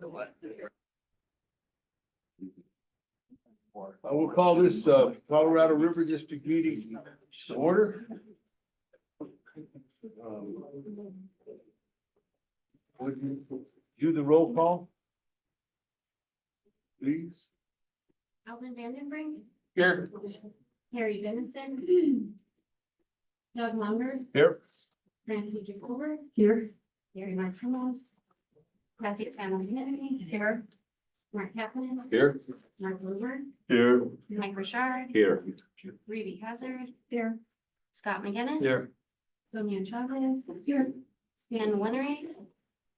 I will call this Colorado River District meeting to order. Would you do the roll call? Please. Alvin Vandenbrink, Here. Harry Dennison, Doug Munger, Here. Francie Jacober. Here. Gary Martinez, Kathy Family here, Mark Kapanen, Here. Mark Luber, Here. Mike Richard, Here. Reedy Hazard, here, Scott McGinnis. Here. Sonia Chavez, here, Stan Winnery,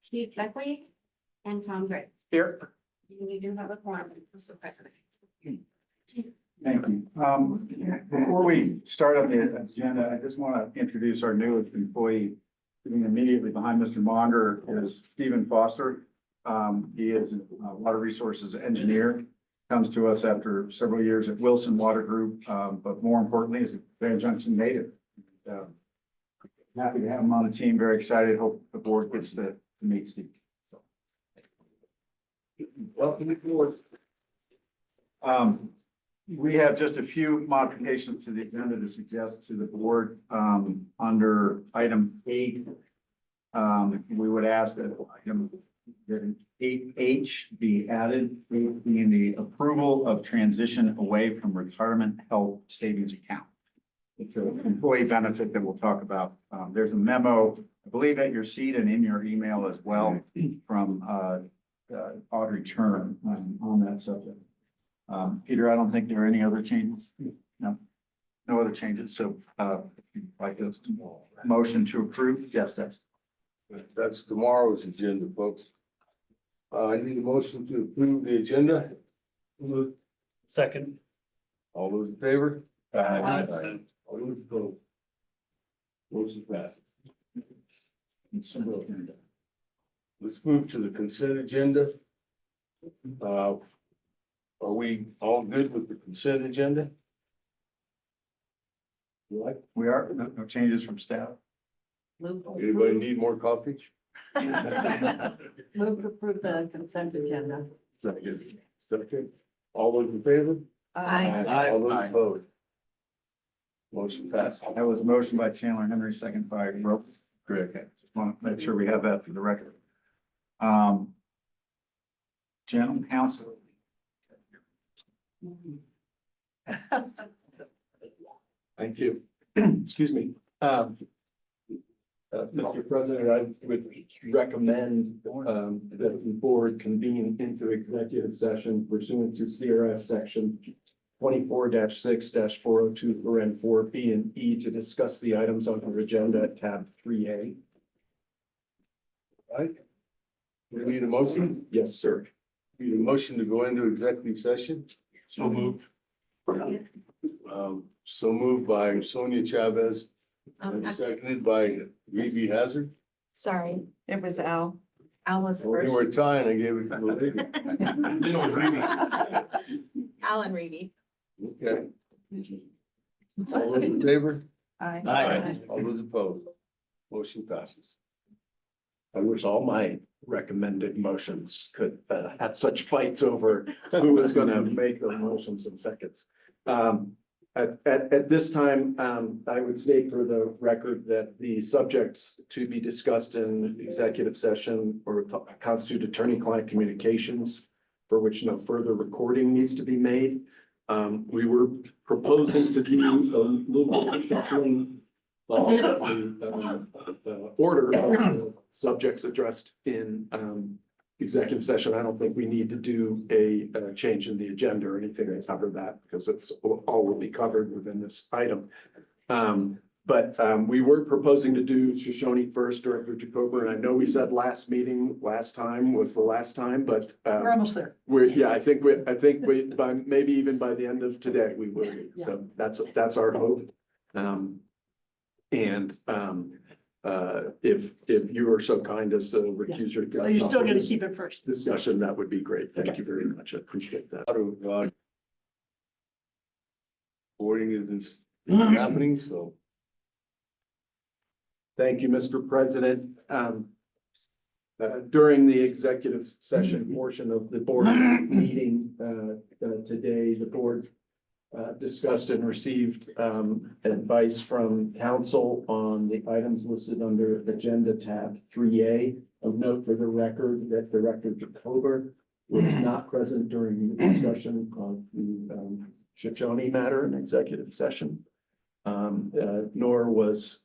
Steve Beckley, and Tom Gray. Here. You do have a quorum, Mr. President. Thank you. Before we start on the agenda, I just want to introduce our newest employee. Sitting immediately behind Mr. Monger is Stephen Foster. He is a water resources engineer, comes to us after several years at Wilson Water Group, but more importantly, is a Grand Junction native. Happy to have him on the team, very excited, hope the board gets to meet Steve. Welcome to the board. We have just a few modifications to the agenda to suggest to the board, under item 8. We would ask that item 8H be added, being the approval of transition away from retirement health savings account. It's an employee benefit that we'll talk about. There's a memo, I believe, at your seat and in your email as well from Audrey Turner on that subject. Peter, I don't think there are any other changes. No other changes. So if you'd like us to motion to approve. Yes, That's tomorrow's agenda, folks. I need a motion to approve the agenda. Second. All those in favor? Aye. All those opposed? Motion passes. Let's move to the consent agenda. Are we all good with the consent agenda? We are, no changes from staff. Anybody need more coffee? Move to approve the consent agenda. Second. Second. All those in favor? All those opposed? Motion passes. That was a motion by Chandler Henry, second by Rope. Greg. Just want to make sure we have that for the record. Gentlemen, council. Thank you. Excuse me. Mr. President, I would recommend that the board convene into executive session pursuant to CRS section 24-6-402 and 4B and E to discuss the items on our agenda at tab 3A. Right? We need a motion? Yes, sir. Need a motion to go into executive session? So moved. So moved by Sonia Chavez, and seconded by Reedy Hazard. Sorry, it was Al. Al was We first. were tying, I gave it to Lily. Alan Reedy. Okay. All those in favor? Aye. All those opposed? Motion passes. I wish all my recommended motions could have such fights over who was going to make the motions in seconds. At this time, I would state for the record that the subjects to be discussed in executive session or constitute attorney-client communications for which no further recording needs to be made. We were proposing to do a little shuffling order of subjects addressed in executive session. I don't think we need to do a change in the agenda or anything to cover that because it's all will be covered within this item. But we were proposing to do Shoshone first, Director Jacober, and I know we said last time was the last time, but We're almost there. I think we by maybe even by the end of today, we will. Yeah. So that's our hope. If you are so kind as to recuse your. You're still gonna keep it first. Discussion, that would be great. Thank you very much. I appreciate that. Out of boarding is happening, so. Thank you, Mr. President. during the executive session portion of the board meeting, today, the board discussed and received, advice from council on the items listed under agenda tab 3A. Of note for the record that Director Jacober was not present during the discussion of the, Shoshone matter in executive session. Nor was,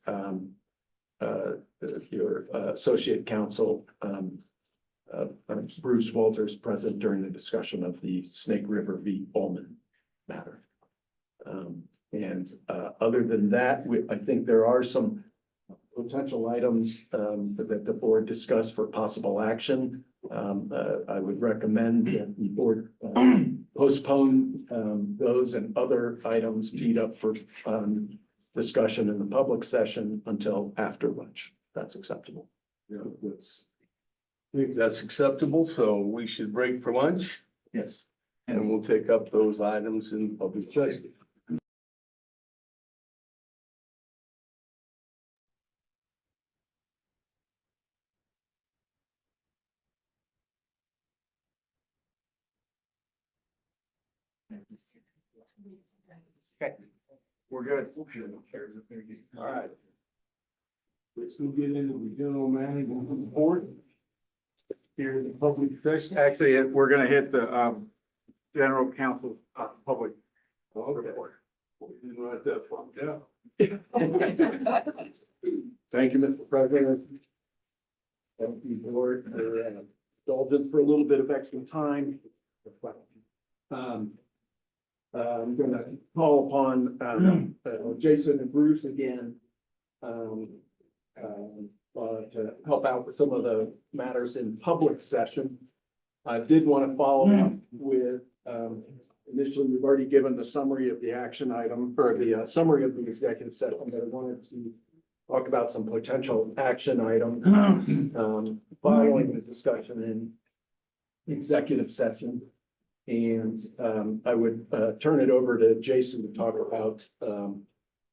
your associate counsel, Bruce Walters, present during the discussion of the Snake River v. Bowman matter. Other than that, I think there are some potential items that the board discussed for possible action. I would recommend that the board postpone those and other items teed up for discussion in the public session until after lunch. That's acceptable. Yeah, I think that's acceptable, so we should break for lunch Yes. and we'll take up those items in public session. We're good. All right. Let's go get into the general manager report. Here in the public session. Actually, we're gonna hit the, general counsel, public Okay. report. We didn't write that far down. Thank you, Mr. President. Thank you, board, for indulgence for a little bit of extra time. I'm gonna call upon Jason and Bruce again to help out with some of the matters in public session. I did want to follow up with, initially, we've already given the summary of the action item, or the summary of the executive session, but I wanted to talk about some potential action items following the discussion in executive session. And I would turn it over to Jason to talk about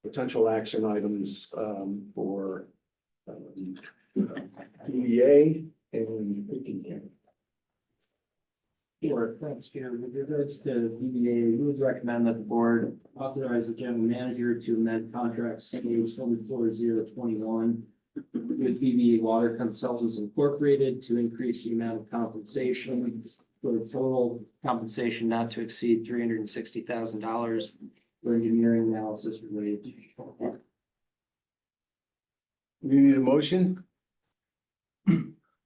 potential action items for DDA and Pickens County. Sure, thanks, Peter. With regards to DBA, we would recommend that the board authorize the general manager to amend contract CA 24021 with DBA Water Consultants Incorporated to increase the amount of compensation for total compensation not to exceed $360,000 for engineering analysis related to. We need a motion?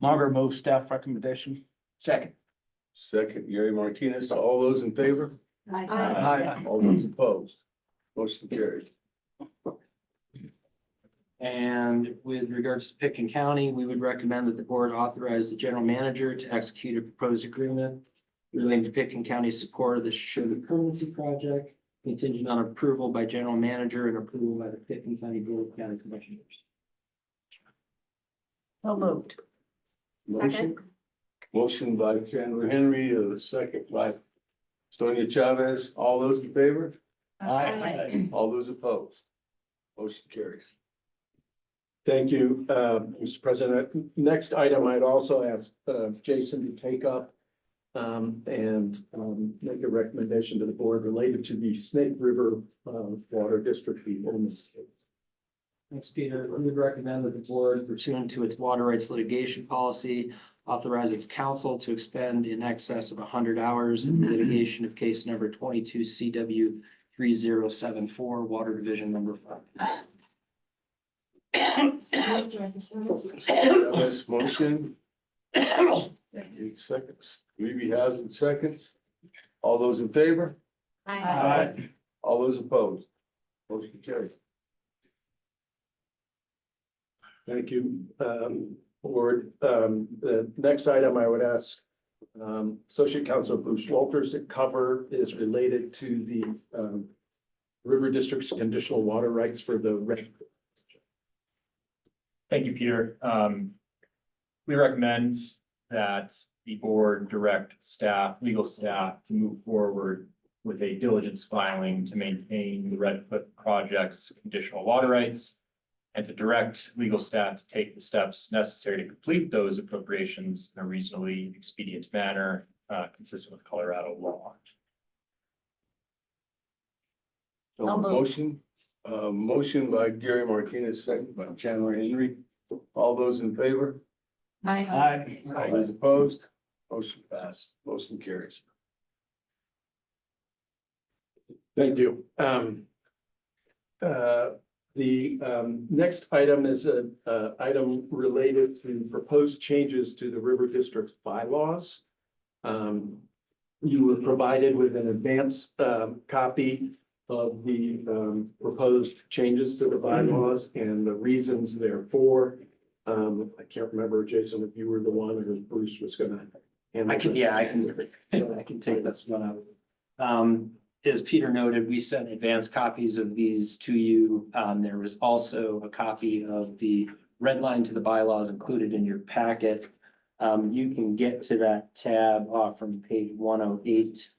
Longer move staff recommendation. Second. Second, Gary Martinez. All those in favor? Aye. All those opposed? Motion carries. And with regards to Pickens County, we would recommend that the board authorize the general manager to execute a proposed agreement relating to Pickens County's support of the Shoshone Permanency Project, contingent on approval by general manager and approval by the Pickens County Board of County Commissioners. So moved. Motion. Motion by Chandler Henry, second by Sonia Chavez. All those in favor? Aye. All those opposed? Motion carries. Thank you, Mr. President. Next item, I'd also ask Jason to take up and make a recommendation to the board related to the Snake River Water District. Thanks, Peter. We would recommend that the board, pursuant to its water rights litigation policy, authorize its counsel to expend in excess of 100 hours in litigation of case number 22 CW 3074, Water Division number 5. This motion. 8 seconds. Levy has it seconds. All those in favor? Aye. All those opposed? Motion carries. Thank you, board. The next item I would ask Associate Counsel Bruce Walters to cover is related to the River District's conditional water rights for the Red. Thank you, Peter. We recommend that the board direct staff, legal staff, to move forward with a diligence filing to maintain the Redfoot project's conditional water rights and to direct legal staff to take the steps necessary to complete those appropriations in a reasonably expedient manner, consistent with Colorado law. So I'll move. motion by Gary Martinez, second by Chandler Henry. All those in favor? Aye. All those opposed? Motion passed. Motion carries. Thank you. The next item is a item related to proposed changes to the River District's bylaws. You were provided with an advance copy of the proposed changes to the bylaws and the reasons therefore. I can't remember, Jason, if you were the one or if Bruce was gonna handle I can, this. yeah, I can take this one out. As Peter noted, we sent advanced copies of these to you. There was also a copy of the red line to the bylaws included in your packet. You can get to that tab off from page 108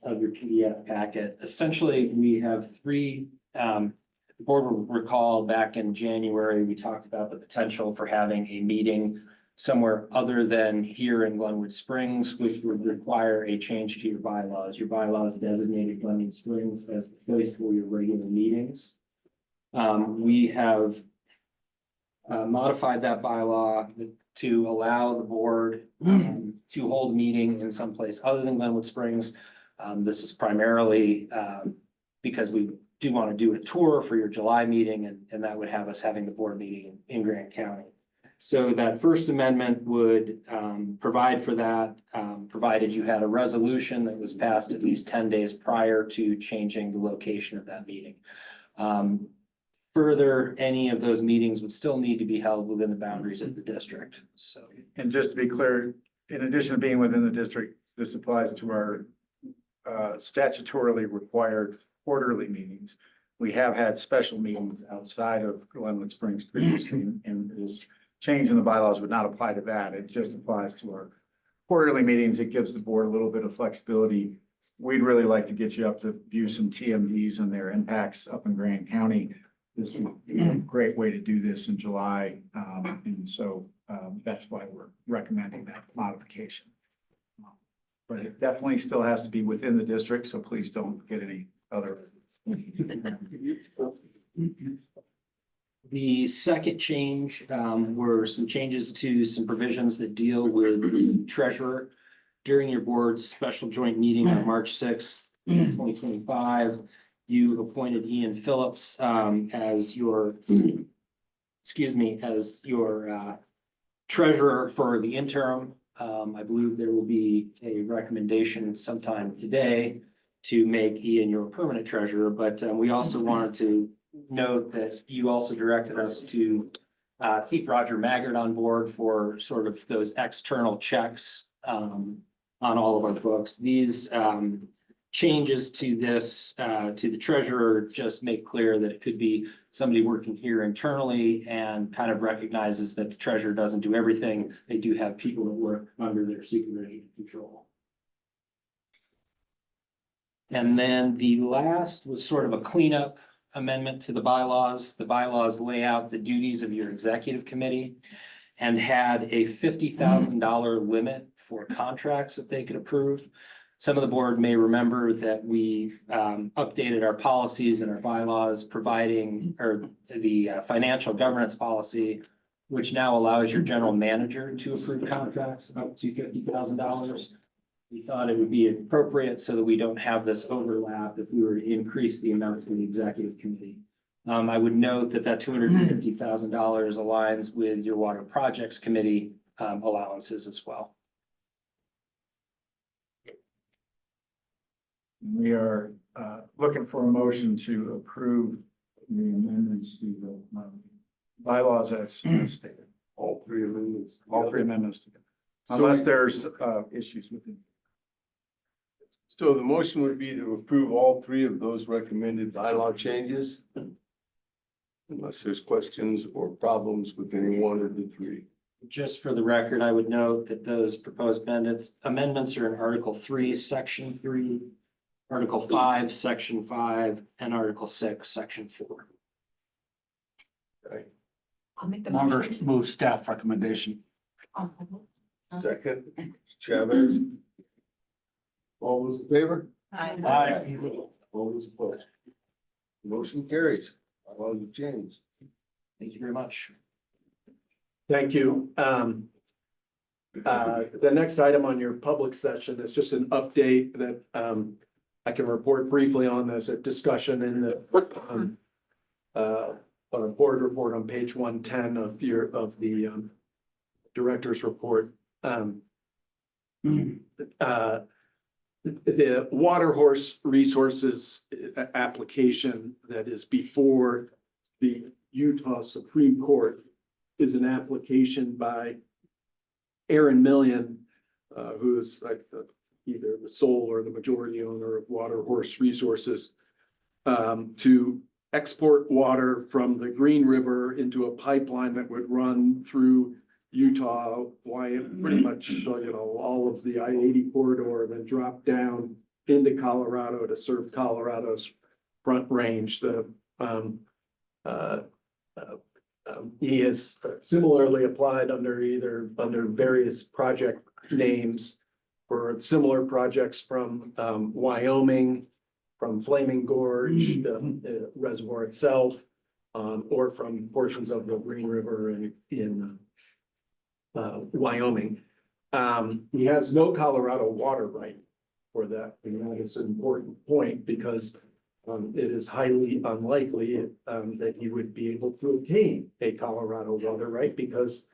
of your PDF packet. Essentially, we have three, the board will recall back in January, we talked about the potential for having a meeting somewhere other than here in Glenwood Springs, which would require a change to your bylaws. Your bylaws designated Glenwood Springs as the place for your regular meetings. We have modified that bylaw to allow the board to hold a meeting in some place other than Glenwood Springs. This is primarily because we do want to do a tour for your July meeting, and that would have us having the board meeting in Grant County. So that first amendment would provide for that, provided you had a resolution that was passed at least 10 days prior to changing the location of that meeting. Further, any of those meetings would still need to be held within the boundaries of the district, so. And just to be clear, in addition to being within the district, this applies to our statutorily required quarterly meetings. We have had special meetings outside of Glenwood Springs previously, and this change in the bylaws would not apply to that. It just applies to our quarterly meetings. It gives the board a little bit of flexibility. We'd really like to get you up to view some TMDs and their impacts up in Grant County. This would be a great way to do this in July. And so that's why we're recommending that modification. But it definitely still has to be within the district, so please don't get any other. The second change were some changes to some provisions that deal with the treasurer. During your board's special joint meeting on March 6th, 2025, you appointed Ian Phillips as your, excuse me, as your treasurer for the interim. I believe there will be a recommendation sometime today to make Ian your permanent treasurer, but we also wanted to note that you also directed us to keep Roger Maggard on board for sort of those external checks on all of our books. These changes to this, to the treasurer, just make clear that it could be somebody working here internally and kind of recognizes that the treasurer doesn't do everything. They do have people that work under their supervision and control. And then the last was sort of a cleanup amendment to the bylaws. The bylaws lay out the duties of your executive committee and had a $50,000 limit for contracts that they could approve. Some of the board may remember that we updated our policies and our bylaws providing, or the financial governance policy, which now allows your general manager to approve contracts up to $50,000. We thought it would be appropriate so that we don't have this overlap if we were to increase the amount for the executive committee. I would note that that $250,000 aligns with your water projects committee allowances as well. We are looking for a motion to approve the amendments to the bylaws as stated. All three amendments. All three amendments together. Unless there's issues with it. So the motion would be to approve all three of those recommended bylaw changes. Unless there's questions or problems with any one of the three. Just for the record, I would note that those proposed amendments are in Article 3, Section 3, Article 5, Section 5, and Article 6, Section 4. I'll make the Munger motion. move staff recommendation. Second, Chavez. All those in favor? Aye. All those opposed? Motion carries. All you change. Thank you very much. Thank you. The next item on your public session is just an update that, I can report briefly on this, a discussion in the, board report on page 110 of the director's report. The Water Horse Resources application that is before the Utah Supreme Court is an application by Aaron Million, who is like either the sole or the majority owner of Water Horse Resources, to export water from the Green River into a pipeline that would run through Utah, pretty much, all of the I-80 corridor, then drop down into Colorado to serve Colorado's Front Range. He has similarly applied under various project names for similar projects from Wyoming, from Flaming Gorge, the reservoir itself, or from portions of the Green River in Wyoming. He has no Colorado water right for that. And that is an important point because it is highly unlikely that he would be able to obtain a Colorado water right because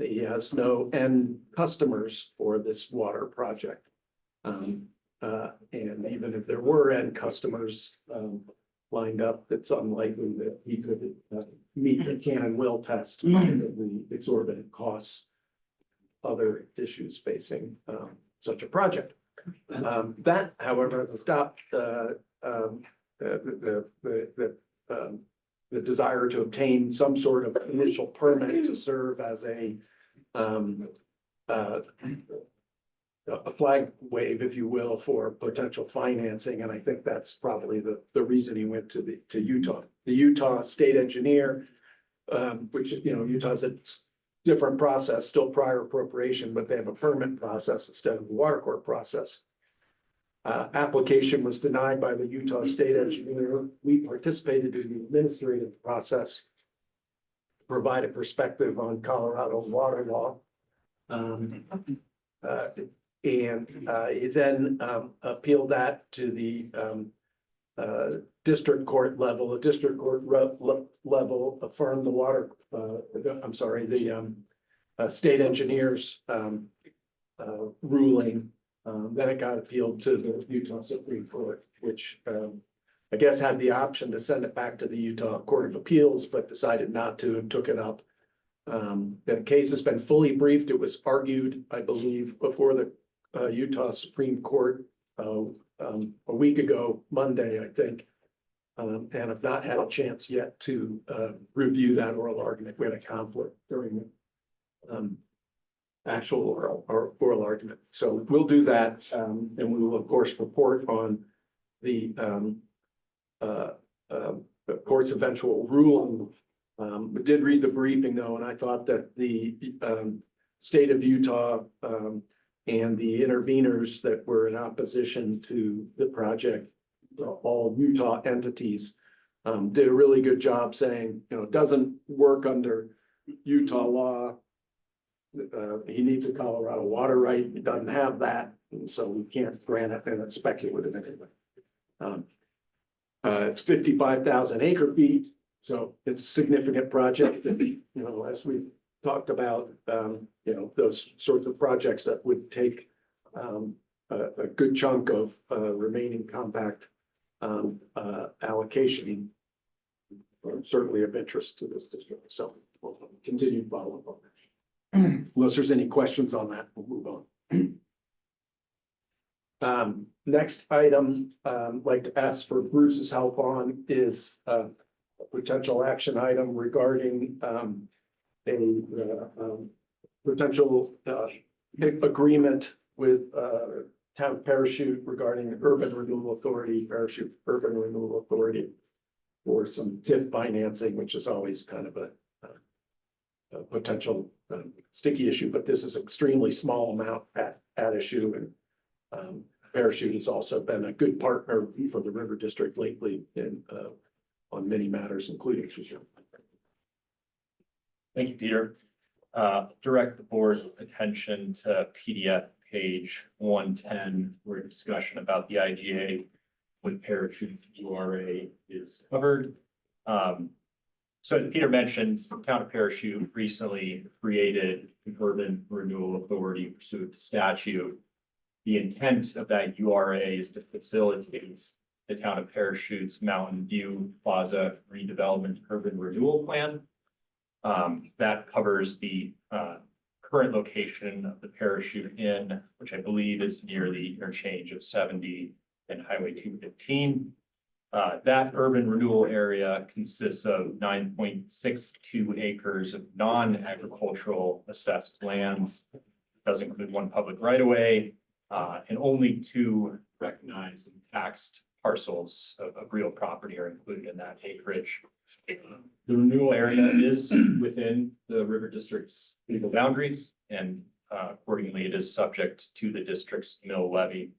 he has no end customers for this water project. And even if there were end customers lined up, it's unlikely that he could meet the can and will test because of the exorbitant costs, other issues facing such a project. That, however, hasn't stopped the desire to obtain some sort of initial permit to serve as a flag wave, if you will, for potential financing, and I think that's probably the reason he went to Utah. The Utah state engineer, which, Utah's a different process, still prior appropriation, but they have a permit process instead of the water court process. Application was denied by the Utah state engineer. We participated in the administrative process to provide a perspective on Colorado water law. And he then appealed that to the district court level. The district court level affirmed the state engineer's ruling. Then it got appealed to the Utah Supreme Court, which I guess had the option to send it back to the Utah Court of Appeals, but decided not to and took it up. The case has been fully briefed. It was argued, I believe, before the Utah Supreme Court a week ago, Monday, I think. And have not had a chance yet to review that oral argument. We had a conflict during the actual oral argument. So we'll do that, and we will, of course, report on the court's eventual ruling. We did read the briefing, though, and I thought that the state of Utah and the interveners that were in opposition to the project, all Utah entities, did a really good job saying, it doesn't work under Utah law. He needs a Colorado water right. He doesn't have that, and so we can't grant it, and it's speculative anyway. It's 55,000 acre feet, so it's a significant project. And, as we talked about, those sorts of projects that would take a good chunk of remaining compact allocation are certainly of interest to this district. So we'll continue to follow up on that. Unless there's any questions on that, we'll move on. Next item, I'd like to ask for Bruce's help on is a potential action item regarding a potential agreement with Town Parachute regarding Urban Renewal Authority, Parachute Urban Renewal Authority. for some TIF financing, which is always kind of a potential sticky issue, but this is extremely small amount at issue. And Parachute has also been a good partner for the River District lately in on many matters, including. Thank you, Peter. Direct the board's attention to PDF page 110, where a discussion about the IGA with Parachute URA is covered. So as Peter mentioned, the town of Parachute recently created an urban renewal authority pursuant to statute. The intent of that URA is to facilitate the town of Parachute's Mountain View Plaza redevelopment urban renewal plan. That covers the current location of the Parachute Inn, which I believe is near the interchange of 70 and Highway 215. That urban renewal area consists of 9.62 acres of non-agricultural assessed lands. Does include one public right-of-way and only 2 recognized and taxed parcels of real property are included in that acreage. The renewal area is within the River District's legal boundaries, and accordingly, it is subject to the district's mill levy.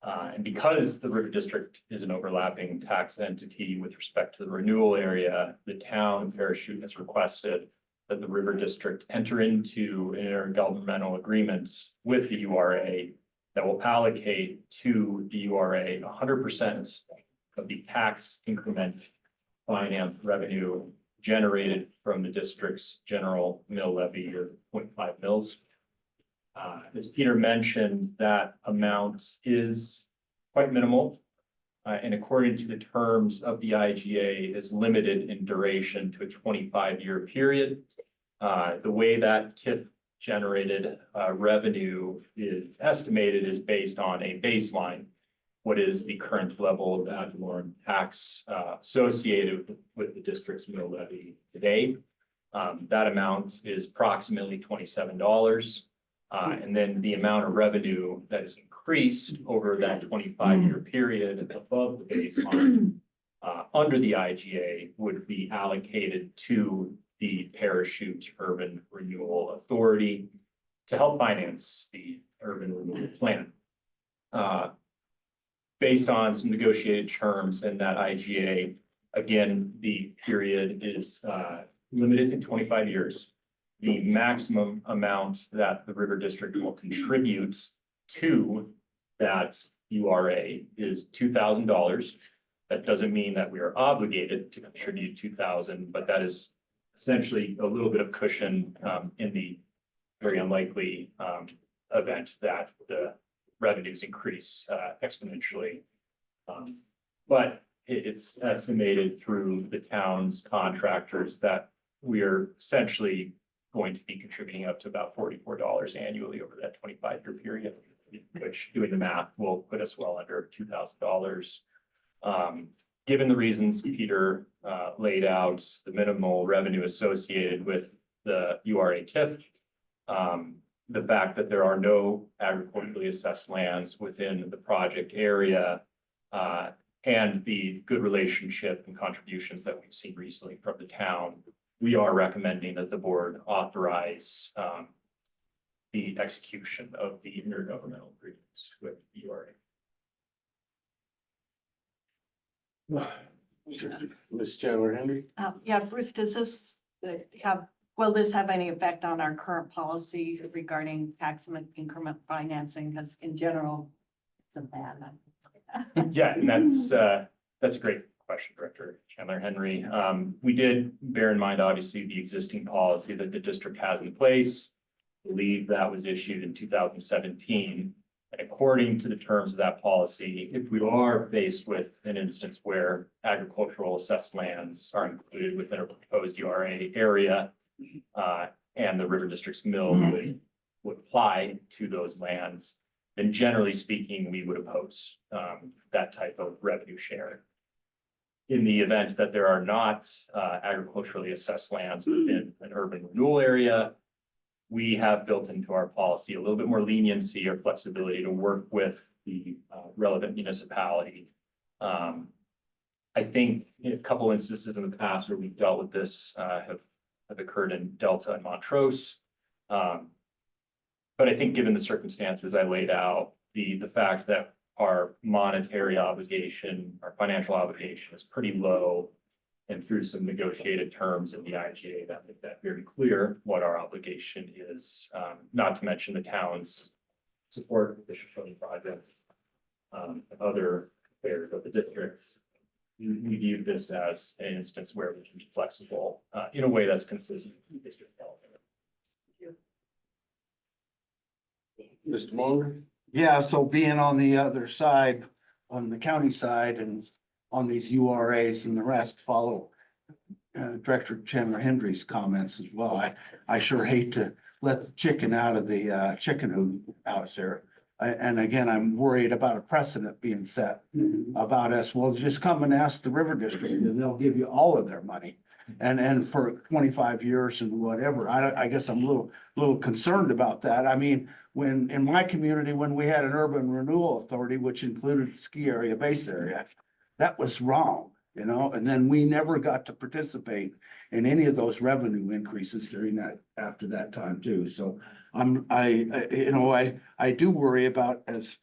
And because the River District is an overlapping tax entity with respect to the renewal area, the town Parachute has requested that the River District enter into an intergovernmental agreement with the URA that will allocate to the URA 100% of the tax increment finance revenue generated from the district's general mill levy, or 0.5 mils. As Peter mentioned, that amount is quite minimal. And according to the terms of the IGA, is limited in duration to a 25-year period. The way that TIF generated revenue is estimated is based on a baseline. What is the current level of ad valorem tax associated with the district's mill levy today? That amount is approximately $27. And then the amount of revenue that is increased over that 25-year period above the baseline under the IGA would be allocated to the Parachute Urban Renewal Authority to help finance the urban renewal plan. Based on some negotiated terms in that IGA, again, the period is limited to 25 years. The maximum amount that the River District will contribute to that URA is $2,000. That doesn't mean that we are obligated to contribute $2,000, but that is essentially a little bit of cushion in the very unlikely event that the revenues increase exponentially. But it's estimated through the town's contractors that we are essentially going to be contributing up to about $44 annually over that 25-year period, which, doing the math, will put us well under $2,000. Given the reasons Peter laid out, the minimal revenue associated with the URA TIF, the fact that there are no agriculturally assessed lands within the project area, and the good relationship and contributions that we've seen recently from the town, we are recommending that the board authorize the execution of the intergovernmental agreements with the URA. Ms. Chandler Henry? Yeah, Bruce, does this will this have any effect on our current policy regarding tax increment financing? Because in general, it's a bad. Yeah, and that's a great question, Director Chandler Henry. We did bear in mind, obviously, the existing policy that the district has in place. I believe that was issued in 2017. And according to the terms of that policy, if we are faced with an instance where agricultural assessed lands are included within a proposed URA area, and the River District's mill would apply to those lands, then generally speaking, we would oppose that type of revenue share. In the event that there are not agriculturally assessed lands within an urban renewal area, we have built into our policy a little bit more leniency or flexibility to work with the relevant municipality I think in a couple instances in the past where we've dealt with this, have occurred in Delta and Montrose. But I think given the circumstances I laid out, the fact that our monetary obligation, our financial obligation is pretty low. And through some negotiated terms in the IGA, that make that very clear what our obligation is, not to mention the town's support of the Shoshone project. And other affairs of the districts. We view this as an instance where we can be flexible, in a way that's consistent with district policy. Mr. Munger? Yeah, so being on the other side, on the county side and on these URAs and the rest follow Director Chandler Hendry's comments as well. I sure hate to let the chicken out of the chicken hoop out there. And again, I'm worried about a precedent being set about us. Well, just come and ask the River District and they'll give you all of their money. And for 25 years and whatever, I guess I'm a little concerned about that. I mean, when in my community, when we had an urban renewal authority, which included the ski area, base area, that was wrong, you know, and then we never got to participate in any of those revenue increases during that, after that time too. So I do worry about, as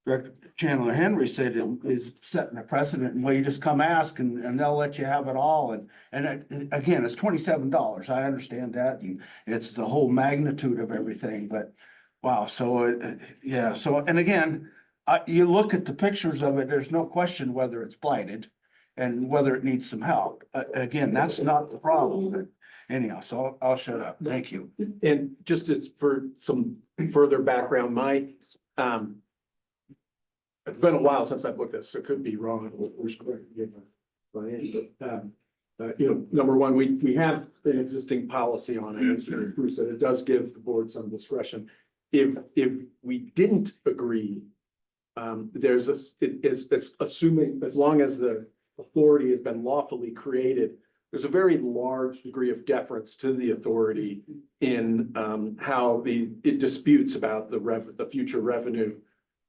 Director Chandler Henry said, is setting a precedent, and well, you just come ask and they'll let you have it all. And again, it's $27. I understand that. And it's the whole magnitude of everything, but wow. So, yeah. So, and again, you look at the pictures of it, there's no question whether it's blighted and whether it needs some help. Again, that's not the problem. But anyhow, so I'll shut up. Thank you. And just as for some further background, it's been a while since I've looked at this, so it could be wrong. Number one, we have an existing policy on it, as Bruce said, it does give the board some discretion. If we didn't agree, it's assuming, as long as the authority has been lawfully created, there's a very large degree of deference to the authority in how it disputes about the future revenue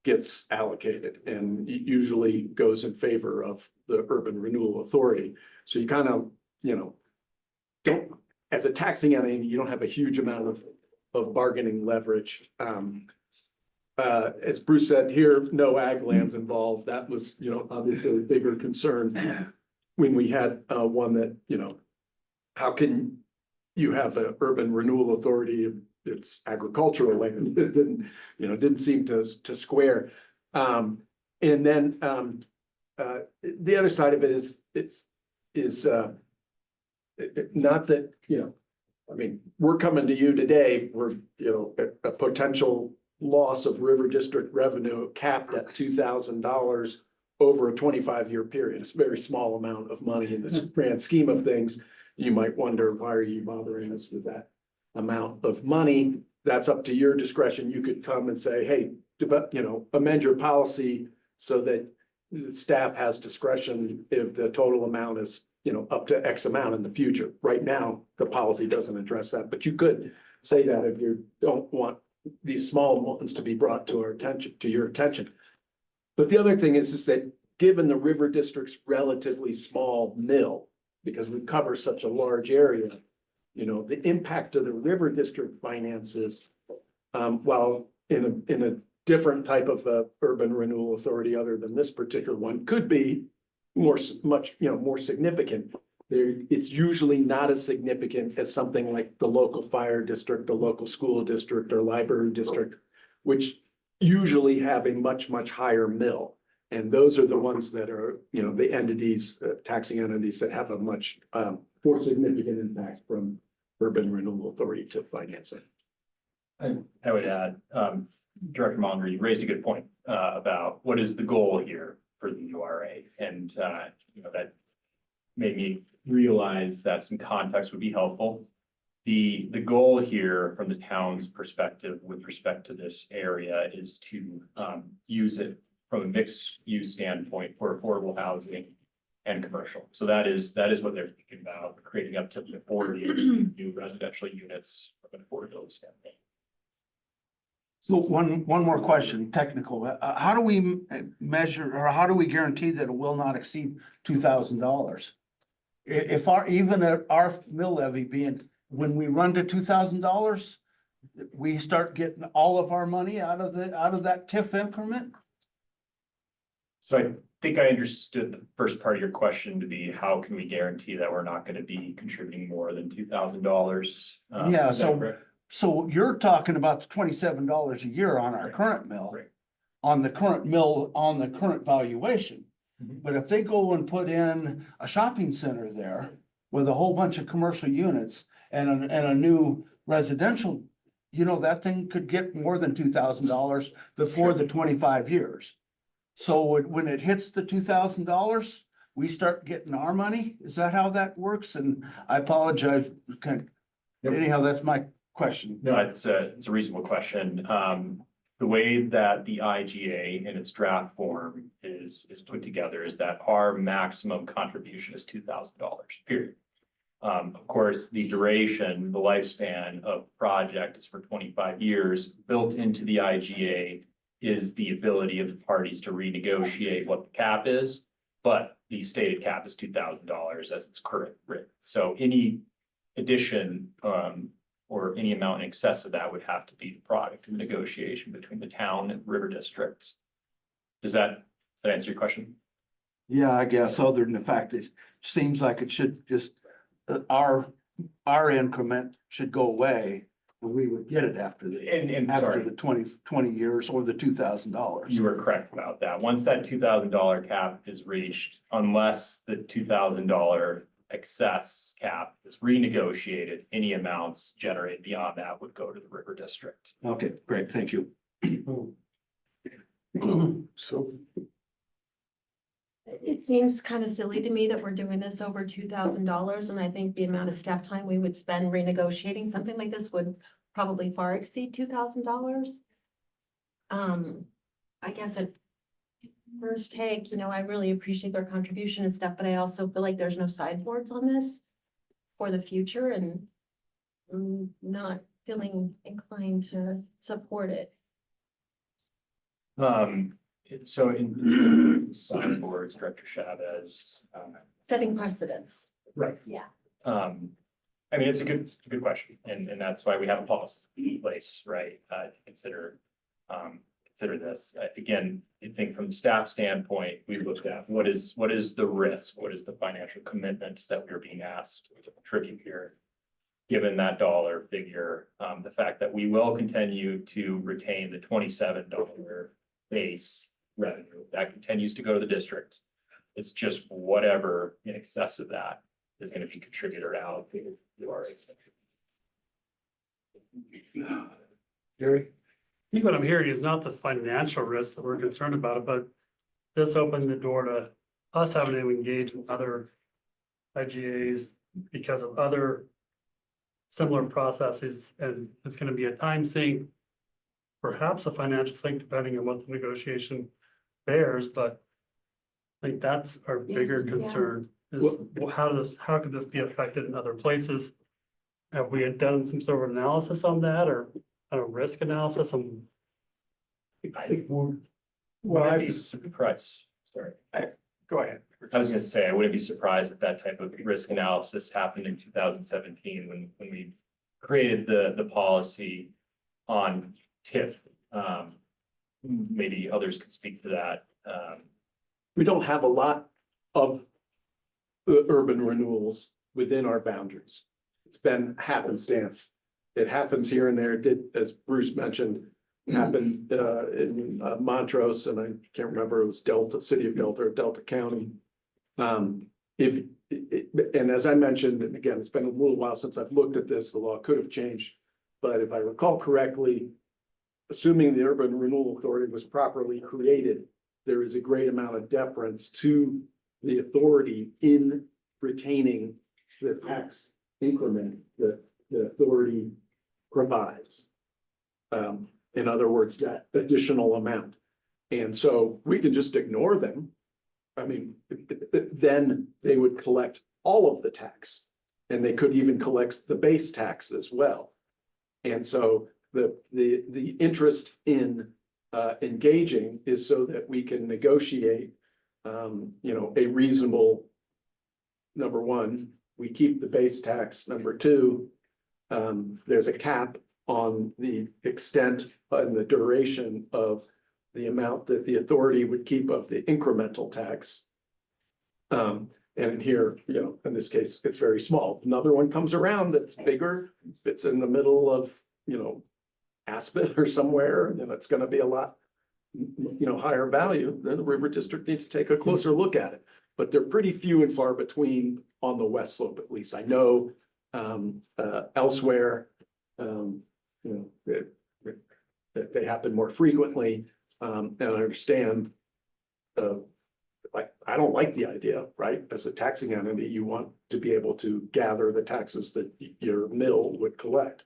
gets allocated, and it usually goes in favor of the urban renewal authority. So you kind of, don't, as a taxing entity, you don't have a huge amount of bargaining leverage. As Bruce said here, no ag lands involved. That was, obviously a bigger concern when we had one that, how can you have an urban renewal authority if it's agricultural land? It didn't seem to square. And then the other side of it is not that, I mean, we're coming to you today, we're, a potential loss of River District revenue capped at $2,000 over a 25-year period. It's a very small amount of money in this grand scheme of things. You might wonder, why are you bothering us with that amount of money? That's up to your discretion. You could come and say, hey, amend your policy so that the staff has discretion if the total amount is, up to X amount in the future. Right now, the policy doesn't address that, but you could say that if you don't want these small ones to be brought to your attention. But the other thing is that given the River District's relatively small mill, because we cover such a large area, the impact of the River District finances, while in a different type of urban renewal authority other than this particular one, could be much more significant. It's usually not as significant as something like the local fire district, the local school district, or library district, which usually have a much higher mill. And those are the ones that are, the entities, taxing entities that have a much more significant impact from urban renewal authority to financing. I would add, Director Monger, you raised a good point about what is the goal here for the URA, and that made me realize that some context would be helpful. The goal here from the town's perspective with respect to this area is to use it from a mixed use standpoint for affordable housing and commercial. So that is what they're thinking about, creating up to 40 new residential units from an affordability standpoint. So one more question, technical. How do we measure, or how do we guarantee that it will not exceed $2,000? If even at our mill levy being, when we run to $2,000, we start getting all of our money out of that TIF increment? So I think I understood the first part of your question to be, how can we guarantee that we're not gonna be contributing more than $2,000? Yeah, Is that so- correct? So you're talking about the $27 a year on our current mill. Right. On the current mill, on the current valuation. Mhm. But if they go and put in a shopping center there with a whole bunch of commercial units and a new residential, you know, that thing could get more than $2,000 before the 25 years. So when it hits the $2,000, we start getting our money? Is that how that works? And I apologize. Okay. Yep. Anyhow, that's my question. No, it's a reasonable question. The way that the IGA in its draft form is put together is that our maximum contribution is $2,000, period. Of course, the duration, the lifespan of the project is for 25 years. Built into the IGA is the ability of the parties to renegotiate what the cap is, but the stated cap is $2,000 as it's current written. So any addition, or any amount in excess of that would have to be the product of the negotiation between the town and river districts. Does that answer your question? Yeah, I guess, other than the fact that it seems like it should just, our increment should go away. And we would get it after And after sorry, the 20 years or the $2,000. you were correct about that. Once that $2,000 cap is reached, unless the $2,000 excess cap is renegotiated, any amounts generated beyond that would go to the river district. Okay, great, thank you. So, It seems kind of silly to me that we're doing this over $2,000, and I think the amount of staff time we would spend renegotiating something like this would probably far exceed $2,000. I guess at first take, I really appreciate their contribution and stuff, but I also feel like there's no sideboards on this for the future, and I'm not feeling inclined to support it. So in sideboards, Director Chavez. Setting precedents. Right. Yeah. I mean, it's a good question, and that's why we have a policy in place, right? To consider this. Again, I think from the staff standpoint, we looked at what is the risk? What is the financial commitment that we're being asked to contribute here? Given that dollar figure, the fact that we will continue to retain the $27 base revenue that continues to go to the district. It's just whatever in excess of that is going to be contributed out to our. Gary? I think what I'm hearing is not the financial risk that we're concerned about, but this opened the door to us having to engage in other IGAs because of other similar processes, and it's gonna be a time sink, perhaps a financial sink, depending on what the negotiation bears, but I think that's our bigger Yeah. concern is how could this be affected in other places? Have we done some sort of analysis on that, or a risk analysis? I think Well, I'd be surprised. Sorry. Go ahead. I was gonna say, I wouldn't be surprised if that type of risk analysis happened in 2017 when we created the policy on TIF. Maybe others could speak to that. We don't have a lot of urban renewals within our boundaries. It's been happenstance. It happens here and there. It did, as Bruce mentioned, happened in Montrose, and I can't remember, it was Delta, City of Delta or Delta County. And as I mentioned, and again, it's been a little while since I've looked at this, the law could have changed. But if I recall correctly, assuming the Urban Renewal Authority was properly created, there is a great amount of deference to the authority in retaining the tax increment that the authority provides. In other words, that additional amount. And so we can just ignore them. I mean, then they would collect all of the tax, and they could even collect the base tax as well. And so the interest in engaging is so that we can negotiate, a reasonable. Number one, we keep the base tax. Number two, there's a cap on the extent and the duration of the amount that the authority would keep of the incremental tax. And in here, in this case, it's very small. Another one comes around that's bigger, it's in the middle of, Aspen or somewhere, and it's gonna be a lot, higher value, then the River District needs to take a closer look at it. But they're pretty few and far between on the west slope, at least. I know, elsewhere, that they happen more frequently. And I understand, I don't like the idea, right? As a taxing entity, you want to be able to gather the taxes that your mill would collect.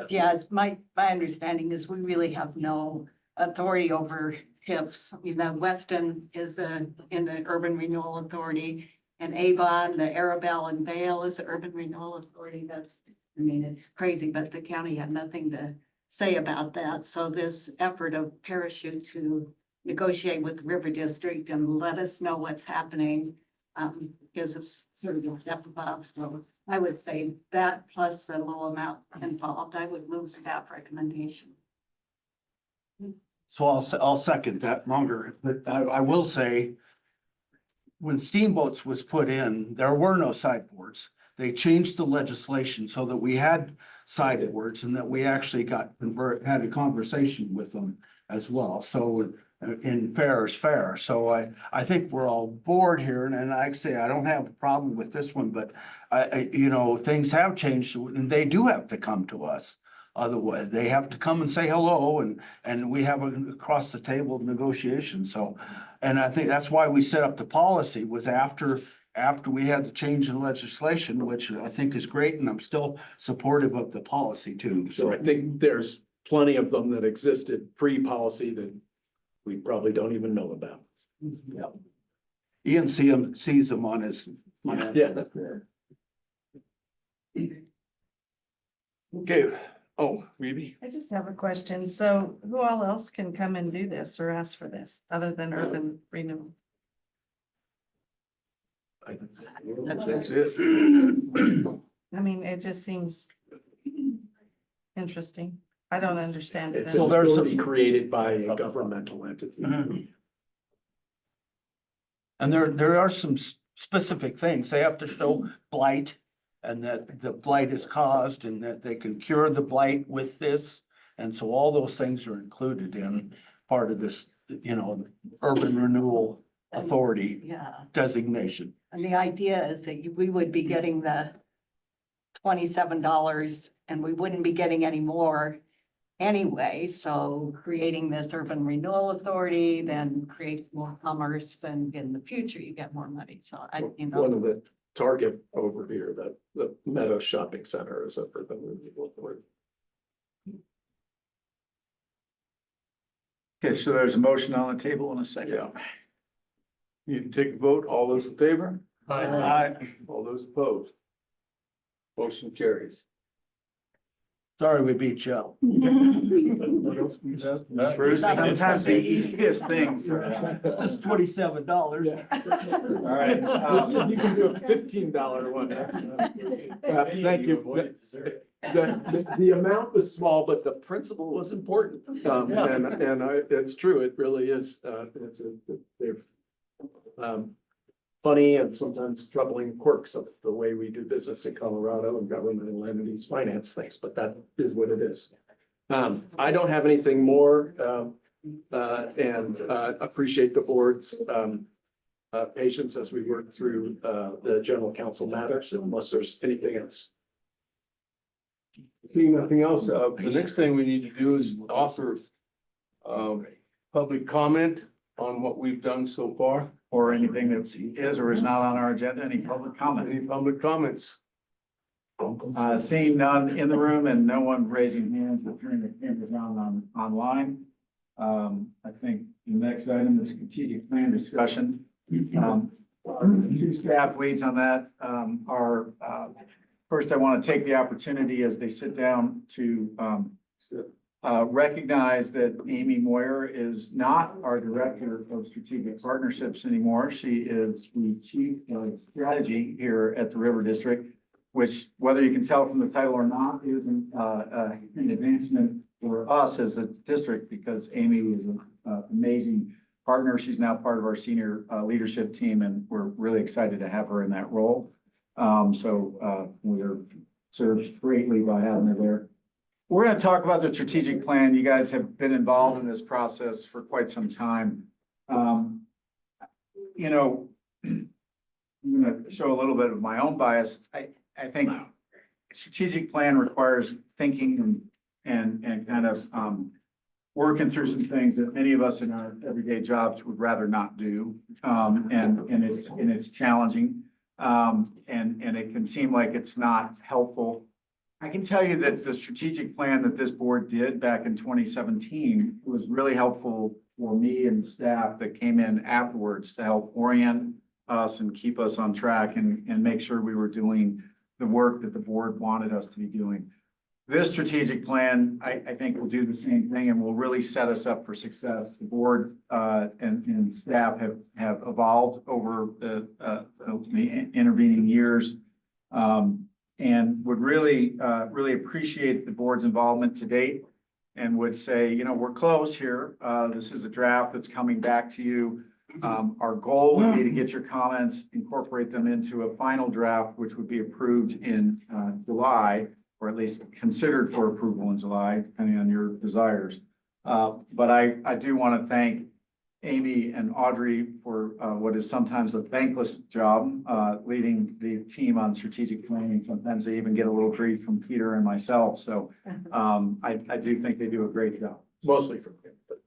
Yes, my understanding is we really have no authority over TIFs. I mean, the Weston is in the Urban Renewal Authority, and Avon, the Arabelle and Vale is the Urban Renewal Authority. It's crazy, but the county had nothing to say about that. So this effort of Parachute to negotiate with the River District and let us know what's happening gives us sort of a step above. So I would say that plus the low amount involved, I would move staff recommendation. So I'll second that longer, but I will say, when steamboats was put in, there were no sideboards. They changed the legislation so that we had sideboards and that we actually had a conversation with them as well. So in fair is fair. So I think we're all bored here, and like I say, I don't have a problem with this one, but things have changed and they do have to come to us. Otherwise, they have to come and say hello, and we have across the table negotiation. So, and I think that's why we set up the policy was after we had the change in legislation, which I think is great, and I'm still supportive of the policy too. So I think there's plenty of them that existed pre-policy that we probably don't even know about. Yeah. Ian sees them on his. Yeah. Okay. Oh, maybe. I just have a question. So who all else can come and do this or ask for this other than Urban Renewal? That's it. I mean, it just seems interesting. I don't understand it. It's an authority created by a governmental entity. And there are some specific things. They have to show blight and that the blight is caused and that they can cure the blight with this. And so all those things are included in part of this, Urban Renewal Authority Yeah. designation. And the idea is that we would be getting the $27 and we wouldn't be getting any more anyway. So creating this Urban Renewal Authority then creates more commerce, and in the future you get more money. So One of the Target over here, the Meadow Shopping Center is a urban renewal authority. Okay, so there's a motion on the table in a second. Yeah. You can take a vote. All those in favor? All those opposed? Motion carries. Sorry, we beat you. Bruce, sometimes the easiest things. It's just $27. All right. You can do a $15 one. Thank you. The amount was small, but the principle was important. It's true, it really is. They're funny and sometimes troubling quirks of the way we do business in Colorado and governmental entities finance things, but that is what it is. I don't have anything more, and appreciate the board's patience as we work through the general counsel matters, unless there's anything else. Seeing nothing else, the next thing we need to do is offer public comment on what we've done so far. Or anything that is or is not on our agenda, any public comment? Any public comments? Seeing none in the room and no one raising hands or turning their cameras on online. I think the next item is strategic plan discussion. Our two staff leads on that are First, I want to take the opportunity as they sit down to recognize that Amy Moyer is not our Director of Strategic Partnerships anymore. She is the Chief of Strategy here at the River District, which, whether you can tell from the title or not, is an advancement for us as a district, because Amy is an amazing partner. She's now part of our senior leadership team, and we're really excited to have her in that role. We are served greatly by having her there. We're going to talk about the strategic plan. You guys have been involved in this process for quite some time. You know, I'm going to show a little bit of my own bias. I think strategic plan requires thinking and kind of working through some things that many of us in our everyday jobs would rather not do. And it's challenging. And it can seem like it's not helpful. I can tell you that the strategic plan that this board did back in 2017 was really helpful for me and the staff that came in afterwards to help orient us and keep us on track and make sure we were doing the work that the board wanted us to be doing. This strategic plan, I think, will do the same thing and will really set us up for success. The board and staff have evolved over the intervening years, and would really appreciate the board's involvement to date, and would say, you know, we're close here. This is a draft that's coming back to you. Our goal would be to get your comments, incorporate them into a final draft, which would be approved in July, or at least considered for approval in July, depending on your desires. But I do want to thank Amy and Audrey for what is sometimes a thankless job leading the team on strategic planning. Sometimes they even get a little grief from Peter and myself. So I do think they do a great job. Mostly from him, but.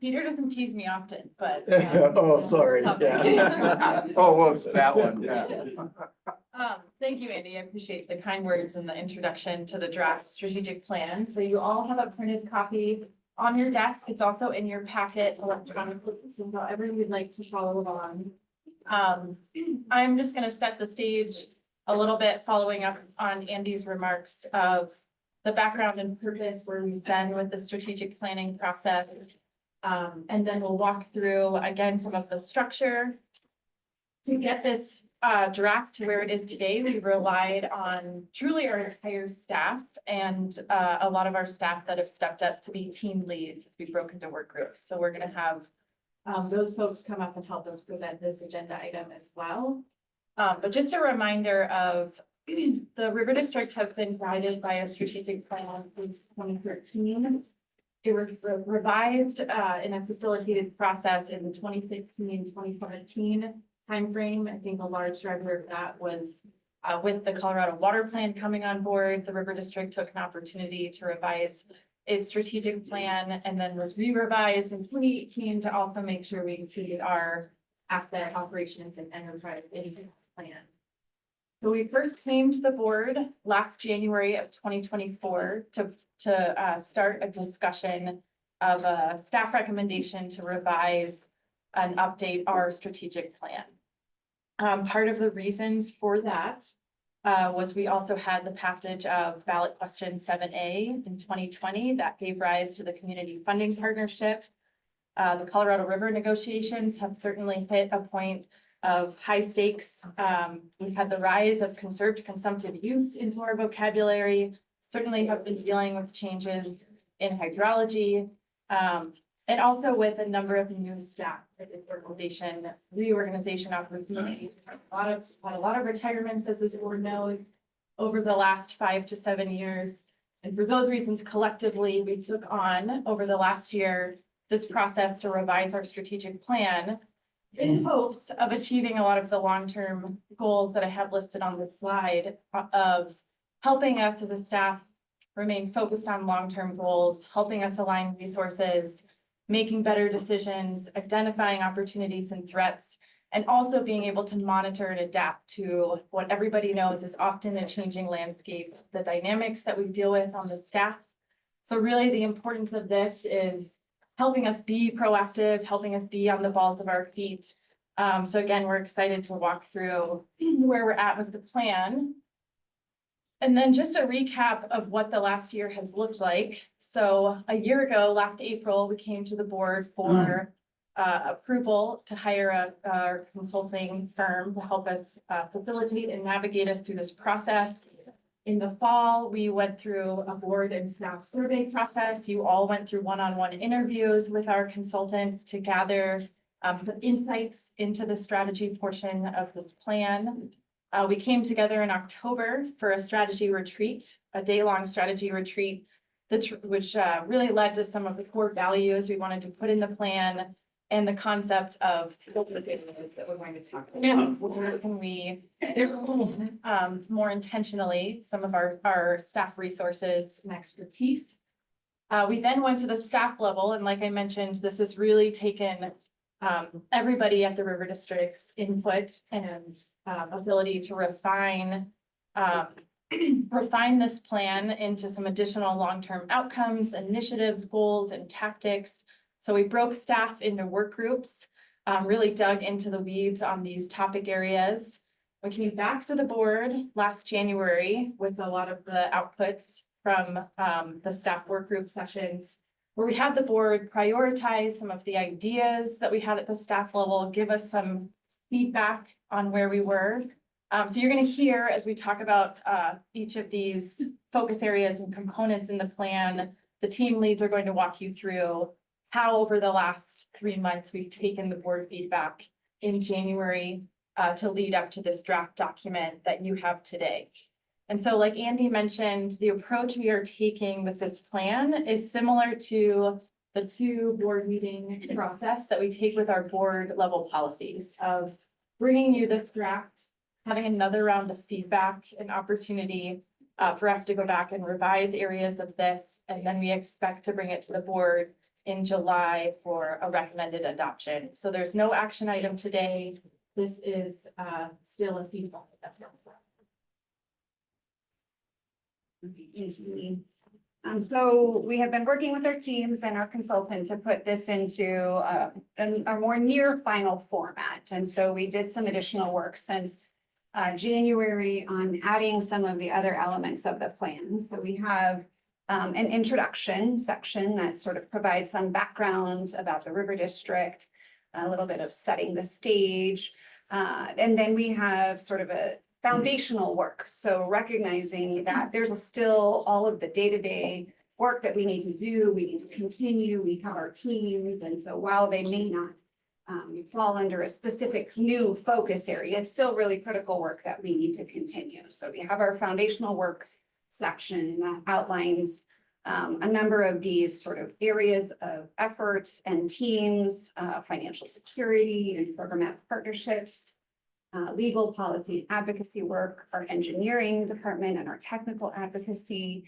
Peter doesn't tease me often, but. Oh, sorry. Yeah. Oh, whoops, that one, yeah. Thank you, Andy. I appreciate the kind words and the introduction to the draft strategic plan. So you all have a printed copy on your desk. It's also in your packet electronically, so however you'd like to follow along. I'm just going to set the stage a little bit, following up on Andy's remarks of the background and purpose where we've been with the strategic planning process. And then we'll walk through again some of the structure. To get this draft to where it is today, we relied on truly our entire staff and a lot of our staff that have stepped up to be team leads as we broke into work groups. So we're going to have those folks come up and help us present this agenda item as well. But just a reminder of the River District has been guided by a strategic plan since 2013. It was revised in a facilitated process in the 2016-2017 timeframe. I think a large driver of that was with the Colorado Water Plan coming on board. The River District took an opportunity to revise its strategic plan and then was re-revised in 2018 to also make sure we included our asset operations and enterprise into this plan. So we first came to the board last January of 2024 to start a discussion of a staff recommendation to revise and update our strategic plan. Part of the reasons for that was we also had the passage of ballot question 7A in 2020 that gave rise to the community funding partnership. The Colorado River negotiations have certainly hit a point of high stakes. We've had the rise of conserved consumptive use into our vocabulary, certainly have been dealing with changes in hydrology, and also with a number of new staff at this organization, reorganization opportunities. Had a lot of retirements, as this board knows, over the last 5 to 7 years. And for those reasons, collectively, we took on over the last year this process to revise our strategic plan in hopes of achieving a lot of the long-term goals that I have listed on this slide of helping us as a staff remain focused on long-term goals, helping us align resources, making better decisions, identifying opportunities and threats, and also being able to monitor and adapt to what everybody knows is often a changing landscape, the dynamics that we deal with on the staff. So really the importance of this is helping us be proactive, helping us be on the balls of our feet, So again, we're excited to walk through where we're at with the plan. And then just a recap of what the last year has looked like. So a year ago, last April, we came to the board for approval to hire a consulting firm to help us facilitate and navigate us through this process. In the fall, we went through a board and staff survey process. You all went through one-on-one interviews with our consultants to gather some insights into the strategy portion of this plan. We came together in October for a strategy retreat, a day-long strategy retreat, which really led to some of the core values we wanted to put in the plan and the concept of focus areas that we're going to talk about. Where can we more intentionally some of our staff resources and expertise. We then went to the staff level, and like I mentioned, this has really taken everybody at the River District's input and ability to refine this plan into some additional long-term outcomes, initiatives, goals, and tactics. So we broke staff into work groups, really dug into the weeds on these topic areas. We came back to the board last January with a lot of the outputs from the staff work group sessions, where we had the board prioritize some of the ideas that we had at the staff level, give us some feedback on where we were. So you're going to hear as we talk about each of these focus areas and components in the plan, the team leads are going to walk you through how over the last 3 months we've taken the board feedback in January to lead up to this draft document that you have today. And so like Andy mentioned, the approach we are taking with this plan is similar to the 2 board meeting process that we take with our board level policies of bringing you this draft, having another round of feedback, an opportunity for us to go back and revise areas of this. And then we expect to bring it to the board in July for a recommended adoption. So there's no action item today. This is still a feedback. So we have been working with our teams and our consultants to put this into a more near final format. And so we did some additional work since January on adding some of the other elements of the plan. So we have an introduction section that sort of provides some background about the River District, a little bit of setting the stage. And then we have sort of a foundational work. So recognizing that there's still all of the day-to-day work that we need to do, we need to continue, we have our teams. And so while they may not fall under a specific new focus area, it's still really critical work that we need to continue. So we have our foundational work section that outlines a number of these sort of areas of effort and teams, financial security and programmatic partnerships, legal policy and advocacy work, our engineering department and our technical advocacy,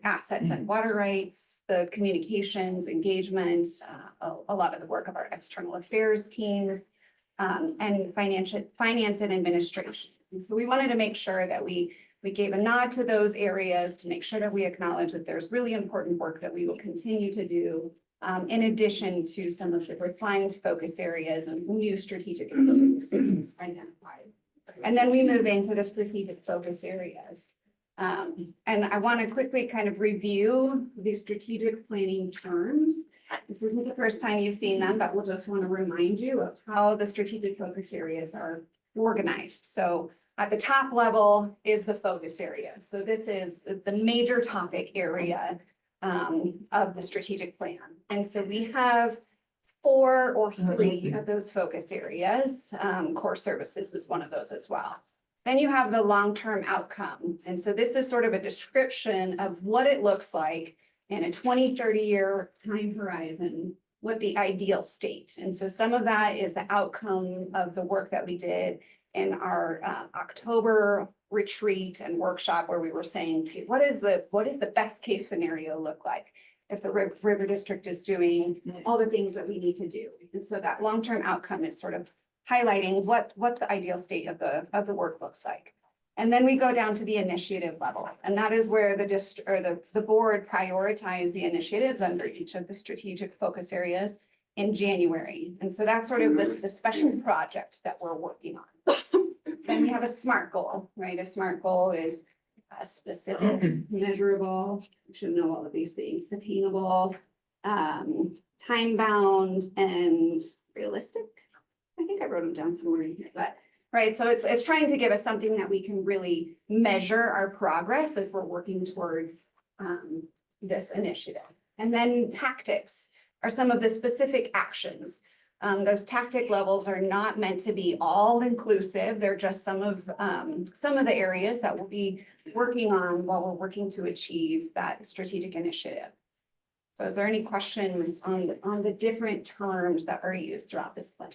assets and water rights, the communications, engagement, a lot of the work of our external affairs teams, and finance and administration. And so we wanted to make sure that we gave a nod to those areas to make sure that we acknowledge that there's really important work that we will continue to do in addition to some of the refined focus areas and new strategic identified. And then we move into the strategic focus areas. And I want to quickly kind of review the strategic planning terms. This isn't the first time you've seen them, but we'll just want to remind you of how the strategic focus areas are organized. So at the top level is the focus area. So this is the major topic area of the strategic plan. And so we have 4 or 3 of those focus areas. Core services is one of those as well. Then you have the long-term outcome. And so this is sort of a description of what it looks like in a 20, 30-year time horizon, what the ideal state. And so some of that is the outcome of the work that we did in our October retreat and workshop, where we were saying, okay, what is the best case scenario look like if the River District is doing all the things that we need to do? And so that long-term outcome is sort of highlighting what the ideal state of the work looks like. And then we go down to the initiative level, and that is where the board prioritize the initiatives under each of the strategic focus areas in January. And so that's sort of the special project that we're working on. Then we have a SMART goal, right? A SMART goal is specific, measurable, you should know all of these things, attainable, time bound, and realistic. I think I wrote them down somewhere in here, but, right, so it's trying to give us something that we can really measure our progress as we're working towards this initiative. And then tactics are some of the specific actions. Those tactic levels are not meant to be all inclusive. They're just some of the areas that we'll be working on while we're working to achieve that strategic initiative. So is there any questions on the different terms that are used throughout this plan?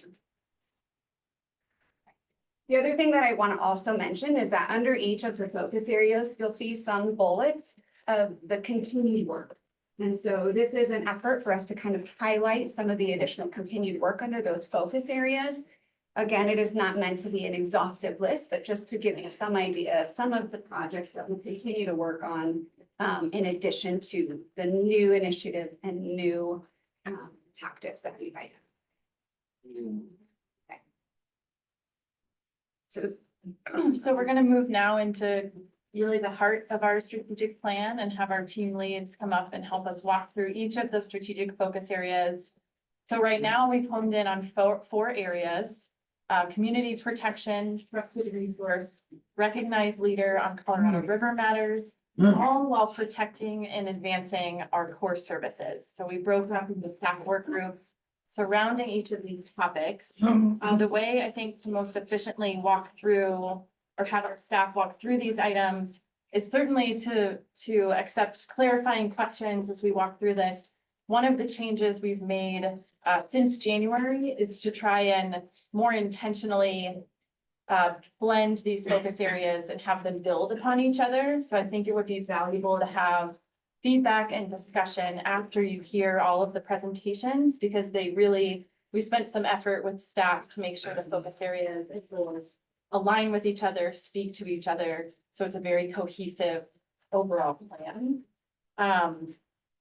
The other thing that I want to also mention is that under each of the focus areas, you'll see some bullets of the continued work. And so this is an effort for us to kind of highlight some of the additional continued work under those focus areas. Again, it is not meant to be an exhaustive list, but just to give you some idea of some of the projects that we'll continue to work on in addition to the new initiative and new tactics that we've identified. Okay. So we're gonna move now into really the heart of our strategic plan and have our team leads come up and help us walk through each of the strategic focus areas. So right now we've honed in on four areas: community protection, trusted resource, recognized leader on Colorado River matters, all while protecting and advancing our core services. So we broke up into staff work groups surrounding each of these topics. The way I think to most efficiently walk through or have our staff walk through these items is certainly to accept clarifying questions as we walk through this. One of the changes we've made since January is to try and more intentionally blend these focus areas and have them build upon each other. So I think it would be valuable to have feedback and discussion after you hear all of the presentations, because we spent some effort with staff to make sure the focus areas as well as align with each other, speak to each other. So it's a very cohesive overall plan.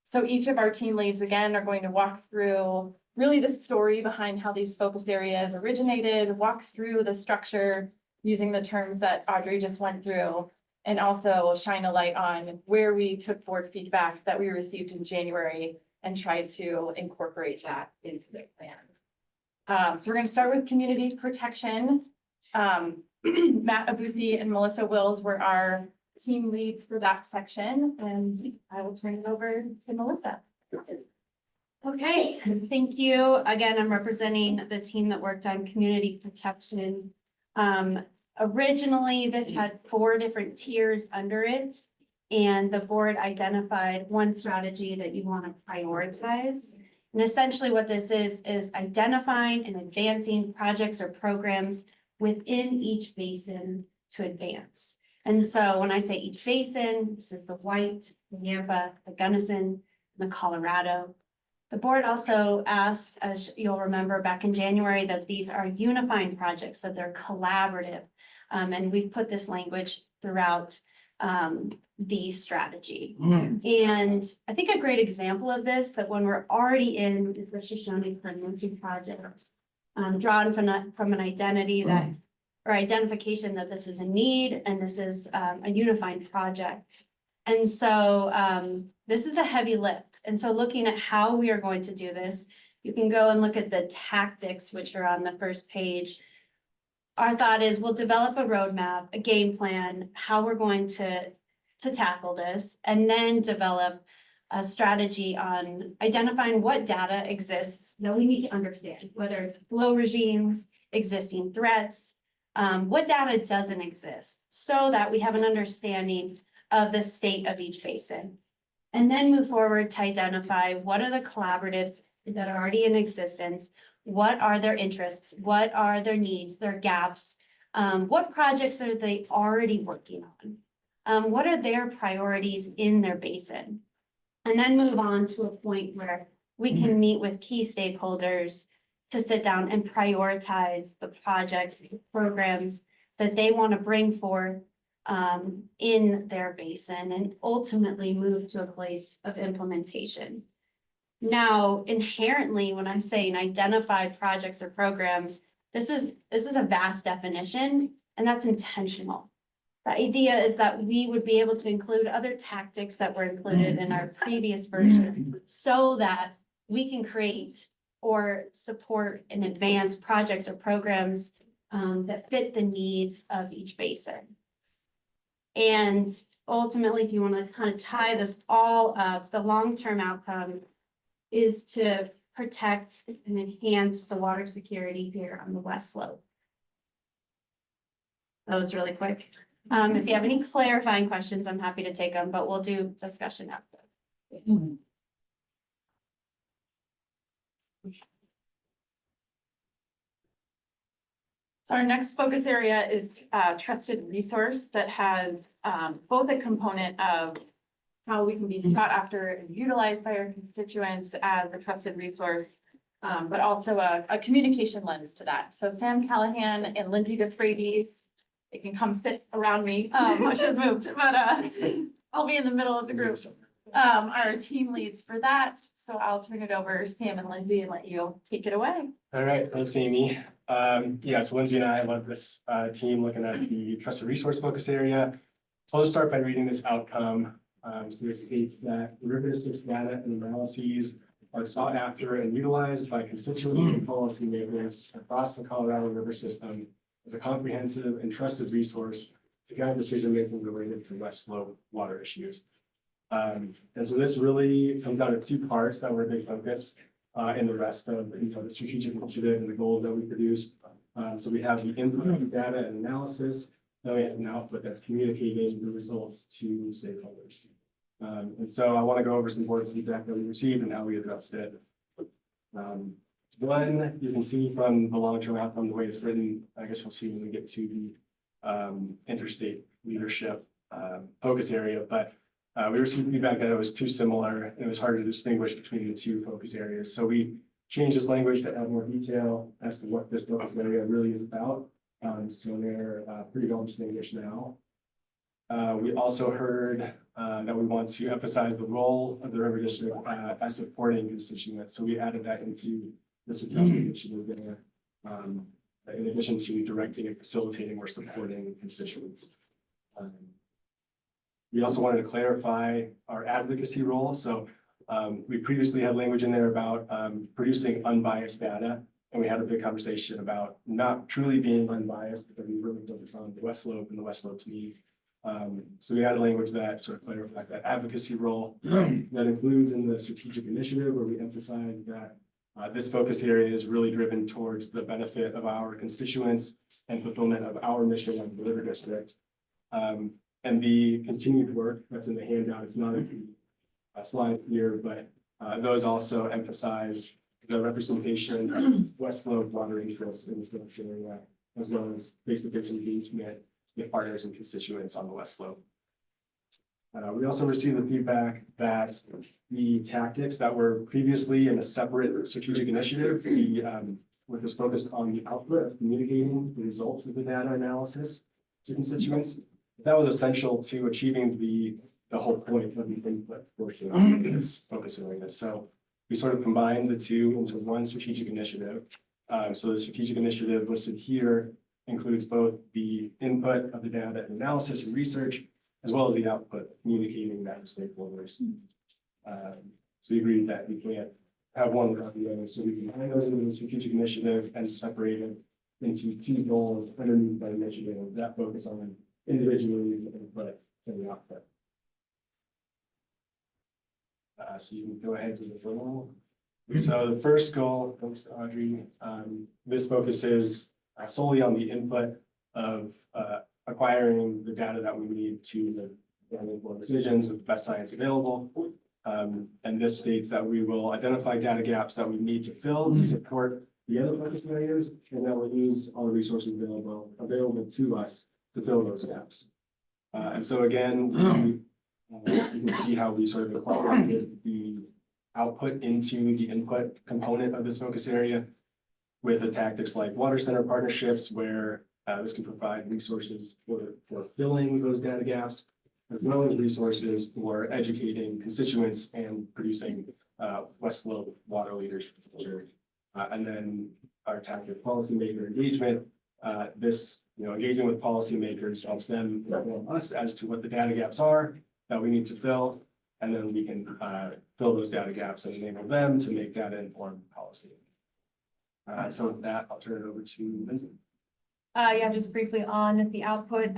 So each of our team leads, again, are going to walk through really the story behind how these focus areas originated, walk through the structure using the terms that Audrey just went through, and also shine a light on where we took board feedback that we received in January and tried to incorporate that into the plan. So we're going to start with community protection. Matt Abusi and Melissa Wills were our team leads for that section, and I will turn it over to Melissa. Okay, thank you. Again, I'm representing the team that worked on community protection. Originally, this had 4 different tiers under it, and the board identified one strategy that you want to prioritize. And essentially what this is identifying and advancing projects or programs within each basin to advance. And so when I say each basin, this is the White, the Yampa, the Gunnison, and the Colorado. The board also asked, as you'll remember back in January, that these are unifying projects, that they're collaborative. And we've put this language throughout the strategy. And I think a great example of this, that when we're already in, is the Shoshone Pregnancy Project. Drawn from an identity that, or identification that this is a need and this is a unifying project. And so this is a heavy lift. And so looking at how we are going to do this, you can go and look at the tactics, which are on the first page. Our thought is we'll develop a roadmap, a game plan, how we're going to tackle this, and then develop a strategy on identifying what data exists that we need to understand, whether it's flow regimes, existing threats, what data doesn't exist, so that we have an understanding of the state of each basin. And then move forward to identify what are the collaboratives that are already in existence, what are their interests, what are their needs, their gaps, what projects are they already working on, what are their priorities in their basin. And then move on to a point where we can meet with key stakeholders to sit down and prioritize the projects, the programs that they want to bring forth in their basin, and ultimately move to a place of implementation. Now, inherently, when I'm saying identify projects or programs, this is a vast definition, and that's intentional. The idea is that we would be able to include other tactics that were included in our previous version, so that we can create or support and advance projects or programs that fit the needs of each basin. And ultimately, if you want to kind of tie this all up, the long-term outcome is to protect and enhance the water security here on the west slope. That was really quick. If you have any clarifying questions, I'm happy to take them, but we'll do discussion after. So our next focus area is a trusted resource that has both a component of how we can be sought after and utilized by our constituents as a trusted resource, but also a communication lens to that. So Sam Callahan and Lindsay DeFreitas, they can come sit around me. I should have moved, but I'll be in the middle of the group. Our team leads for that. So I'll turn it over to Sam and Lindsay and let you take it away. All right, thanks, Amy. Yeah, so Lindsay and I led this team looking at the trusted resource focus area. So I'll just start by reading this outcome. So this states that the river district's data and analyses are sought after and utilized by constituents and policymakers across the Colorado River system as a comprehensive and trusted resource to guide decision-making related to West Slope water issues. And so this really comes out of two parts that were a big focus in the rest of the strategic initiative and the goals that we produced. So we have the input, data, and analysis. Then we have an output that's communicating the results to stakeholders. And so I want to go over some board feedback that we received and how we addressed it. One, you can see from the long-term outcome, the way it's written, I guess we'll see when we get to the interstate leadership focus area, but we received feedback that it was too similar and it was hard to distinguish between the two focus areas. So we changed this language to add more detail as to what this focus area really is about. So they're pretty well distinguished now. We also heard that we want to emphasize the role of the river district as supporting constituents. So we added that into the strategic initiative there, in addition to directing and facilitating or supporting constituents. We also wanted to clarify our advocacy role. So we previously had language in there about producing unbiased data. And we had a big conversation about not truly being unbiased, because we really focus on the West Slope and the West Slope's needs. So we added language that sort of clarifies that advocacy role. That includes in the strategic initiative where we emphasize that this focus area is really driven towards the benefit of our constituents and fulfillment of our mission as the river district. And the continued work that's in the handout, it's not a slide here, but those also emphasize the representation of West Slope water interests in this area, as well as face-to-face engagement with partners and constituents on the West Slope. We also received the feedback that the tactics that were previously in a separate strategic initiative, with this focused on the output of communicating the results of the data analysis to constituents, that was essential to achieving the whole point of the input portion of this focus area. So we sort of combined the two into one strategic initiative. So the strategic initiative listed here includes both the input of the data and analysis and research, as well as the output, communicating that to stakeholders. So we agreed that we can't have one without the other. So we combine those into the strategic initiative and separate it into two goals underneath that initiative that focus on individually the input and the output. So you can go ahead to the goal. So the first goal, thanks to Audrey, this focuses solely on the input of acquiring the data that we need to inform decisions with the best science available. And this states that we will identify data gaps that we need to fill to support the other focus areas, and that we'll use all the resources available to us to fill those gaps. And so again, you can see how we sort of incorporated the output into the input component of this focus area with the tactics like water center partnerships, where this can provide resources for filling those data gaps, as well as resources for educating constituents and producing West Slope water leaders for the future. And then our tactic policymaker engagement, this, engaging with policymakers helps them inform us as to what the data gaps are that we need to fill. And then we can fill those data gaps and enable them to make data informed policy. So with that, I'll turn it over to Lindsay. Yeah, just briefly on the output,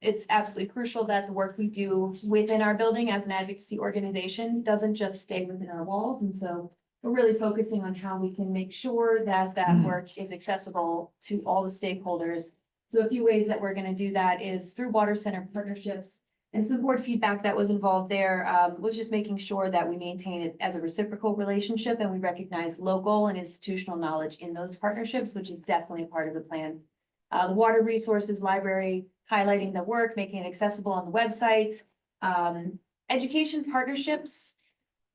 it's absolutely crucial that the work we do within our building as an advocacy organization doesn't just stay within our walls. And so we're really focusing on how we can make sure that that work is accessible to all the stakeholders. So a few ways that we're going to do that is through water center partnerships, and some board feedback that was involved there was just making sure that we maintain it as a reciprocal relationship and we recognize local and institutional knowledge in those partnerships, which is definitely a part of the plan. The water resources library, highlighting the work, making it accessible on the website. Education partnerships,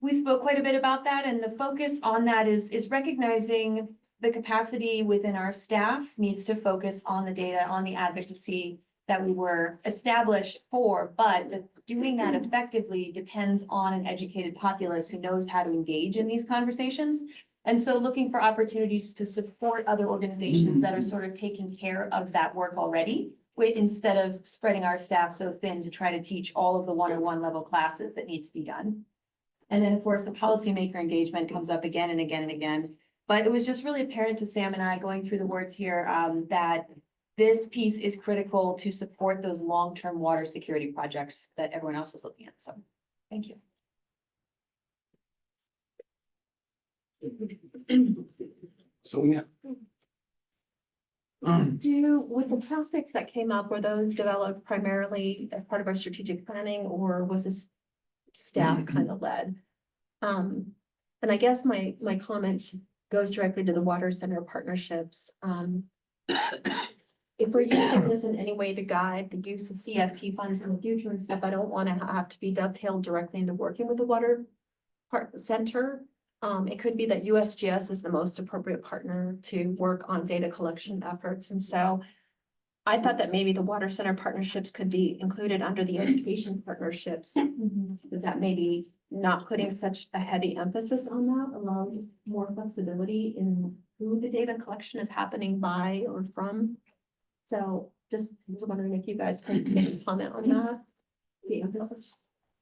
we spoke quite a bit about that, and the focus on that is recognizing the capacity within our staff needs to focus on the data, on the advocacy that we were established for, but doing that effectively depends on an educated populace who knows how to engage in these conversations. And so looking for opportunities to support other organizations that are sort of taking care of that work already, instead of spreading our staff so thin to try to teach all of the one-on-one level classes that need to be done. And then, of course, the policymaker engagement comes up again and again and again. But it was just really apparent to Sam and I going through the words here that this piece is critical to support those long-term water security projects that everyone else is looking at. So, thank you. So, yeah. With the topics that came up, were those developed primarily as part of our strategic planning, or was this staff kind of led? And I guess my comment goes directly to the water center partnerships. If we're using this in any way to guide the use of CFP funds in the future and stuff, I don't want to have to be dovetailed directly into working with the water center. It could be that USGS is the most appropriate partner to work on data collection efforts. And so I thought that maybe the water center partnerships could be included under the education partnerships. That maybe not putting such a heavy emphasis on that allows more flexibility in who the data collection is happening by or from. So just was wondering if you guys could make a comment on that, the emphasis.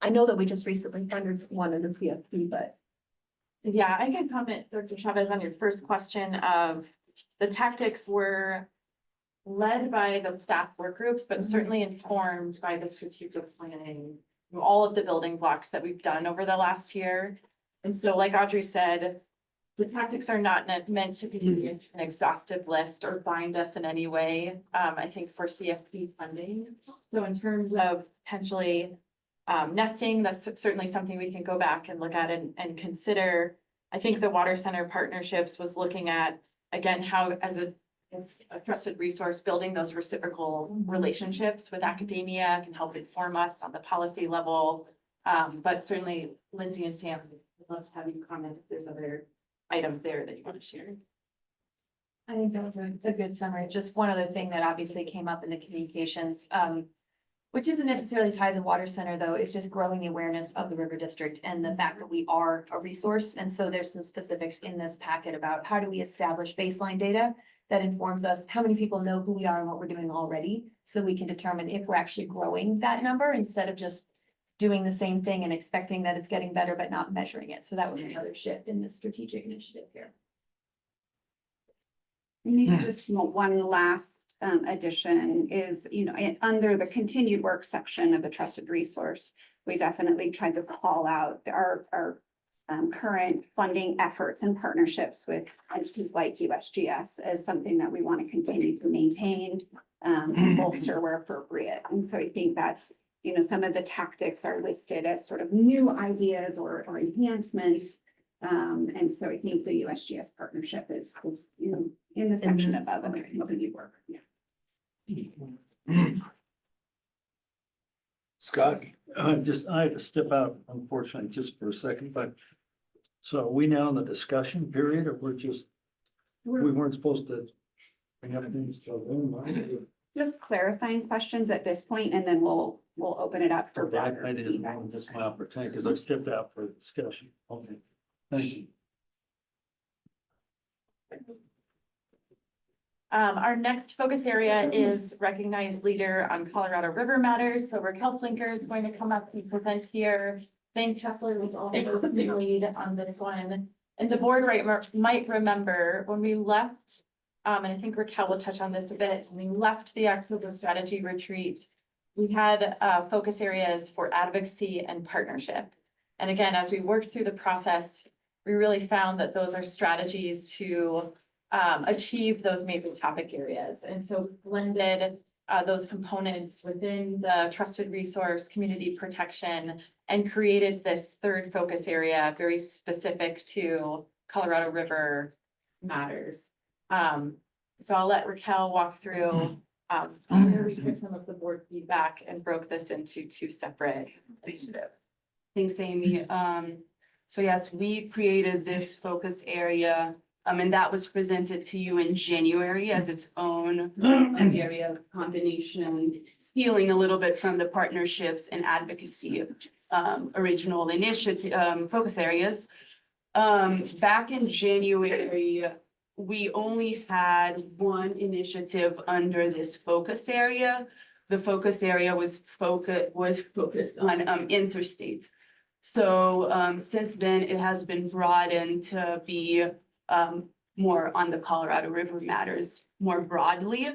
I know that we just recently funded one in the PFP, but. Yeah, I can comment, Dr. Chavez, on your first question of the tactics were led by the staff work groups, but certainly informed by the strategic planning, all of the building blocks that we've done over the last year. And so like Audrey said, the tactics are not meant to be an exhaustive list or bind us in any way, I think for CFP funding. So in terms of potentially nesting, that's certainly something we can go back and look at and consider. I think the water center partnerships was looking at, again, how as a trusted resource, building those reciprocal relationships with academia can help inform us on the policy level. But certainly Lindsay and Sam, would love to have you comment if there's other items there that you want to share. I think that was a good summary. Just one other thing that obviously came up in the communications, which isn't necessarily tied to the water center though, is just growing the awareness of the River District and the fact that we are a resource. And so there's some specifics in this packet about how do we establish baseline data that informs us how many people know who we are and what we're doing already. So we can determine if we're actually growing that number instead of just doing the same thing and expecting that it's getting better, but not measuring it. So that was another shift in the strategic initiative here. Maybe just one last addition is, under the continued work section of the trusted resource, we definitely tried to call out our current funding efforts and partnerships with entities like USGS as something that we want to continue to maintain and bolster where appropriate. And so I think that's, some of the tactics are listed as sort of new ideas or enhancements. And so I think the USGS partnership is in the section above and continued work. Yeah. Scott? I had to step out unfortunately just for a second, but so are we now in the discussion period or we weren't supposed to bring up things to Just clarifying questions at this point, and then we'll open it up for broader I didn't feedback. know this my opportunity because I stepped out for discussion. Okay. Our next focus area is recognized leader on Colorado River matters. So Raquel Flinker is going to come up and present here. Thane Kessler was also the lead on this one. And the board might remember when we left, and I think Raquel will touch on this a bit, when we left the October strategy retreat, we had focus areas for advocacy and partnership. And again, as we worked through the process, we really found that those are strategies to achieve those major topic areas. And so blended those components within the trusted resource, community protection, and created this third focus area very specific to Colorado River matters. So I'll let Raquel walk through where we took some of the board feedback and broke this into two separate initiatives. Thanks, Amy. So yes, we created this focus area, and that was presented to you in January as its own area of combination, stealing a little bit from the partnerships and advocacy original initiative focus areas. Back in January, we only had one initiative under this focus area. The focus area was focused on interstate. So since then, it has been broadened to be more on the Colorado River matters more broadly.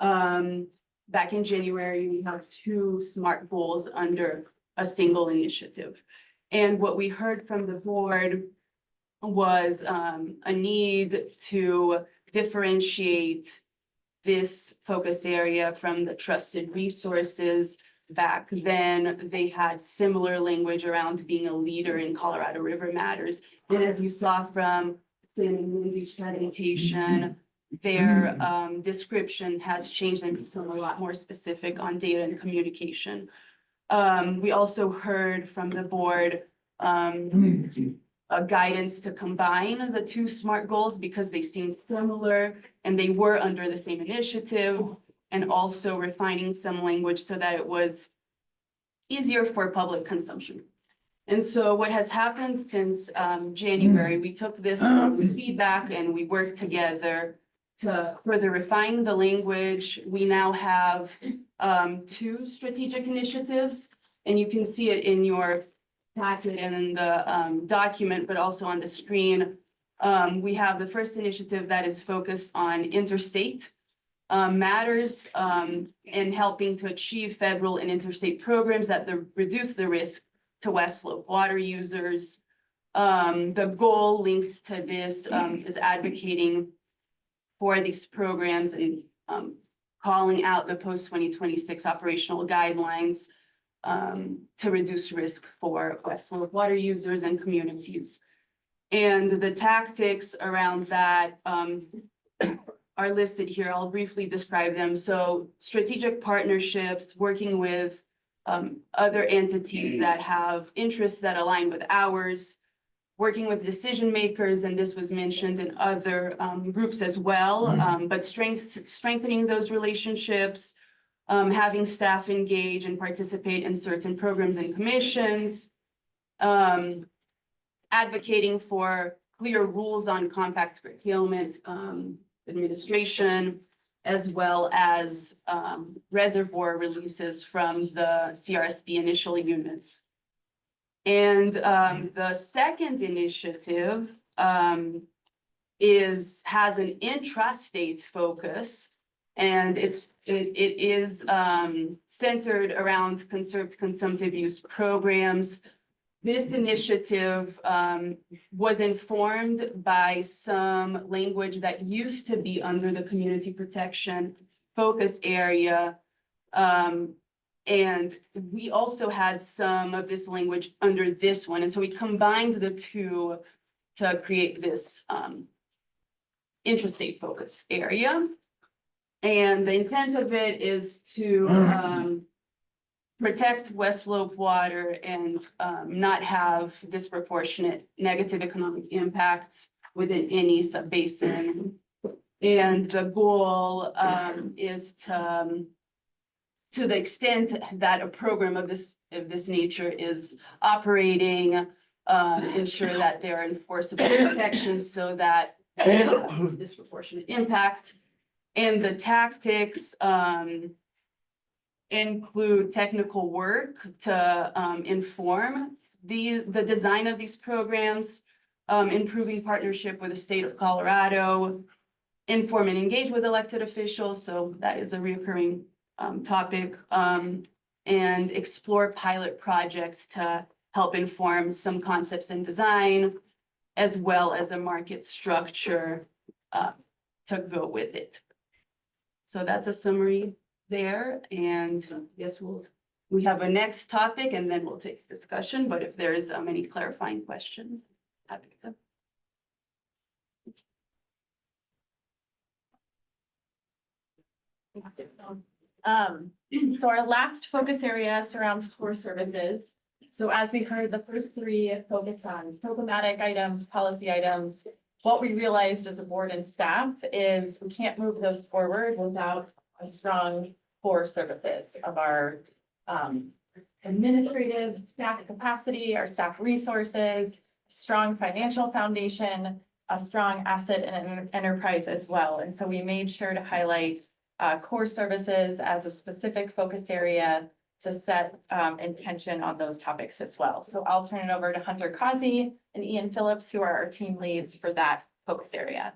Back in January, we have 2 SMART goals under a single initiative. And what we heard from the board was a need to differentiate this focus area from the trusted resources. Back then, they had similar language around being a leader in Colorado River matters. And as you saw from Sam and Lindsay's presentation, their description has changed and become a lot more specific on data and communication. We also heard from the board a guidance to combine the 2 SMART goals because they seemed similar and they were under the same initiative, and also refining some language so that it was easier for public consumption. And so what has happened since January, we took this feedback and we worked together to further refine the language. We now have 2 strategic initiatives, and you can see it in your packet and in the document, but also on the screen. We have the first initiative that is focused on interstate matters and helping to achieve federal and interstate programs that reduce the risk to West Slope water users. The goal linked to this is advocating for these programs and calling out the post-2026 operational guidelines to reduce risk for West Slope water users and communities. And the tactics around that are listed here. I'll briefly describe them. So strategic partnerships, working with other entities that have interests that align with ours, working with decision makers, and this was mentioned in other groups as well, but strengthening those relationships, having staff engage and participate in certain programs and commissions, advocating for clear rules on compact curtailment administration, as well as reservoir releases from the CRSP initial units. And the second initiative has an intrastate focus, and it is centered around conserved consumptive use programs. This initiative was informed by some language that used to be under the community protection focus area. And we also had some of this language under this one. And so we combined the 2 to create this intrastate focus area. And the intent of it is to protect West Slope water and not have disproportionate negative economic impacts within any subbasin. And the goal is to the extent that a program of this nature is operating, ensure that there are enforceable protections so that disproportionate impact. And the tactics, include technical work to, inform the design of these programs, improving partnership with the state of Colorado, inform and engage with elected officials, so that is a reoccurring topic, and explore pilot projects to help inform some concepts in design, as well as a market structure to go with it. So that's a summary there, and yes, we have a next topic and then we'll take discussion, but if there is any clarifying questions, happy to. So our last focus area surrounds core services. So as we heard, the first three focus on programmatic items, policy items. What we realized as a board and staff is we can't move those forward without a strong core services of our administrative staff capacity, our staff resources, strong financial foundation, a strong asset and enterprise as well. And so we made sure to highlight core services as a specific focus area to set intention on those topics as well. So I'll turn it over to Hunter Kazi and Ian Phillips, who are our team leads for that focus area.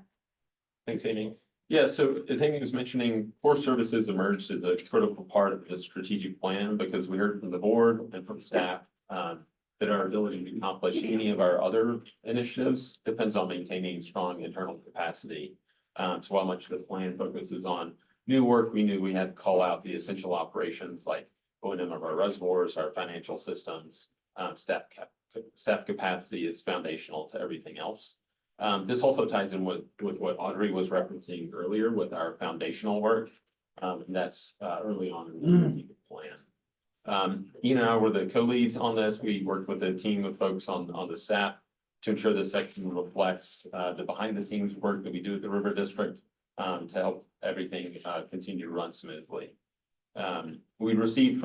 Thanks, Amy. Yeah, so as Amy was mentioning, core services emerged as a critical part of the strategic plan because we heard from the board and from staff that our ability to accomplish any of our other initiatives depends on maintaining strong internal capacity. So while much of the plan focuses on new work, we knew we had to call out the essential operations like O&M of our reservoirs, our financial systems, staff capacity is foundational to everything else. This also ties in with what Audrey was referencing earlier with our foundational work. And that's early on in the strategic plan. Ian and I were the co-leads on this. We worked with a team of folks on the staff to ensure this section reflects the behind the scenes work that we do at the River District to help everything continue to run smoothly. We received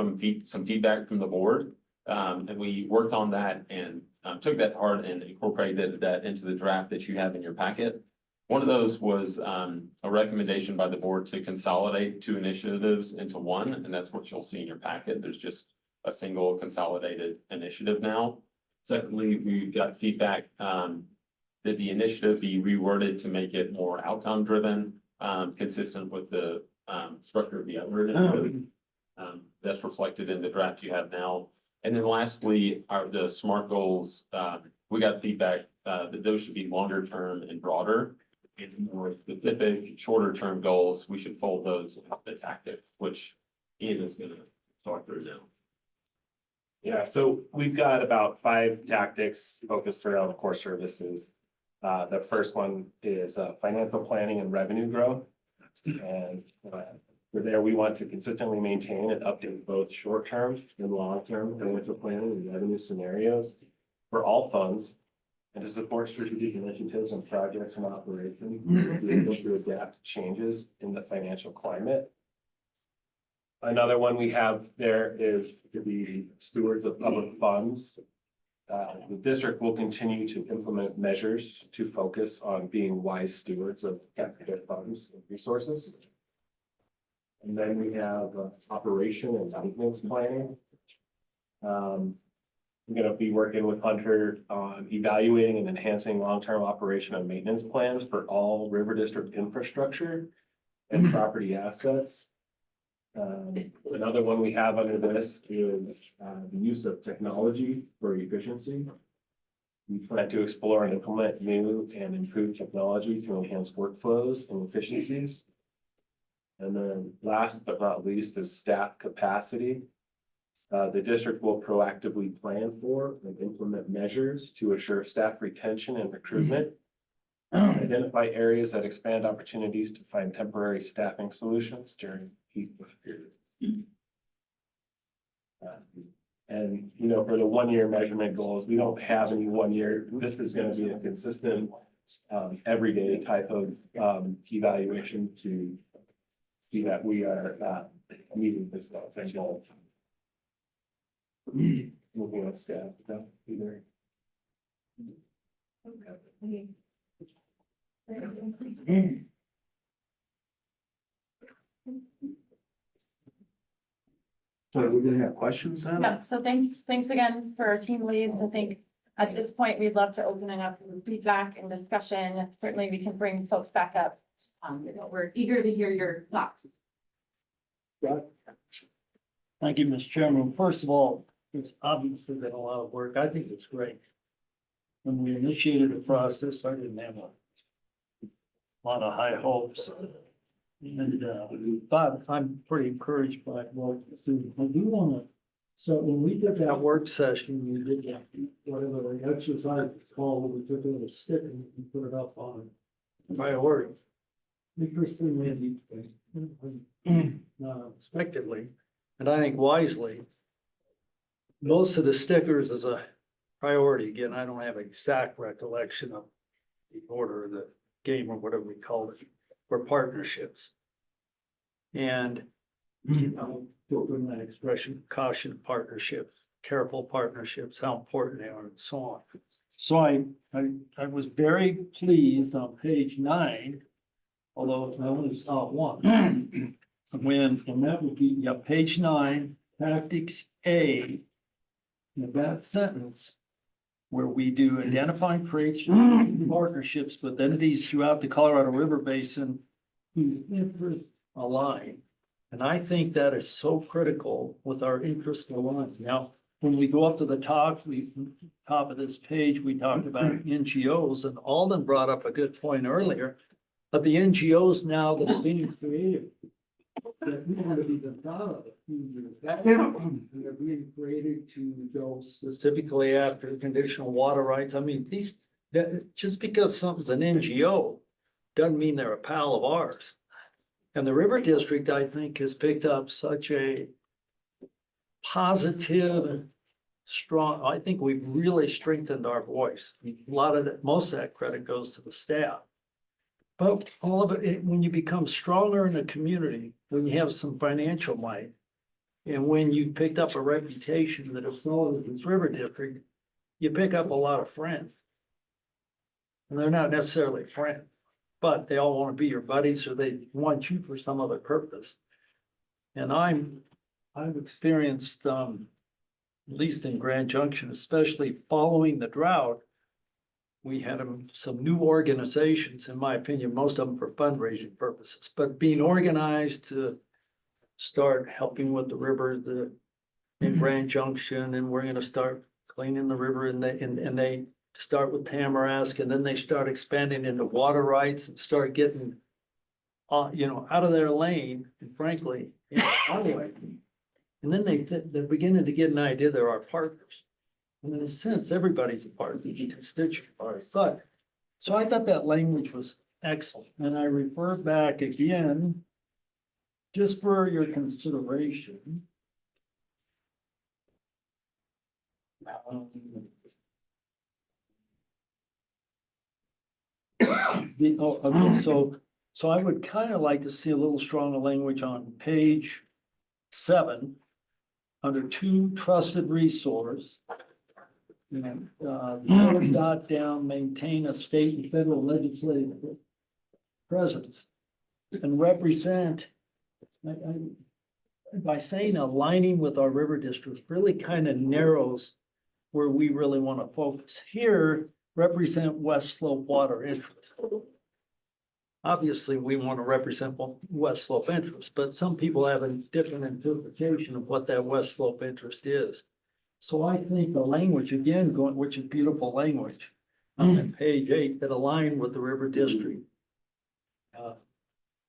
some feedback from the board and we worked on that and took that to heart and incorporated that into the draft that you have in your packet. One of those was a recommendation by the board to consolidate two initiatives into one, and that's what you'll see in your packet. There's just a single consolidated initiative now. Secondly, we got feedback that the initiative be reworded to make it more outcome driven, consistent with the structure of the other initiative. That's reflected in the draft you have now. And then lastly, the SMART goals, we got feedback that those should be longer term and broader. And more specific, shorter term goals, we should fold those into the tactic, which Ian is gonna talk through now. Yeah, so we've got about 5 tactics focused around core services. The first one is financial planning and revenue growth. And for there, we want to consistently maintain and update both short-term and long-term financial planning and revenue scenarios for all funds and to support strategic initiatives and projects and operations to be able to adapt to changes in the financial climate. Another one we have there is to be stewards of public funds. The district will continue to implement measures to focus on being wise stewards of taxpayer funds and resources. And then we have operation and maintenance planning. I'm going to be working with Hunter on evaluating and enhancing long-term operation and maintenance plans for all River District infrastructure and property assets. Another one we have under this is the use of technology for efficiency. We plan to explore and implement new and improved technology to enhance workflows and efficiencies. And then last but not least is staff capacity. The district will proactively plan for and implement measures to assure staff retention and recruitment. Identify areas that expand opportunities to find temporary staffing solutions during peak periods. And, you know, for the 1-year measurement goals, we don't have any 1 year. This is going to be a consistent, everyday type of evaluation to see that we are meeting this goal. Moving on staff, either. So we're gonna have questions then? Yeah, so thanks again for our team leads. I think at this point, we'd love to open it up for feedback and discussion. Certainly, we can bring folks back up. We're eager to hear your thoughts. Thank you, Mr. Chairman. First of all, it's obviously been a lot of work. I think it's great. When we initiated the process, I didn't have a lot of high hopes. But I'm pretty encouraged by what I do wanna, so when we did that work session, we did that, whatever the exercise was called, we took a little stick and we put it up on priority. Interestingly, expectedly, and I think wisely, most of the stickers is a priority. Again, I don't have exact recollection of the order of the game or whatever we called it, for partnerships. And, you know, in that expression, caution partnerships, careful partnerships, how important they are and so on. So I was very pleased on page 9, although I only saw one. And that would be, yeah, page 9, tactics A, in that sentence, where we do identifying creation partnerships with entities throughout the Colorado River Basin whose interests align. And I think that is so critical with our interests aligned. Now, when we go up to the top of this page, we talked about NGOs, and Alden brought up a good point earlier. Of the NGOs now that are being created, that we want to be the thought of a few years back, and they're being created to go specifically after conditional water rights. I mean, just because something's an NGO doesn't mean they're a pal of ours. And the River District, I think, has picked up such a positive, strong, I think we've really strengthened our voice. A lot of that, most of that credit goes to the staff. But all of it, when you become stronger in a community, when you have some financial might, and when you picked up a reputation that is solid as River District, you pick up a lot of friends. And they're not necessarily friends, but they all want to be your buddies or they want you for some other purpose. And I've experienced, at least in Grand Junction, especially following the drought, we had some new organizations, in my opinion, most of them for fundraising purposes, but being organized to start helping with the river, in Grand Junction, and we're gonna start cleaning the river, and they start with Tamarask, and then they start expanding into water rights and start getting out of their lane, and frankly, our lane. And then they're beginning to get an idea they're our partners. And in a sense, everybody's a partner, it's a constituent part, but, so I thought that language was excellent, and I refer back again, just for your consideration. So I would kind of like to see a little stronger language on page 7, under 2, trusted resource. And third dot down, maintain a state and federal legislative presence and represent. By saying aligning with our river districts really kind of narrows where we really want to focus. Here, represent West Slope water interests. Obviously, we want to represent West Slope interests, but some people have a different interpretation of what that West Slope interest is. So I think the language, again, which is beautiful language, on page 8, that align with the river district.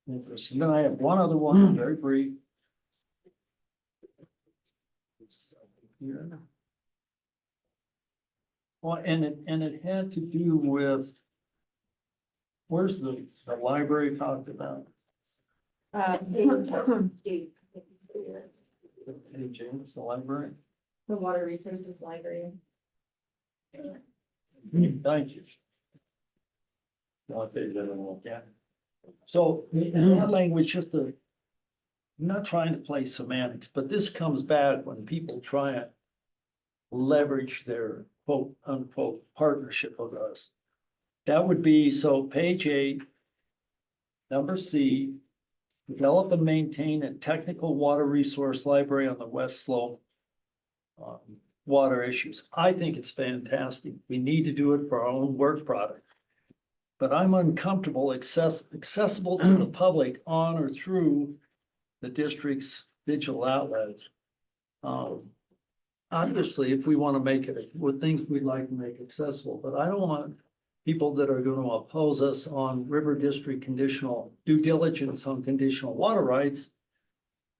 Interest. And then I have one other one, very brief. Here. Well, and it had to do with, where's the library talked about? Page Page 8, it's the library. The Water Resources Library. Thank you. So in that language, I'm not trying to play semantics, but this comes back when people try it. leverage their quote unquote partnership with us. That would be, so page 8, number C, develop and maintain a technical water resource library on the west slope. Water issues. I think it's fantastic. We need to do it for our own work product. But I'm uncomfortable accessible to the public on or through the district's digital outlets. Obviously, if we want to make it, with things we'd like to make accessible, but I don't want people that are going to oppose us on River District conditional due diligence on conditional water rights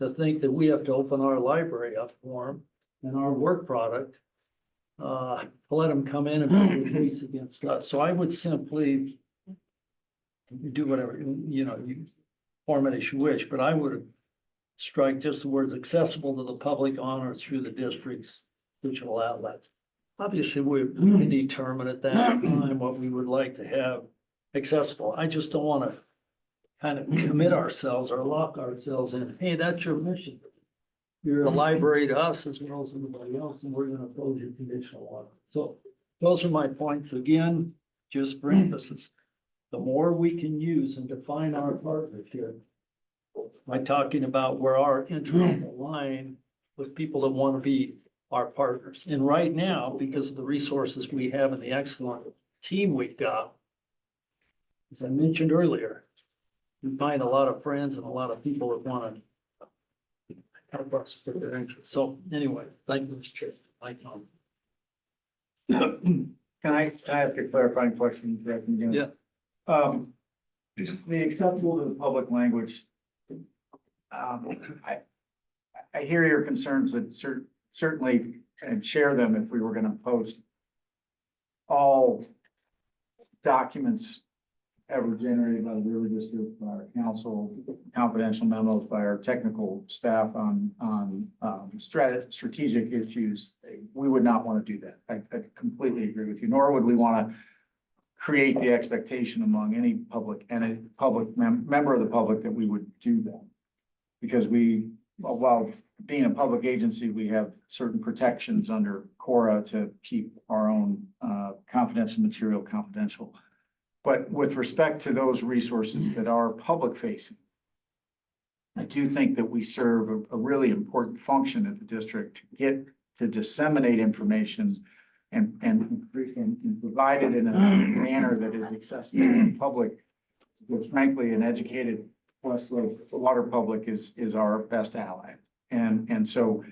to think that we have to open our library up for them and our work product, to let them come in and make a case against us. So I would simply do whatever, you form it as you wish, but I would strike just the words accessible to the public on or through the district's digital outlet. Obviously, we can determine at that time what we would like to have accessible. I just don't want to kind of commit ourselves or lock ourselves in, hey, that's your mission. You're a library to us as well as anybody else, and we're gonna oppose your conditional water. So those are my points. Again, just for emphasis. The more we can use and define our partnership by talking about where our interests align with people that want to be our partners. And right now, because of the resources we have and the excellent team we've got, as I mentioned earlier, we find a lot of friends and a lot of people that want to help us with their interests. So anyway, thank you, Mr. Chair. Can I ask a clarifying question? Yeah. The accessible to the public language. I hear your concerns that certainly and share them if we were gonna post all documents ever generated by the River District, by our council, confidential memos by our technical staff on strategic issues. We would not want to do that. I completely agree with you, nor would we want to create the expectation among any public and member of the public that we would do that. Because while being a public agency, we have certain protections under Cora to keep our own confidential material confidential. But with respect to those resources that are public facing, I do think that we serve a really important function at the district to disseminate information and provide it in a manner that is accessible to the public. Because frankly, an educated West Slope water public is our best ally. And so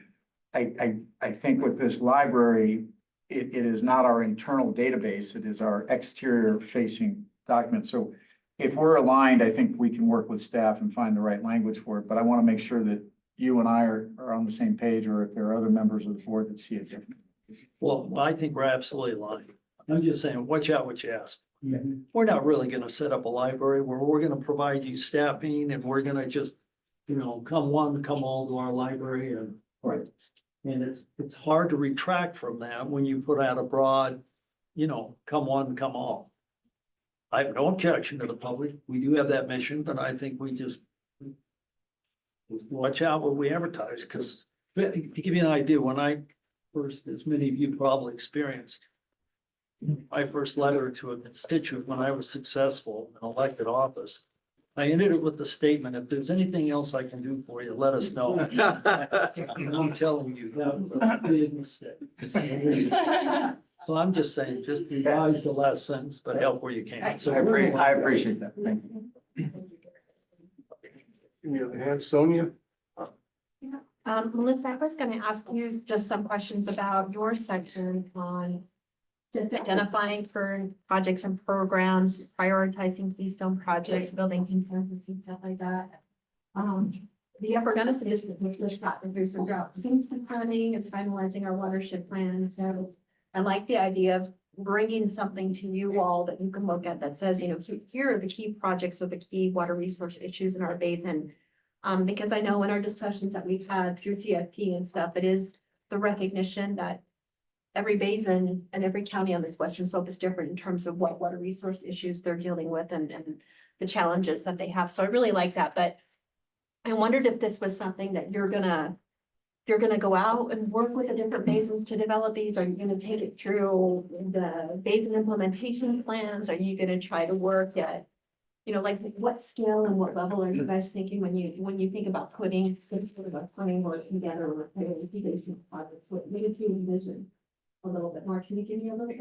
I think with this library, it is not our internal database, it is our exterior facing document. So if we're aligned, I think we can work with staff and find the right language for it. But I want to make sure that you and I are on the same page, or if there are other members of the board that see it differently. Well, I think we're absolutely aligned. I'm just saying, watch out what you ask. We're not really gonna set up a library where we're gonna provide you staffing and we're gonna just, come one, come all to our library and. Right. And it's hard to retract from that when you put out a broad, come one, come all. I have no objection to the public. We do have that mission, but I think we just watch out what we advertise, because to give you an idea, when I first, as many of you probably experienced, my first letter to a constituent when I was successful in elected office, I ended it with the statement, if there's anything else I can do for you, let us know. I'm telling you, that was a big mistake. So I'm just saying, just revise the last sentence, but help where you can. So I appreciate that. Thank you. Any other hands, Sonia? Melissa, I was gonna ask you just some questions about your section on just identifying current projects and programs, prioritizing Keystone projects, building consensus and stuff like that. The Upper Gunnison District has just gotten through some drought Kingston planning, it's finalizing our watershed plan, so I like the idea of bringing something to you all that you can look at that says, here are the key projects or the key water resource issues in our basin. Because I know in our discussions that we've had through CFP and stuff, it is the recognition that every basin and every county on this western slope is different in terms of what water resource issues they're dealing with and the challenges that they have. So I really like that, but I wondered if this was something that you're gonna you're gonna go out and work with the different basins to develop these? Are you gonna take it through the basin implementation plans? Are you gonna try to work at, like what scale and what level are you guys thinking when you think about putting some sort of a framework together or implementation projects? What did you envision a little bit more? Can you give me a little bit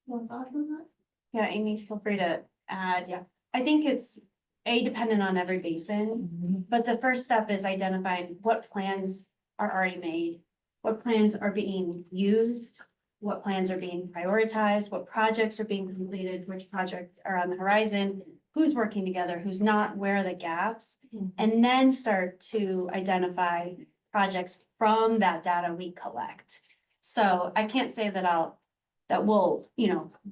more thoughts on that? Yeah, Amy, feel free to add. Yeah. I think it's dependent on every basin, but the first step is identifying what plans are already made, what plans are being used, what plans are being prioritized, what projects are being completed, which projects are on the horizon, who's working together, who's not, where are the gaps, and then start to identify projects from that data we collect. So I can't say that we'll,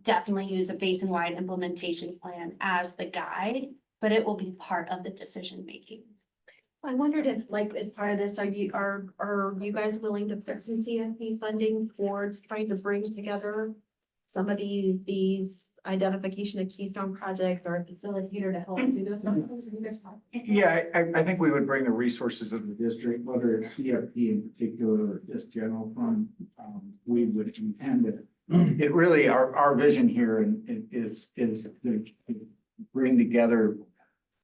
definitely use a basin-wide implementation plan as the guide, but it will be part of the decision-making. I wondered if, like, as part of this, are you guys willing to put some CFP funding towards trying to bring together some of these identification of keystone projects or a facilitator to help do this? Yeah, I think we would bring the resources of the district, whether it's CFP in particular or just general fund. We would intend it. It really, our vision here is to bring together,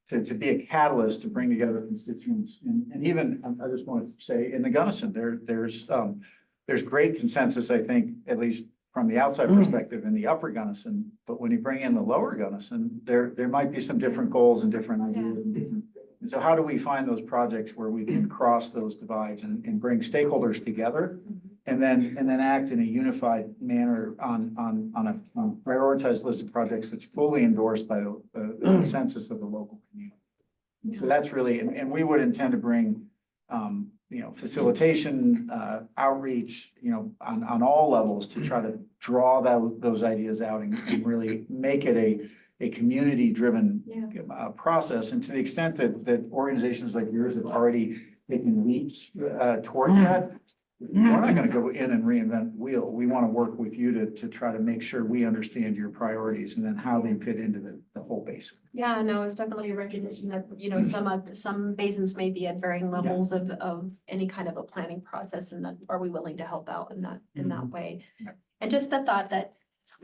to be a catalyst, to bring together constituents. And even, I just want to say, in the Gunnison, there's great consensus, I think, at least from the outside perspective in the upper Gunnison. But when you bring in the lower Gunnison, there might be some different goals and different ideas and different. And so how do we find those projects where we can cross those divides and bring stakeholders together? And then act in a unified manner on a prioritized list of projects that's fully endorsed by the consensus of the local community. So that's really, and we would intend to bring, facilitation, outreach, on all levels to try to draw those ideas out and really make it a community-driven process. And to the extent that organizations like yours have already taken leaps towards that, we're not going to go in and reinvent the wheel. We want to work with you to try to make sure we understand your priorities and then how they fit into the whole basin. Yeah, no, it's definitely a recognition that, some basins may be at varying levels of any kind of a planning process, and that, are we willing to help out in that way? Yeah. And just the thought that,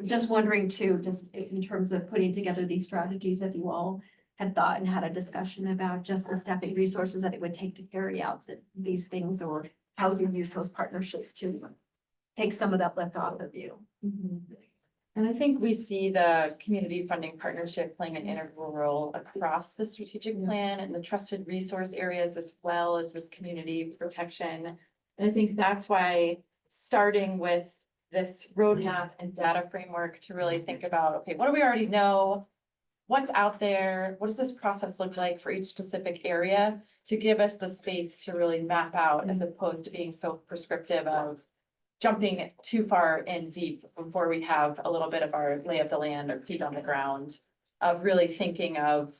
just wondering too, just in terms of putting together these strategies, that you all had thought and had a discussion about just the staffing resources that it would take to carry out these things, or how you use those partnerships to take some of that lift off of you. And I think we see the community funding partnership playing an integral role across the strategic plan and the trusted resource areas, as well as this community protection. And I think that's why starting with this roadmap and data framework to really think about, okay, what do we already know? What's out there? What does this process look like for each specific area to give us the space to really map out, as opposed to being so prescriptive of jumping too far in deep before we have a little bit of our lay of the land or feet on the ground, of really thinking of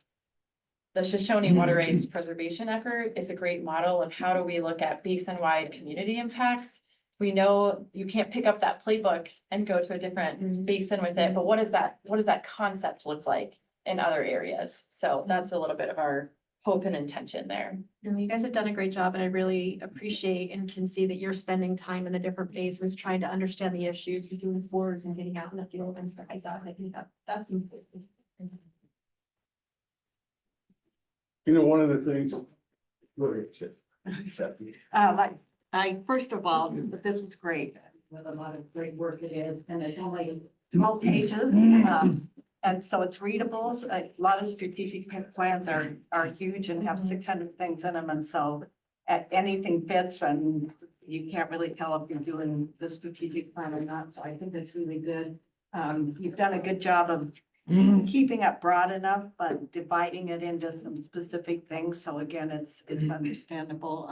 the Shoshone Water Rights Preservation effort is a great model of how do we look at basin-wide community impacts. We know you can't pick up that playbook and go to a different basin with it, but what does that concept look like in other areas? So that's a little bit of our hope and intention there. You guys have done a great job, and I really appreciate and can see that you're spending time in the different basins trying to understand the issues, you're doing boards and getting out in the field and stuff like that. I think that's important. One of the things. First of all, this is great, with a lot of great work it is, and it's only 12 pages. And so it's readable. A lot of strategic plans are huge and have 600 things in them. And so anything fits, and you can't really tell if you're doing the strategic plan or not. So I think that's really good. You've done a good job of keeping it broad enough, but dividing it into some specific things. So again, it's understandable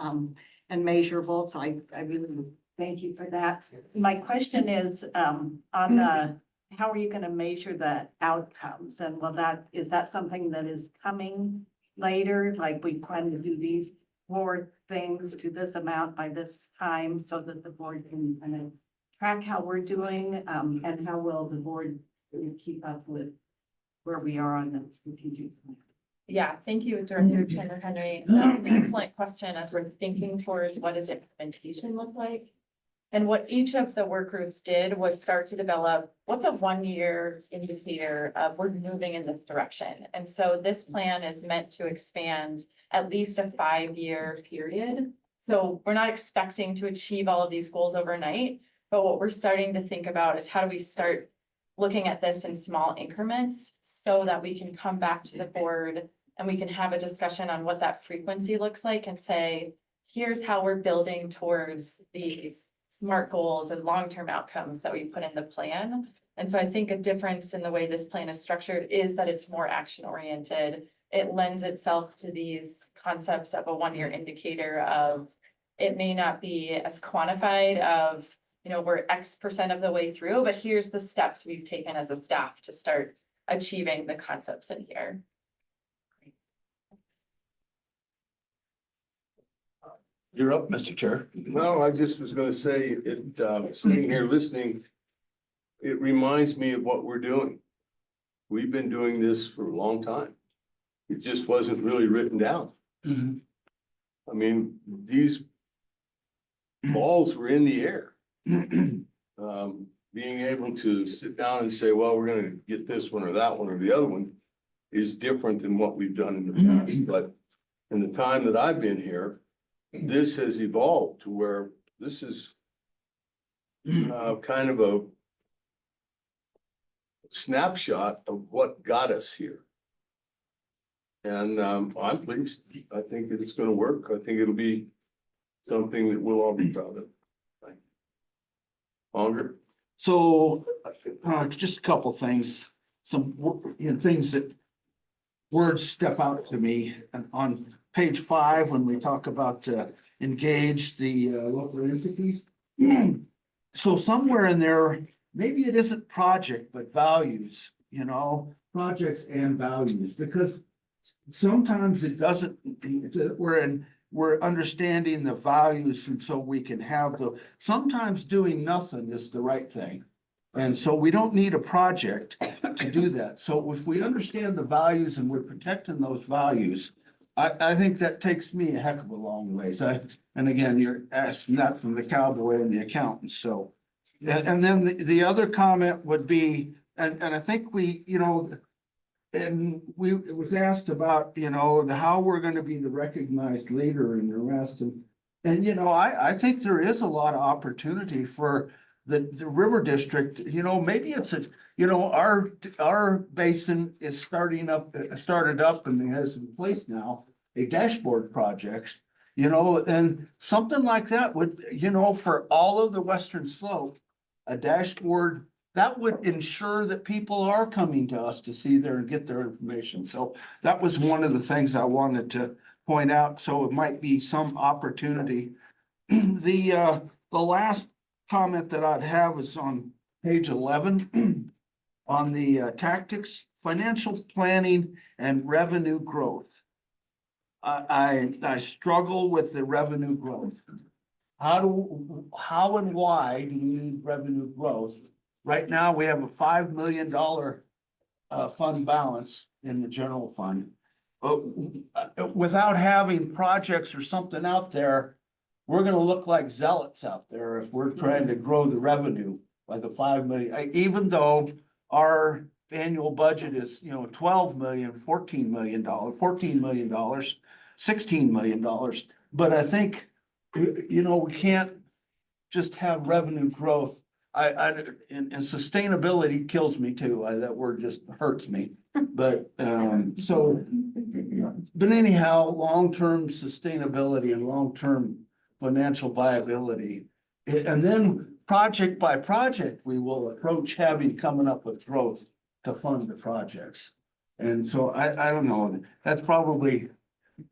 and measurable. So I really thank you for that. My question is on the, how are you going to measure the outcomes? And is that something that is coming later? Like, we plan to do these 4 things to this amount by this time, so that the board can kind of track how we're doing, and how will the board keep up with where we are on the strategic plan? Yeah, thank you, Director Chandler Henry. That's an excellent question as we're thinking towards what does implementation look like? And what each of the work groups did was start to develop, what's a 1-year indicator of we're moving in this direction? And so this plan is meant to expand at least a 5-year period. So we're not expecting to achieve all of these goals overnight, but what we're starting to think about is how do we start looking at this in small increments so that we can come back to the board and we can have a discussion on what that frequency looks like and say, here's how we're building towards these SMART goals and long-term outcomes that we put in the plan. And so I think a difference in the way this plan is structured is that it's more action-oriented. It lends itself to these concepts of a 1-year indicator of, it may not be as quantified of, you know, we're X% of the way through, but here's the steps we've taken as a staff to start achieving the concepts in here. You're up, Mr. Chair. No, I just was gonna say, sitting here listening, it reminds me of what we're doing. We've been doing this for a long time. It just wasn't really written down. I mean, these balls were in the air. Being able to sit down and say, well, we're gonna get this one or that one or the other one is different than what we've done in the past. But in the time that I've been here, this has evolved to where this is kind of a snapshot of what got us here. And I'm pleased. I think that it's gonna work. I think it'll be something that we'll all be proud of. Longer. So, just a couple things, things that words step out to me on page 5, when we talk about engage the local entities. So somewhere in there, maybe it isn't project, but values, you know, projects and values, because sometimes it doesn't, we're understanding the values, and so we can have sometimes doing nothing is the right thing. And so we don't need a project to do that. So if we understand the values and we're protecting those values, I think that takes me a heck of a long ways. And again, you're asking that from the cowboy and the accountant, so. And then the other comment would be, and I think we, you know, and it was asked about, you know, how we're gonna be the recognized leader and the rest. And, you know, I think there is a lot of opportunity for the river district, you know, maybe it's you know, our basin is started up and has in place now, a dashboard projects, you know, and something like that would, you know, for all of the western slope, a dashboard that would ensure that people are coming to us to see there and get their information. So that was one of the things I wanted to point out. So it might be some opportunity. The last comment that I'd have is on page 11 on the tactics, financial planning and revenue growth. I struggle with the revenue growth. How and why do we need revenue growth? Right now, we have a $5 million fund balance in the general fund. Without having projects or something out there, we're gonna look like zealots out there if we're trying to grow the revenue by the 5 million, even though our annual budget is, you know, 12 million, $14 million, $16 million. But I think, you know, we can't just have revenue growth. And sustainability kills me too. That word just hurts me. But but anyhow, long-term sustainability and long-term financial viability. And then project by project, we will approach coming up with growth to fund the projects. And so I don't know, that's probably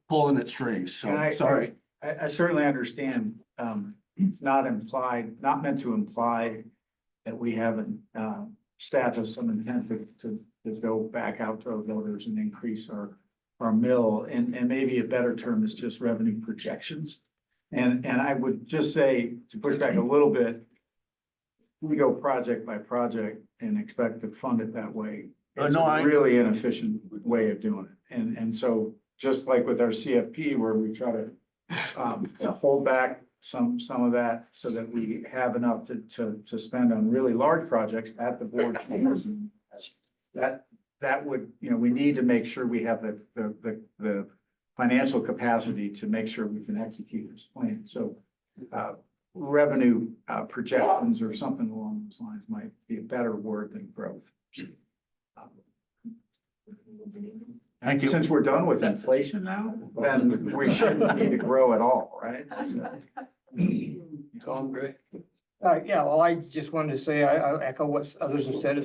pulling at strings. So sorry. I certainly understand. It's not meant to imply that we haven't, staff has some intent to go back out to our voters and increase our mill. And maybe a better term is just revenue projections. And I would just say, to push back a little bit, we go project by project and expect to fund it that way. It's No, a really inefficient way of doing it. And so just like with our CFP where we try to hold back some of that so that we have enough to spend on really large projects at the board. That would, we need to make sure we have the financial capacity to make sure we can execute this plan. So revenue projections or something along those lines might be a better word than growth. Thank you. Since we're done with inflation now, then we shouldn't need to grow at all, right? Tom, Gray? Yeah, well, I just wanted to say, I echo what others have said.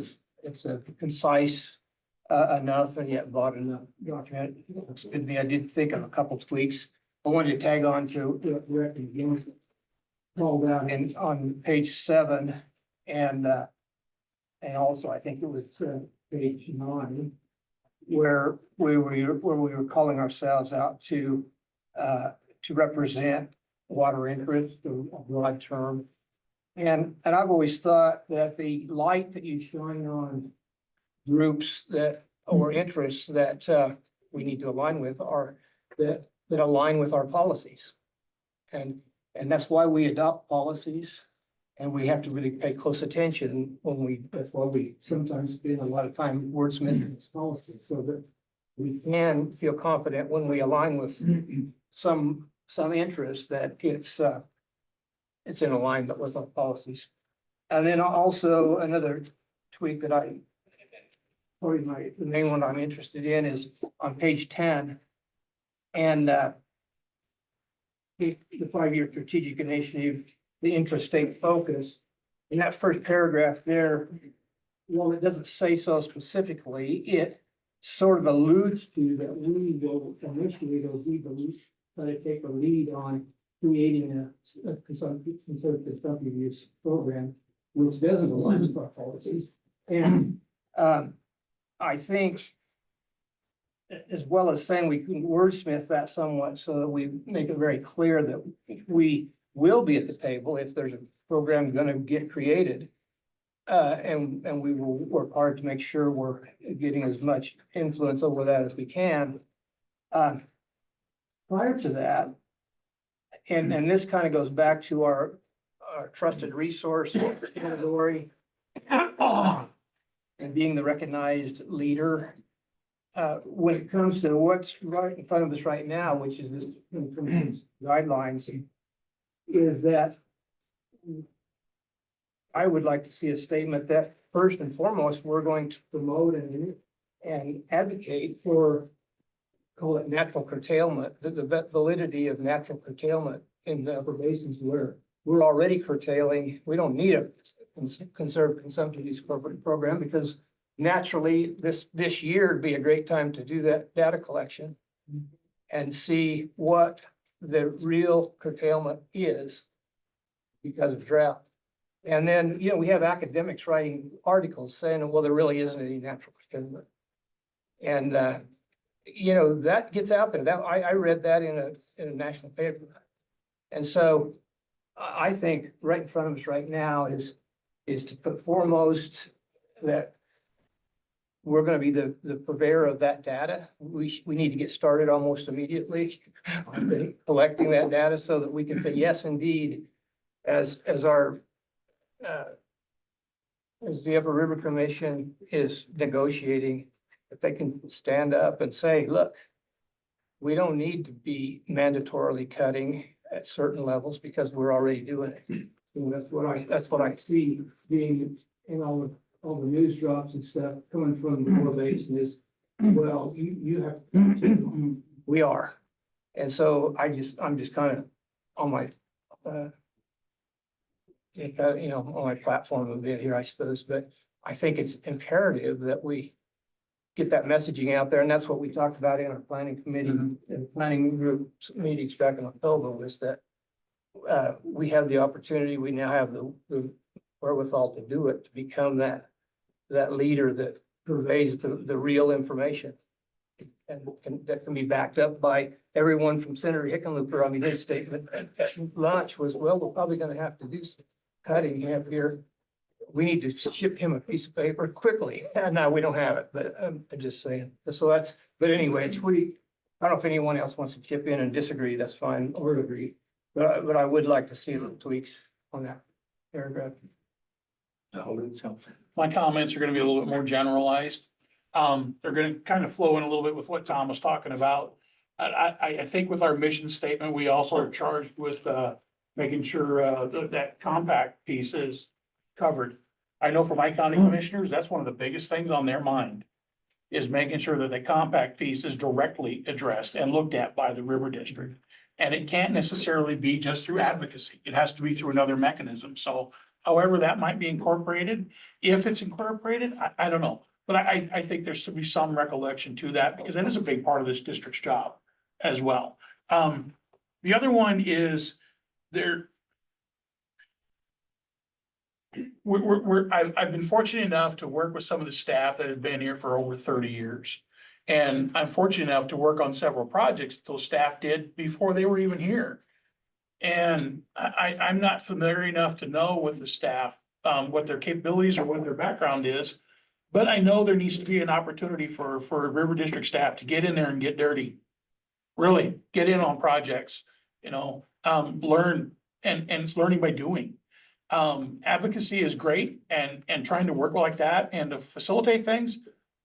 It's a concise enough and yet broad enough document. Looks good to me. I did think of a couple tweaks. I wanted to tag on to what Rick and James called out on page 7 and also I think it was page 9 where we were calling ourselves out to represent water interest, a broad term. And I've always thought that the light that you shine on groups that, or interests that we need to align with are that align with our policies. And that's why we adopt policies and we have to really pay close attention that's why we sometimes spend a lot of time wordsmithing this policy so that we can feel confident when we align with some interest that it's in alignment with our policies. And then also another tweak that the main one I'm interested in is on page 10. And the 5-year strategic initiative, the intrastate focus. In that first paragraph there, while it doesn't say so specifically, it sort of alludes to that we will initiate or we believe try to take a lead on creating a consumptive use program, which doesn't align with our policies. And I think, as well as saying we can wordsmith that somewhat so that we make it very clear that we will be at the table if there's a program going to get created. And we will work hard to make sure we're getting as much influence over that as we can. Prior to that, and this kind of goes back to our trusted resource category and being the recognized leader. When it comes to what's right in front of us right now, which is this guidelines, is that I would like to see a statement that first and foremost, we're going to promote and advocate for, call it natural curtailment, the validity of natural curtailment in the upper basins where we're already curtailing. We don't need a conserved consumptive use corporate program because naturally this year would be a great time to do that data collection and see what the real curtailment is because of drought. And then, we have academics writing articles saying, well, there really isn't any natural curtailment. And, that gets out there. I read that in a national paper. And so I think right in front of us right now is to put foremost that we're going to be the purveyor of that data. We need to get started almost immediately on collecting that data so that we can say, yes, indeed, as the Upper River Commission is negotiating, if they can stand up and say, look, we don't need to be mandatorily cutting at certain levels because we're already doing it. And that's what I see being in all the news drops and stuff coming from the Lower Basin is, well, you have to, we are. And so I'm just kind of on my on my platform a bit here, I suppose, but I think it's imperative that we get that messaging out there. And that's what we talked about in our planning committee and planning group meetings back in October was that we have the opportunity, we now have the wherewithal to do it, to become that leader that purveys the real information. And that can be backed up by everyone from Senator Hickenlooper. I mean, his statement at lunch was, well, we're probably going to have to do some cutting here we need to ship him a piece of paper quickly. And now we don't have it, but I'm just saying. So that's, but anyway, it's we, I don't know if anyone else wants to chip in and disagree, that's fine, or agree. But I would like to see little tweaks on that paragraph. My comments are gonna be a little bit more generalized. They're gonna kind of flow in a little bit with what Tom was talking about. I think with our mission statement, we also are charged with, making sure, that compact piece is covered. I know for my county commissioners, that's one of the biggest things on their mind. Is making sure that the compact piece is directly addressed and looked at by the river district. And it can't necessarily be just through advocacy. It has to be through another mechanism. So however that might be incorporated, if it's incorporated, I don't know. But I think there should be some recollection to that because that is a big part of this district's job as well. The other one is there. I've been fortunate enough to work with some of the staff that have been here for over 30 years. And I'm fortunate enough to work on several projects that those staff did before they were even here. And I'm not familiar enough to know with the staff, what their capabilities or what their background is. But I know there needs to be an opportunity for River District staff to get in there and get dirty. Really get in on projects, learn and it's learning by doing. Advocacy is great and trying to work like that and to facilitate things.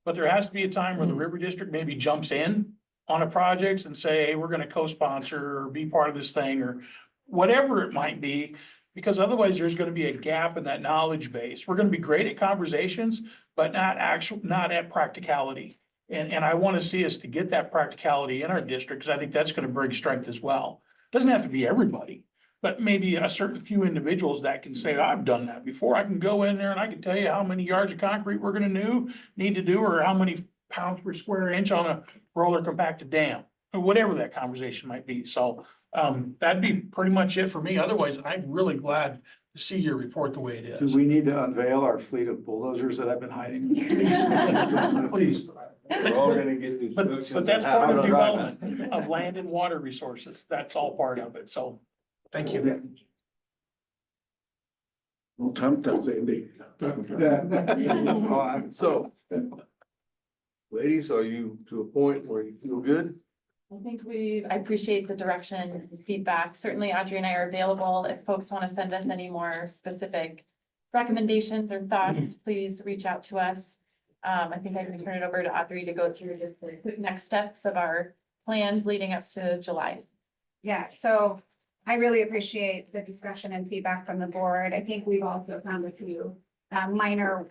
But there has to be a time where the River District maybe jumps in on a project and say, hey, we're gonna co-sponsor or be part of this thing or whatever it might be. Because otherwise there's gonna be a gap in that knowledge base. We're gonna be great at conversations, but not at practicality. And I wanna see us to get that practicality in our district, because I think that's gonna bring strength as well. Doesn't have to be everybody. But maybe a certain few individuals that can say, I've done that before. I can go in there and I can tell you how many yards of concrete we're gonna need to do, or how many pounds per square inch on a roller compacted dam, or whatever that conversation might be. So that'd be pretty much it for me. Otherwise, I'm really glad to see your report the way it is. Do we need to unveil our fleet of bulldozers that I've been hiding? Please. We're all gonna get instructions. But that's on how part to of drive it. development of land and water resources. That's all part of it. So thank you. Well, Tom does it. So, ladies, are you to a point where you feel good? I think I appreciate the direction and feedback. Certainly Audrey and I are available if folks want to send us any more specific recommendations or thoughts, please reach out to us. I think I can turn it over to Audrey to go through just the quick next steps of our plans leading up to July. Yeah, so I really appreciate the discussion and feedback from the board. I think we've also found a few minor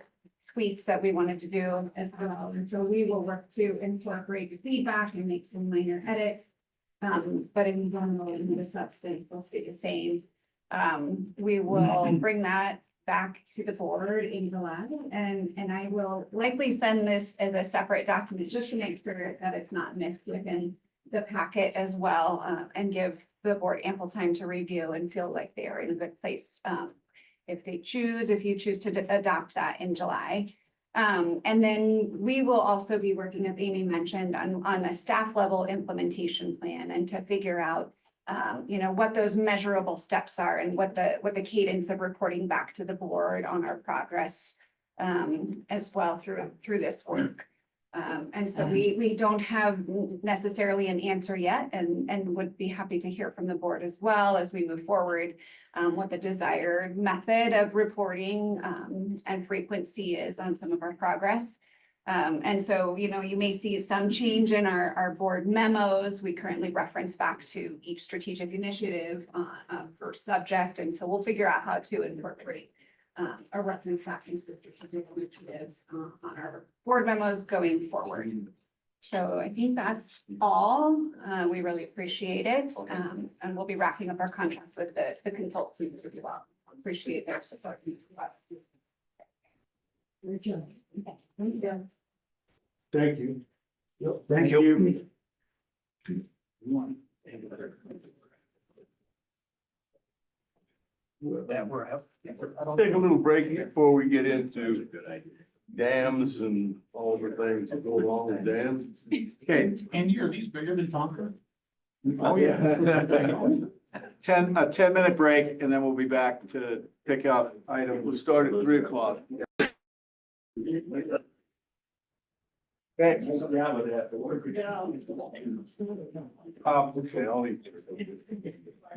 tweaks that we wanted to do as well. And so we will work to incorporate the feedback and make some minor edits. But in general, in the substance, will stay the same. We will bring that back to the board in July, and I will likely send this as a separate document just to make sure that it's not missed within the packet as well, and give the board ample time to review and feel like they are in a good place. If you choose to adopt that in July. And then we will also be working, as Amy mentioned, on a staff level implementation plan and to figure out what those measurable steps are and what the cadence of reporting back to the board on our progress as well through this work. And so we don't have necessarily an answer yet and would be happy to hear from the board as well as we move forward, what the desired method of reporting and frequency is on some of our progress. And so, you may see some change in our board memos. We currently reference back to each strategic initiative per subject. And so we'll figure out how to incorporate a reference back into the strategic initiatives on our board memos going forward. So I think that's all. We really appreciate it. And we'll be wrapping up our contract with the consultants as well. Appreciate their support. Thank you. Thank you. Take a little break before we get into dams and all the things that go along with dams. Okay, Andy, are these bigger than Tonka? Oh, yeah. a 10-minute break, and then we'll be back to pick up item. We'll start at 3:00. Okay.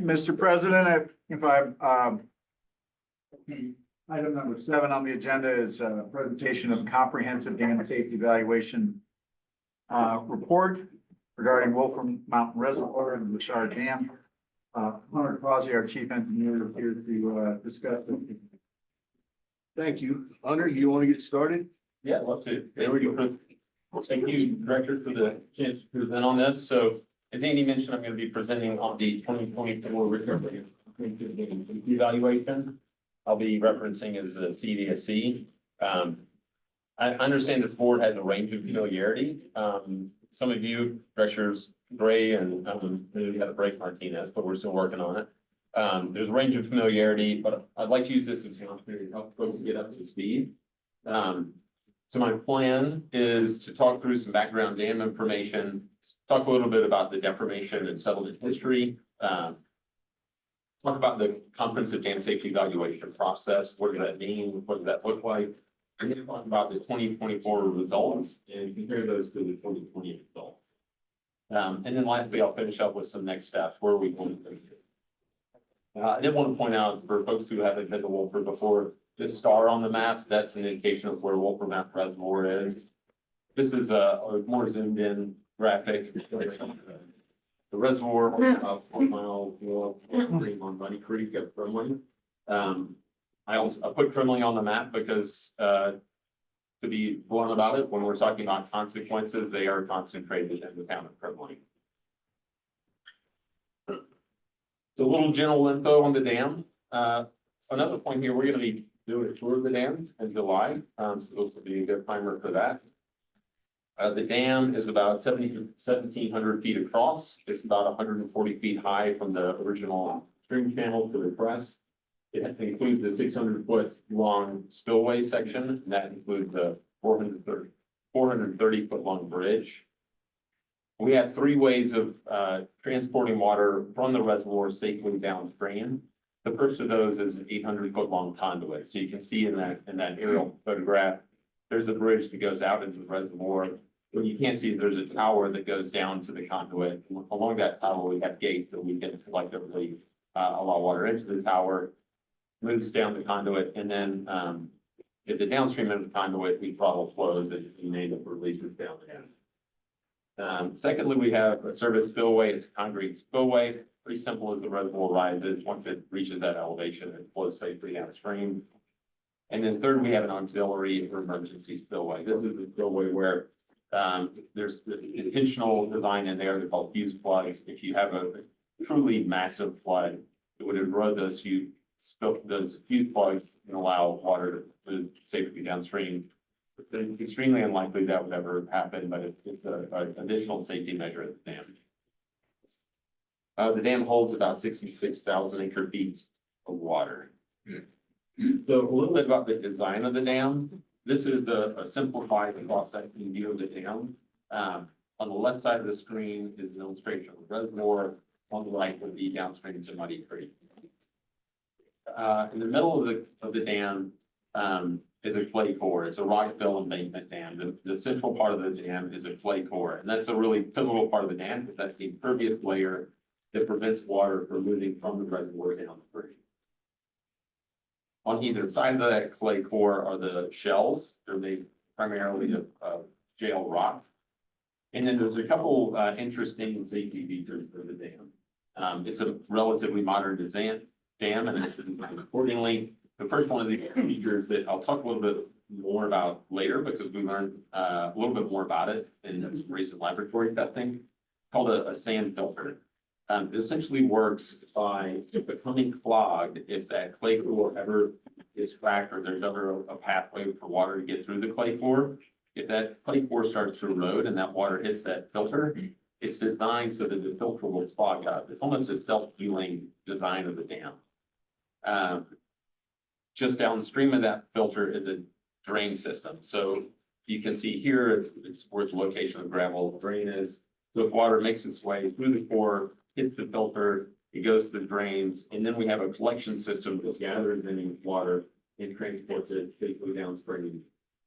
Mr. President, if item number 7 on the agenda is a presentation of comprehensive dam safety evaluation report regarding Wolfram Mountain Reservoir and the Bouchard Dam. Hunter Quasi, our chief engineer, is here to discuss it. Thank you. Hunter, you want to get started? Yeah, love to. There we go. Thank you, Director, for the chance to present on this. So as Andy mentioned, I'm going to be presenting on the 2024 recovery evaluation. I'll be referencing as a CDSC. I understand the board has a range of familiarity. Some of you, Directors Gray and we have Blake Martinez, but we're still working on it. There's a range of familiarity, but I'd like to use this as an opportunity to help folks get up to speed. So my plan is to talk through some background dam information, talk a little bit about the deformation and settlement history, talk about the comprehensive dam safety evaluation process. What does that mean? What does that look like? And then talk about the 2024 results and compare those to the 2020 results. And then lastly, I'll finish up with some next steps. Where are we going from here? I did want to point out for folks who haven't been to Wolfram before, this star on the map, that's an indication of where Wolfram Mountain Reservoir is. This is a more zoomed in graphic. The reservoir, about 4 miles north on Bunny Creek at Kremling. I put Kremling on the map because, to be blunt about it, when we're talking about consequences, they are concentrated in the town of Kremling. So a little general info on the dam. Another point here, we're going to be doing a tour of the dam in July. So this will be a good primer for that. The dam is about 1,700 feet across. It's about 140 feet high from the original stream channel to the crest. It includes the 600-foot long spillway section, and that includes the 430-foot long bridge. We have 3 ways of transporting water from the reservoir safely downstream. The first of those is an 800-foot long conduit. So you can see in that aerial photograph, there's a bridge that goes out into the reservoir. What you can't see is there's a tower that goes down to the conduit. Along that tower, we have gates that we can collectively allow water into the tower, moves down the conduit, and then at the downstream of the conduit, we throttle flows and native releases down there. Secondly, we have a service spillway. It's a concrete spillway. Pretty simple as the reservoir rises. Once it reaches that elevation, it flows safely downstream. And then third, we have an auxiliary or emergency spillway. This is the spillway where there's the intentional design in there. They're called fuse plugs. If you have a truly massive flood, it would erode those fuse plugs and allow water to move safely downstream. It's extremely unlikely that would ever happen, but it's an additional safety measure at the dam. The dam holds about 66,000 acre feet of water. So a little bit about the design of the dam. This is a simplified cross-section view of the dam. On the left side of the screen is an illustration of the reservoir. On the right would be downstream to Muddy Creek. In the middle of the dam is a clay core. It's a rock fill embankment dam. The central part of the dam is a clay core, and that's a really pivotal part of the dam because that's the impervious layer that prevents water from moving from the reservoir down the creek. On either side of that clay core are the shells. They're made primarily of shale rock. And then there's a couple interesting safety features for the dam. It's a relatively modern dam, and it's designed accordingly. The first one of the features that I'll talk a little bit more about later because we learned a little bit more about it in some recent laboratory testing, called a sand filter. It essentially works by becoming clogged if that clay core ever gets cracked or there's ever a pathway for water to get through the clay core. If that clay core starts to erode and that water hits that filter, it's designed so that the filter will clog up. It's almost a self-healing design of the dam. Just downstream of that filter is a drain system. So you can see here, it's where the location of the gravel drain is. So if water makes its way through the core, hits the filter, it goes through drains, and then we have a collection system that gathers any water and transports it safely downstream.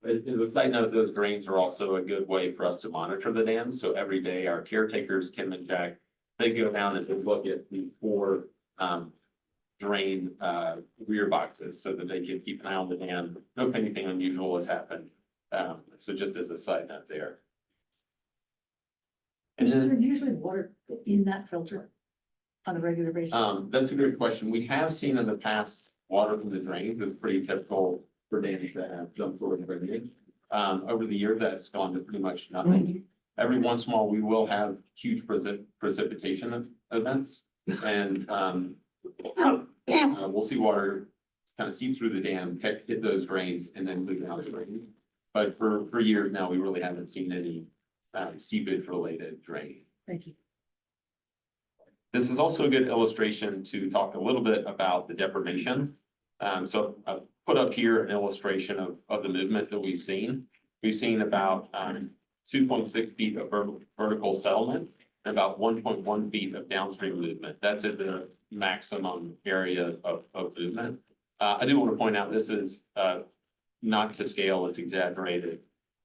As a side note, those drains are also a good way for us to monitor the dam. So every day, our caretakers, Kim and Jack, they go down and they look at the 4 drain rear boxes so that they can keep an eye on the dam, know if anything unusual has happened. So just as a side note there. And Is then, there usually water in that filter on a regular basis? that's a great question. We have seen in the past water from the drains. It's pretty typical for dams that have some sort of drainage. Over the years, that's gone to pretty much nothing. Every once in a while, we will have huge precipitation events, and we'll see water kind of seep through the dam, hit those drains, and then move downstream. But for years now, we really haven't seen any seepage related drain. Thank you. This is also a good illustration to talk a little bit about the deprivation. So I've put up here an illustration of the movement that we've seen. We've seen about 2.6 feet of vertical settlement and about 1.1 feet of downstream movement. That's at the maximum area of movement. I do want to point out this is not to scale, it's exaggerated.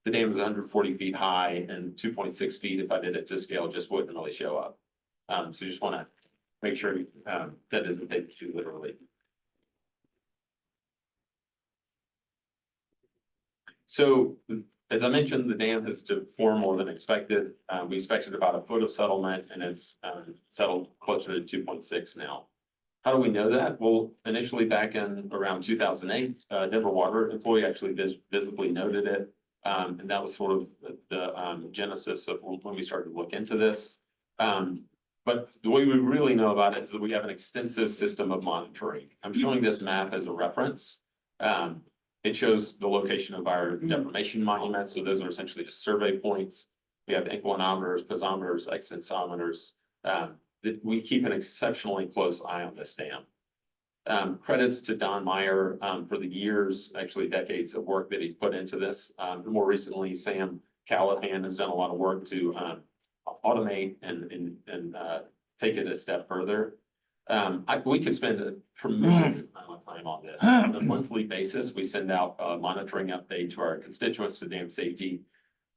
The dam is under 40 feet high, and 2.6 feet, if I did it to scale, just wouldn't really show up. So just want to make sure that isn't taken too literally. So as I mentioned, the dam has deformed more than expected. We expected about 1 foot of settlement, and it's settled closer to 2.6 now. How do we know that? Well, initially back in around 2008, Denver Water employee actually visibly noted it. And that was sort of the genesis of when we started to look into this. But the way we really know about it is that we have an extensive system of monitoring. I'm showing this map as a reference. It shows the location of our deformation monuments. So those are essentially just survey points. We have inclinometers, piezometers, extensometers. We keep an exceptionally close eye on this dam. Credits to Don Meyer for the years, actually decades of work that he's put into this. More recently, Sam Callahan has done a lot of work to automate and take it a step further. We could spend a tremendous amount of time on this. On a monthly basis, we send out a monitoring update to our constituents to dam safety.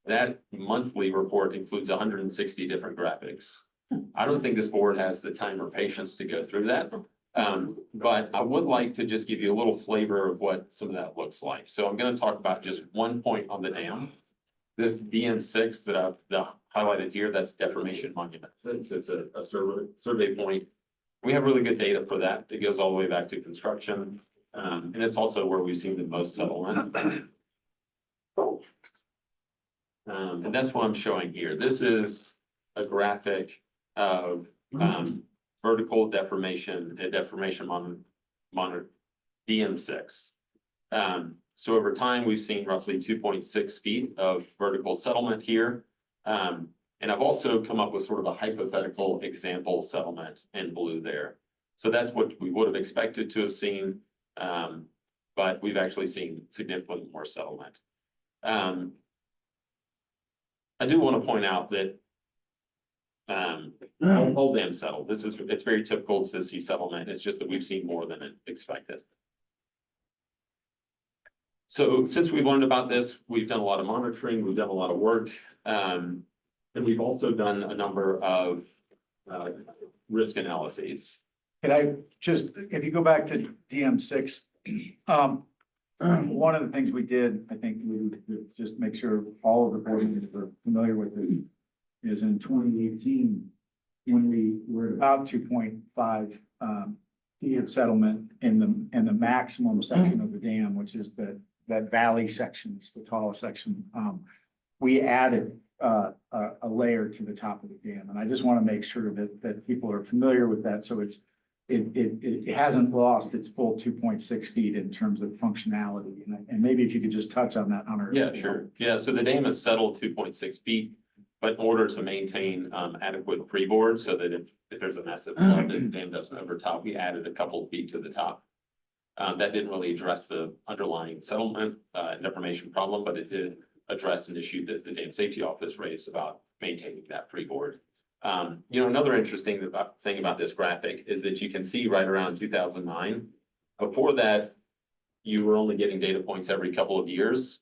That monthly report includes 160 different graphics. I don't think this board has the time or patience to go through that. But I would like to just give you a little flavor of what some of that looks like. So I'm going to talk about just one point on the dam. This DM6 that I've highlighted here, that's deformation monument. It's a survey point. We have really good data for that. It goes all the way back to construction. And it's also where we've seen the most settlement. And that's what I'm showing here. This is a graphic of vertical deformation, monitor DM6. So over time, we've seen roughly 2.6 feet of vertical settlement here. And I've also come up with sort of a hypothetical example settlement in blue there. So that's what we would have expected to have seen. But we've actually seen significantly more settlement. I do want to point out that whole dam settled. It's very typical to see settlement. It's just that we've seen more than expected. So since we've learned about this, we've done a lot of monitoring, we've done a lot of work. And we've also done a number of risk analyses. Can I just, if you go back to DM6, one of the things we did, I think we would just make sure all of the board members are familiar with it, is in 2018, when we were at about 2.5 feet of settlement in the maximum section of the dam, which is that valley section, it's the tallest section. We added a layer to the top of the dam, and I just want to make sure that people are familiar with that. So it hasn't lost its full 2.6 feet in terms of functionality. And maybe if you could just touch on that, Hunter. Yeah, sure. Yeah, so the dam is settled 2.6 feet, but in order to maintain adequate freeboard so that if there's a massive flood, the dam doesn't overtop, we added a couple of feet to the top. That didn't really address the underlying settlement and deformation problem, but it did address an issue that the Dam Safety Office raised about maintaining that freeboard. Another interesting thing about this graphic is that you can see right around 2009. Before that, you were only getting data points every couple of years.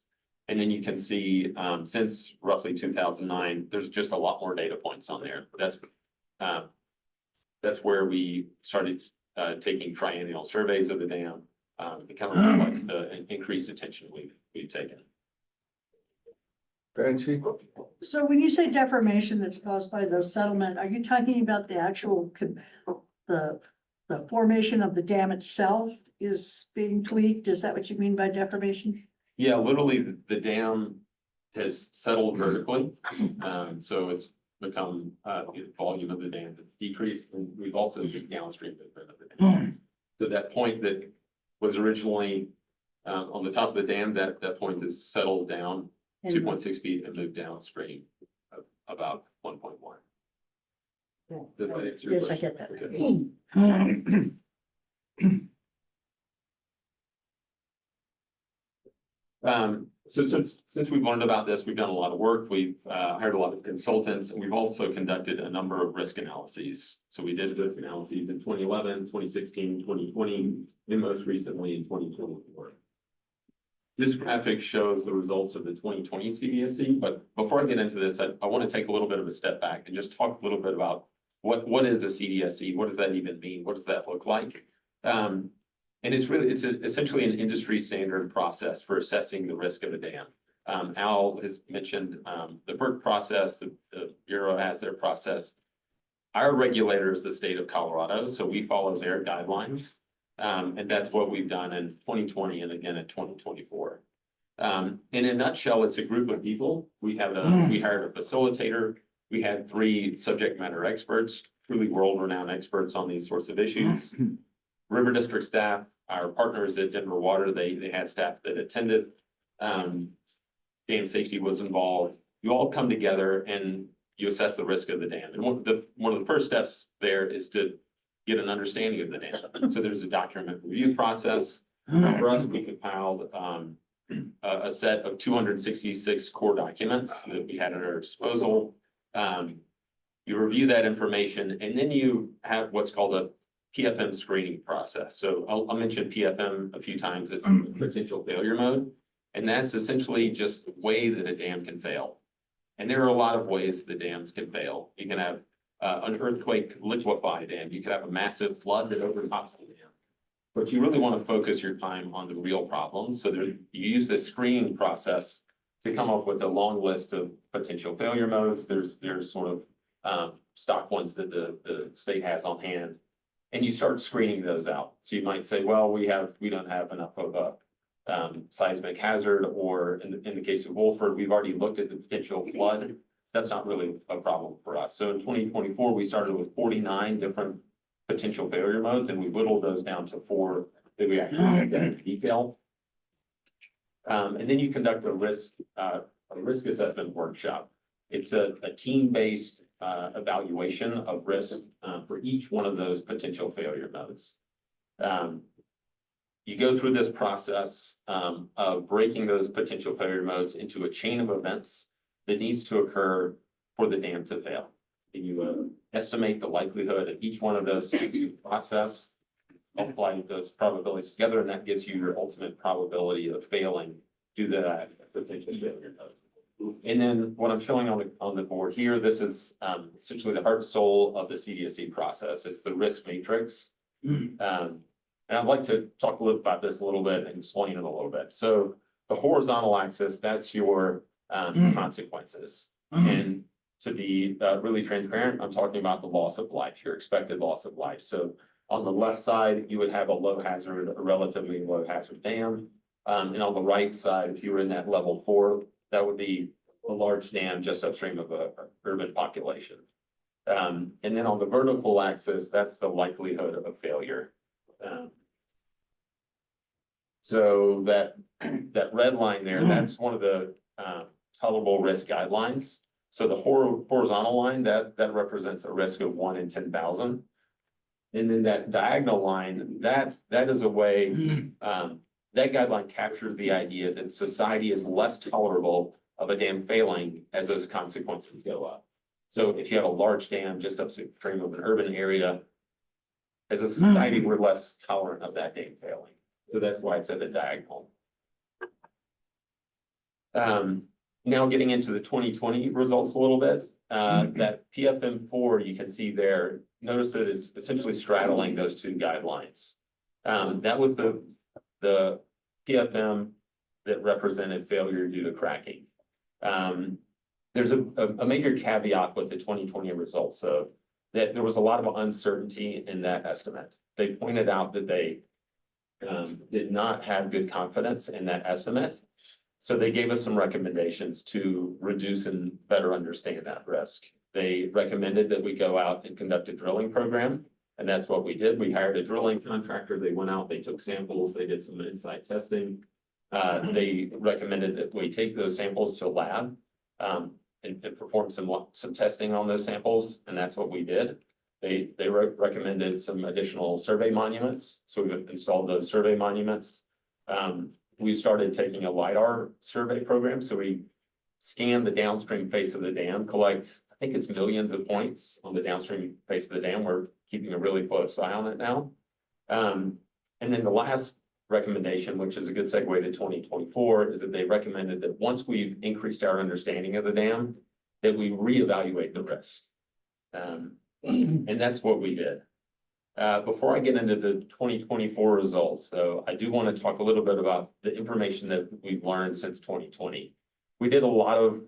And then you can see, since roughly 2009, there's just a lot more data points on there. That's where we started taking triennial surveys of the dam. It kind of reflects the increased attention we've taken. Fancy? So when you say deformation that's caused by the settlement, are you talking about the actual, the formation of the dam itself is being tweaked? Is that what you mean by deformation? Yeah, literally the dam has settled vertically. So it's become, the volume of the dam that's decreased, and we've also seen downstream movement of the dam. So that point that was originally, on the top of the dam, that point has settled down 2.6 feet and moved downstream about 1.1. Yes, I get that. So since we've learned about this, we've done a lot of work. We've hired a lot of consultants, and we've also conducted a number of risk analyses. So we did risk analyses in 2011, 2016, 2020, and most recently in 2024. This graphic shows the results of the 2020 CDSC, but before I get into this, I want to take a little bit of a step back and just talk a little bit about what is a CDSC? What does that even mean? What does that look like? And it's essentially an industry standard process for assessing the risk of a dam. Al has mentioned the BERT process, the Bureau has their process. Our regulator is the state of Colorado, so we follow their guidelines. And that's what we've done in 2020 and again in 2024. In a nutshell, it's a group of people. We hired a facilitator. We had 3 subject matter experts, truly world-renowned experts on these sorts of issues. River District staff, our partners at Denver Water, they had staff that attended. Dam safety was involved. You all come together and you assess the risk of the dam. And one of the first steps there is to get an understanding of the dam. So there's a document review process. For us, we compiled a set of 266 core documents that we had at our disposal. You review that information, and then you have what's called a PFM screening process. So I'll mention PFM a few times. It's potential failure mode. And that's essentially just the way that a dam can fail. And there are a lot of ways the dams can fail. You can have an earthquake liquefy a dam. You could have a massive flood that overtops the dam. But you really want to focus your time on the real problems. So you use this screening process to come up with a long list of potential failure modes. There's sort of stock ones that the state has on hand. And you start screening those out. So you might say, well, we don't have enough of a seismic hazard, or in the case of Wolford, we've already looked at the potential flood. That's not really a problem for us. So in 2024, we started with 49 different potential failure modes, and we whittled those down to 4 that we actually looked at in detail. And then you conduct a risk assessment workshop. It's a team-based evaluation of risk for each one of those potential failure modes. You go through this process of breaking those potential failure modes into a chain of events that needs to occur for the dam to fail. And you estimate the likelihood of each one of those process, multiply those probabilities together, and that gives you your ultimate probability of failing due to that potential failure mode. And then what I'm showing on the board here, this is essentially the heart and soul of the CDSC process. It's the risk matrix. And I'd like to talk a little about this a little bit and explain it a little bit. So the horizontal axis, that's your consequences. And to be really transparent, I'm talking about the loss of life, your expected loss of life. So on the left side, you would have a low hazard, a relatively low hazard dam. And on the right side, if you were in that level 4, that would be a large dam just upstream of a urban population. And then on the vertical axis, that's the likelihood of failure. So that red line there, that's one of the tolerable risk guidelines. So the horizontal line, that represents a risk of 1 in 10,000. And then that diagonal line, that is a way, that guideline captures the idea that society is less tolerable of a dam failing as those consequences go up. So if you have a large dam just upstream of an urban area, as a society, we're less tolerant of that dam failing. So that's why it's at a diagonal. Now getting into the 2020 results a little bit, that PFM4 you can see there, notice that it's essentially straddling those two guidelines. That was the PFM that represented failure due to cracking. There's a major caveat with the 2020 results, so that there was a lot of uncertainty in that estimate. They pointed out that they did not have good confidence in that estimate. So they gave us some recommendations to reduce and better understand that risk. They recommended that we go out and conduct a drilling program, and that's what we did. We hired a drilling contractor. They went out, they took samples, they did some inside testing. They recommended that we take those samples to a lab and perform some testing on those samples, and that's what we did. They recommended some additional survey monuments, so we've installed those survey monuments. We started taking a LiDAR survey program, so we scan the downstream face of the dam, collect, I think it's millions of points on the downstream face of the dam. We're keeping a really close eye on it now. And then the last recommendation, which is a good segue to 2024, is that they recommended that once we've increased our understanding of the dam, that we reevaluate the risk. And that's what we did. Before I get into the 2024 results, though, I do want to talk a little bit about the information that we've learned since 2020. We did a lot of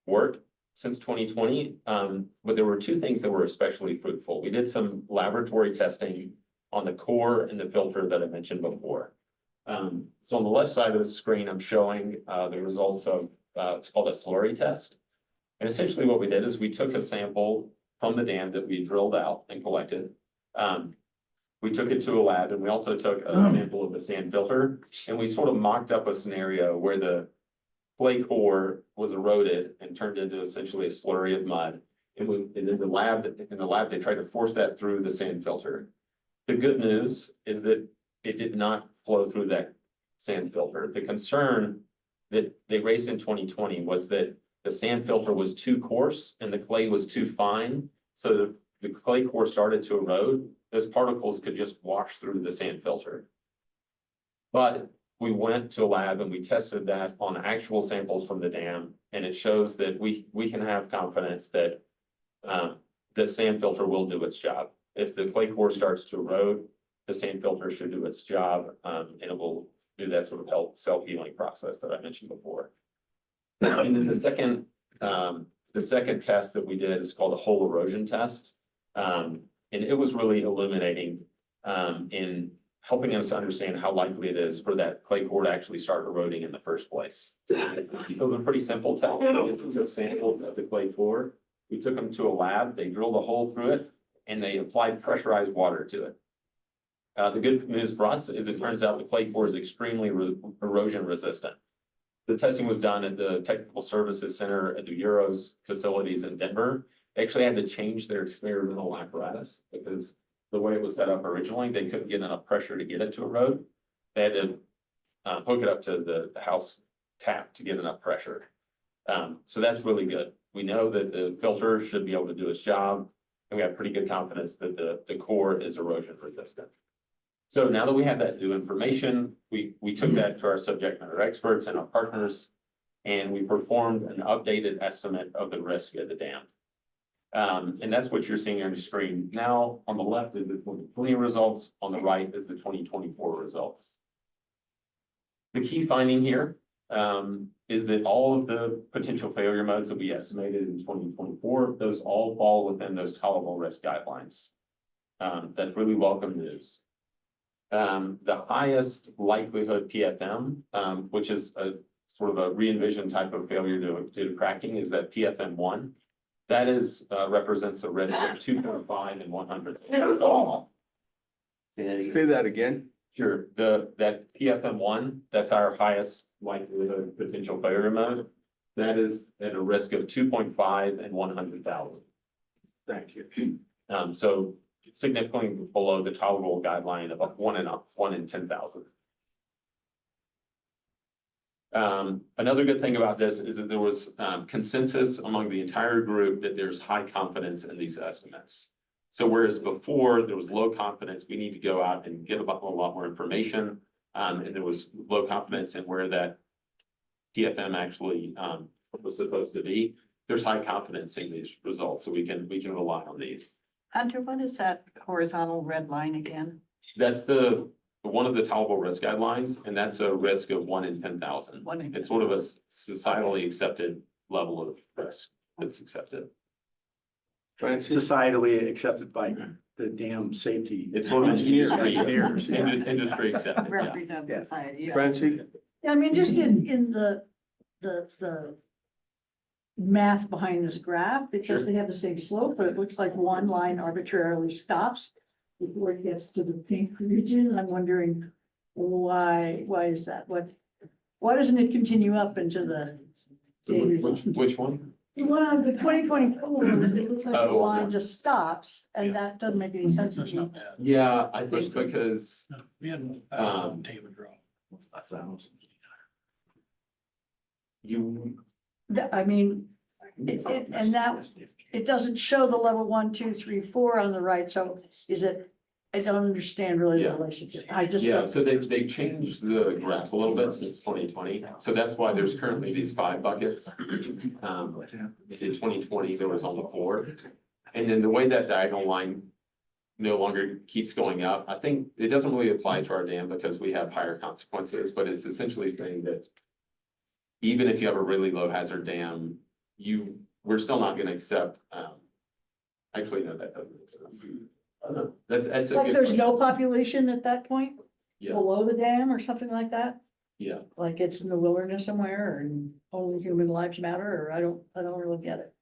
work since 2020, but there were two things that were especially fruitful. We did some laboratory testing on the core and the filter that I mentioned before. So on the left side of the screen, I'm showing the results of, it's called a slurry test. And essentially what we did is we took a sample from the dam that we drilled out and collected. We took it to a lab, and we also took a sample of the sand filter, and we sort of mocked up a scenario where the clay core was eroded and turned into essentially a slurry of mud. And in the lab, they tried to force that through the sand filter. The good news is that it did not flow through that sand filter. The concern that they raised in 2020 was that the sand filter was too coarse and the clay was too fine. So the clay core started to erode, those particles could just wash through the sand filter. But we went to a lab and we tested that on actual samples from the dam, and it shows that we can have confidence that the sand filter will do its job. If the clay core starts to erode, the sand filter should do its job, and it will do that sort of self-healing process that I mentioned before. And then the second test that we did is called a hole erosion test. And it was really illuminating in helping us understand how likely it is for that clay core to actually start eroding in the first place. It was a pretty simple test. We took samples of the clay core, we took them to a lab, they drilled a hole through it, and they applied pressurized water to it. The good news for us is it turns out the clay core is extremely erosion resistant. The testing was done at the Technical Services Center at the Euros facilities in Denver. They actually had to change their experimental apparatus because the way it was set up originally, they couldn't get enough pressure to get it to erode. They had to hook it up to the house tap to get enough pressure. So that's really good. We know that the filter should be able to do its job, and we have pretty good confidence that the core is erosion resistant. So now that we have that new information, we took that to our subject matter experts and our partners, and we performed an updated estimate of the risk of the dam. And that's what you're seeing on your screen. Now, on the left is the 2020 results, on the right is the 2024 results. The key finding here is that all of the potential failure modes that we estimated in 2024, those all fall within those tolerable risk guidelines. That's really welcome news. The highest likelihood PFM, which is a sort of a re-envision type of failure due to cracking, is that PFM1. That is represents a risk of 2.5 and 100. Say that again. Sure. That PFM1, that's our highest likelihood potential failure mode. That is at a risk of 2.5 and 100,000. Thank you. So significantly below the tolerable guideline of 1 in 10,000. Another good thing about this is that there was consensus among the entire group that there's high confidence in these estimates. So whereas before there was low confidence, we need to go out and get a lot more information. And there was low confidence in where that TFM actually was supposed to be. There's high confidence in these results, so we can rely on these. Hunter, what is that horizontal red line again? That's one of the tolerable risk guidelines, and that's a risk of 1 in 10,000. It's sort of a societally accepted level of risk that's accepted. Societally accepted by the dam safety. It's sort of industry, engineers. industry accepted, yeah. Represents society. yeah. Francie? I mean, just in the math behind this graph, because they have the same slope, but it looks like one line arbitrarily stops before it gets to the pink region. I'm wondering why is that? Why doesn't it continue up into the? So which one? The one on the 2024, it looks like the Oh, line okay. just stops, and that doesn't make any sense to me. Yeah, I think because, Taylor draw. 1,000. you, I mean, and that, it doesn't show the level 1, 2, 3, 4 on the right, so is it, I don't understand really the Yeah. relationship. I just. yeah, don't- so they've changed the graph a little bit since 2020. So that's why there's currently these 5 buckets. In 2020, there was only 4. And then the way that diagonal line no longer keeps going up, I think it doesn't really apply to our dam because we have higher consequences, but it's essentially saying that even if you have a really low hazard dam, we're still not gonna accept, actually, no, that doesn't make sense. That's a Like good there's question. no population at that point Yeah, below the dam or something like that? yeah. Like it's in the wilderness somewhere and only human lives matter, or I don't really get it.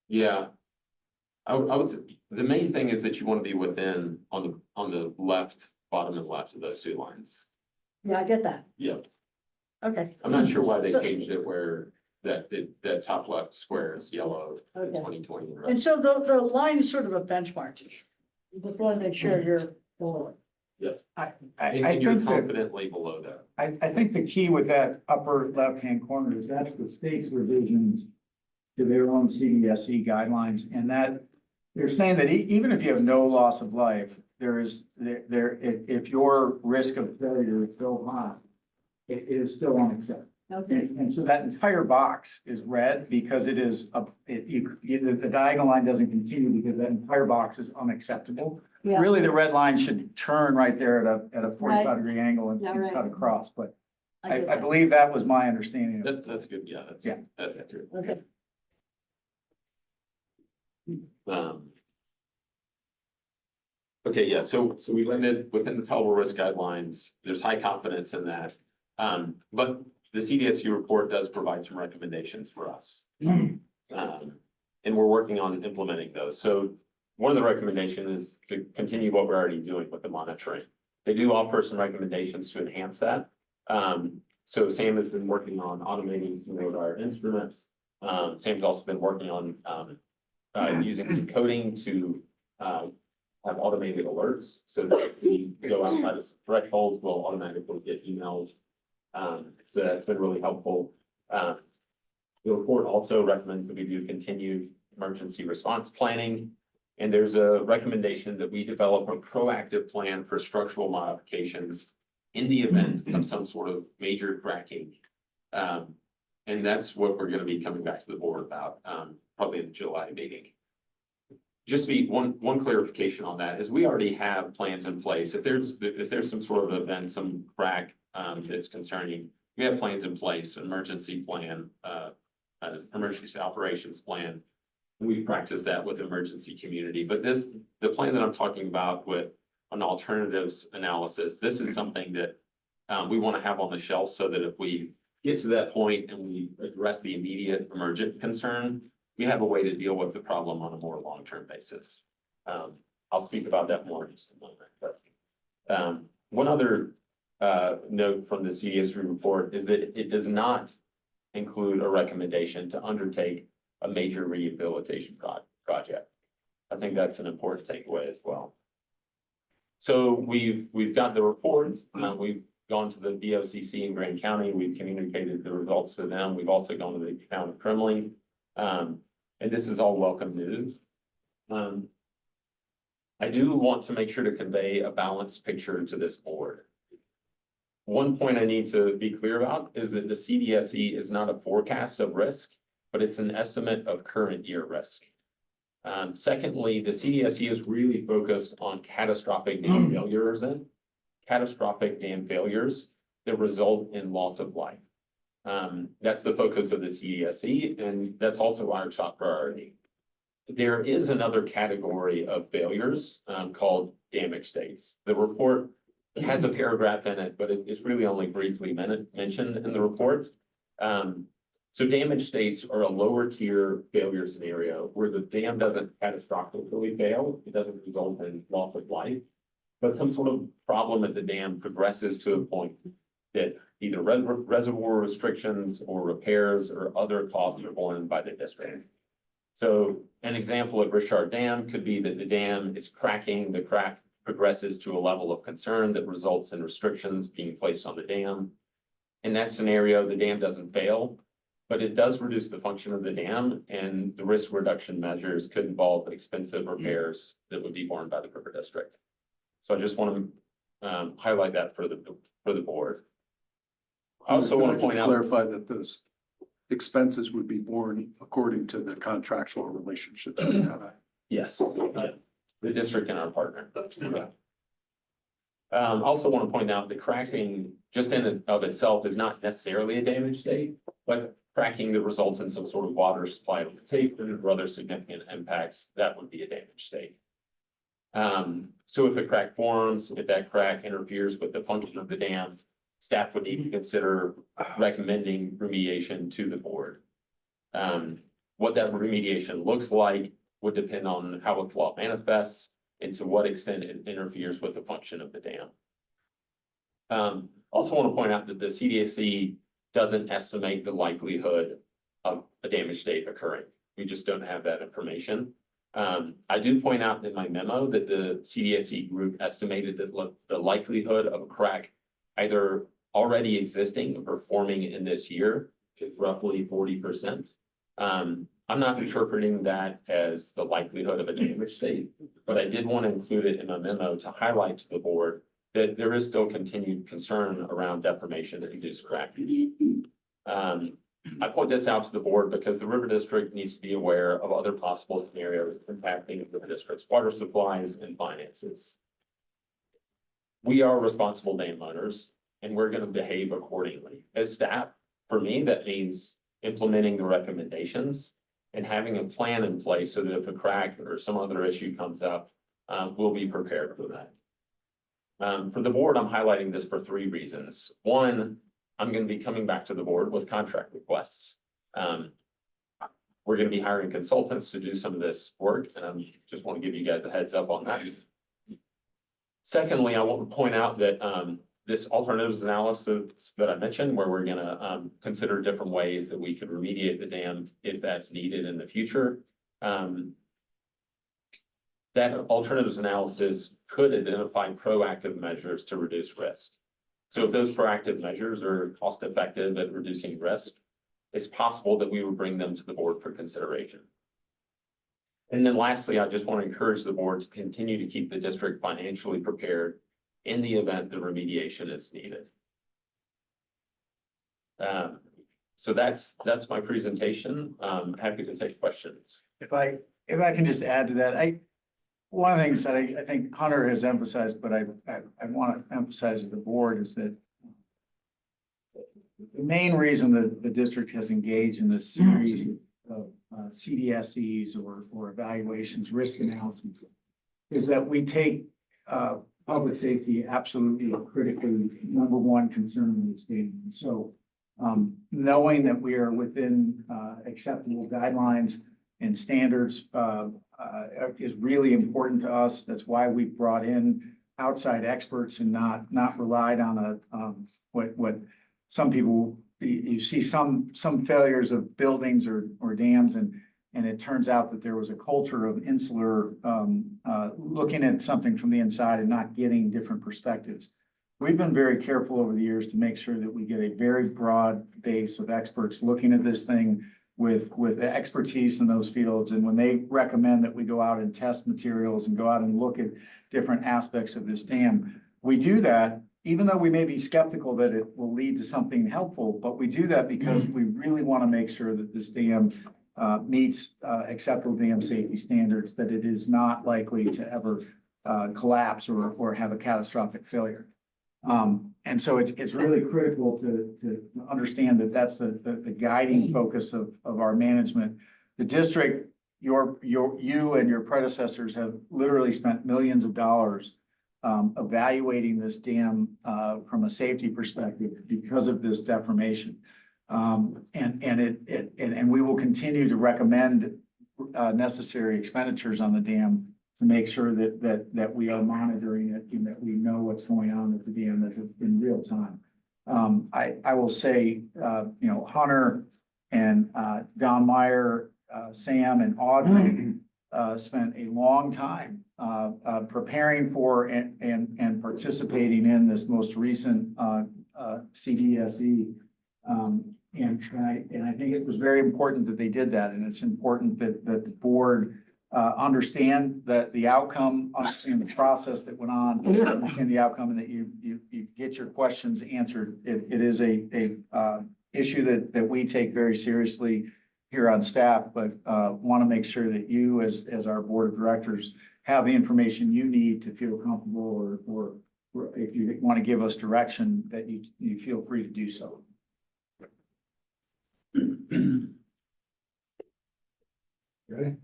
Yeah. I would say, the main thing is that you want to be within, on the left, bottom and left of those 2 lines. Yeah, I get that. Yeah, Okay. I'm not sure why they So- changed it where that top left square is yellow, Okay. 2020. And so the line is sort of a benchmark. Just want to make sure you're below it. And you're think that, confidently below that. I think the key with that upper left-hand corner is that's the state's revisions to their own CDSE guidelines, and that they're saying that even if you have no loss of life, if your risk of failure is so high, it is still unacceptable. Okay. And so that entire box is red because it is, the diagonal line doesn't continue because that entire box is unacceptable. Yeah. Really, the red line should turn right there at a 45-degree angle and Yeah, right. cut across, but I get I that. believe that was my understanding. of it. That's good, yeah, Yeah. that's accurate. Okay. Okay, yeah, so we landed within the tolerable risk guidelines. There's high confidence in that. But the CDSU report does provide some recommendations for us. And we're working on implementing those. So one of the recommendations is to continue what we're already doing with the monitoring. They do offer some recommendations to enhance that. So Sam has been working on automating some of our instruments. Sam's also been working on using some coding to have automated alerts so that if we go outside of some thresholds, we'll automatically get emails. So that's been really helpful. The report also recommends that we do continued emergency response planning. And there's a recommendation that we develop a proactive plan for structural modifications in the event of some sort of major cracking. And that's what we're gonna be coming back to the board about, probably in the July meeting. Just be one clarification on that is we already have plans in place. If there's some sort of event, some crack, that's concerning, we have plans in place, emergency plan, emergency operations plan. We practice that with emergency community, but the plan that I'm talking about with an alternatives analysis, this is something that we want to have on the shelf so that if we get to that point and we address the immediate emergent concern, we have a way to deal with the problem on a more long-term basis. I'll speak about that more in just a moment, but one other note from the CDSU report is that it does not include a recommendation to undertake a major rehabilitation project. I think that's an important takeaway as well. So we've got the reports, we've gone to the BOCC in Grand County. We've communicated the results to them. We've also gone to the town of Kremling. And this is all welcome news. I do want to make sure to convey a balanced picture to this board. One point I need to be clear about is that the CDSE is not a forecast of risk, but it's an estimate of current year risk. Secondly, the CDSE is really focused on catastrophic dam failures that result in loss of life. That's the focus of the CDSE, and that's also our top priority. There is another category of failures called damage states. The report has a paragraph in it, but it's really only briefly mentioned in the report. So damage states are a lower tier failure scenario where the dam doesn't catastrophically fail. It doesn't result in loss of life, but some sort of problem at the dam progresses to a point that either reservoir restrictions or repairs or other costs are borne by the district. So an example at Richard Dam could be that the dam is cracking, the crack progresses to a level of concern that results in restrictions being placed on the dam. In that scenario, the dam doesn't fail, but it does reduce the function of the dam, and the risk reduction measures could involve expensive repairs that would be borne by the river district. So I just want to highlight that for the board. I also want to point out. Clarify that those expenses would be borne according to the contractual relationship. Yes, the district and our partner. Also want to point out that cracking just in and of itself is not necessarily a damage state, but cracking that results in some sort of water supply limitation or other significant impacts, that would be a damage state. So if a crack forms, if that crack interferes with the function of the dam, staff would need to consider recommending remediation to the board. What that remediation looks like would depend on how a flaw manifests and to what extent it interferes with the function of the dam. Also want to point out that the CDSE doesn't estimate the likelihood of a damage state occurring. We just don't have that information. I do point out in my memo that the CDSE group estimated that the likelihood of a crack either already existing or forming in this year is roughly 40%. I'm not interpreting that as the likelihood of a damage state, but I did want to include it in my memo to highlight to the board that there is still continued concern around deformation and induced cracking. I point this out to the board because the river district needs to be aware of other possible scenarios impacting the district's water supplies and finances. We are responsible dam owners, and we're going to behave accordingly. As staff, for me, that means implementing the recommendations and having a plan in place so that if a crack or some other issue comes up, we'll be prepared for that. For the board, I'm highlighting this for 3 reasons. One, I'm going to be coming back to the board with contract requests. We're going to be hiring consultants to do some of this work, and I just want to give you guys a heads up on that. Secondly, I want to point out that this alternatives analysis that I mentioned, where we're going to consider different ways that we could remediate the dam if that's needed in the future. That alternatives analysis could identify proactive measures to reduce risk. So if those proactive measures are cost effective at reducing risk, it's possible that we would bring them to the board for consideration. And then lastly, I just want to encourage the board to continue to keep the district financially prepared in the event the remediation is needed. So that's my presentation. I'm happy to take questions. If I can just add to that, one of the things that I think Hunter has emphasized, but I want to emphasize to the board is that the main reason that the district has engaged in this series of CDSEs or evaluations, risk analyses, is that we take public safety absolutely critically #1 concern in the state. And so knowing that we are within acceptable guidelines and standards is really important to us. That's why we brought in outside experts and not relied on what some people, you see some failures of buildings or dams, and it turns out that there was a culture of insular looking at something from the inside and not getting different perspectives. we've been very careful over the years to make sure that we get a very broad base of experts looking at this thing with expertise in those fields. And when they recommend that we go out and test materials and go out and look at different aspects of this dam, we do that, even though we may be skeptical that it will lead to something helpful, but we do that because we really want to make sure that this dam meets acceptable dam safety standards, that it is not likely to ever collapse or have a catastrophic failure. And so it's really critical to understand that that's the guiding focus of our management. The district, you and your predecessors have literally spent millions of dollars evaluating this dam from a safety perspective because of this deformation. And we will continue to recommend necessary expenditures on the dam to make sure that we are monitoring it and that we know what's going on at the dam that's in real time. I will say, Hunter and Don Meyer, Sam and Audrey spent a long time preparing for and participating in this most recent CDSE. And I think it was very important that they did that, and it's important that the board understand that the outcome, understand the process that went on, understand the outcome, and that you get your questions answered. It is a issue that we take very seriously here on staff, but want to make sure that you, as our board of directors, have the information you need to feel comfortable, or if you want to give us direction, that you feel free to do so. Okay.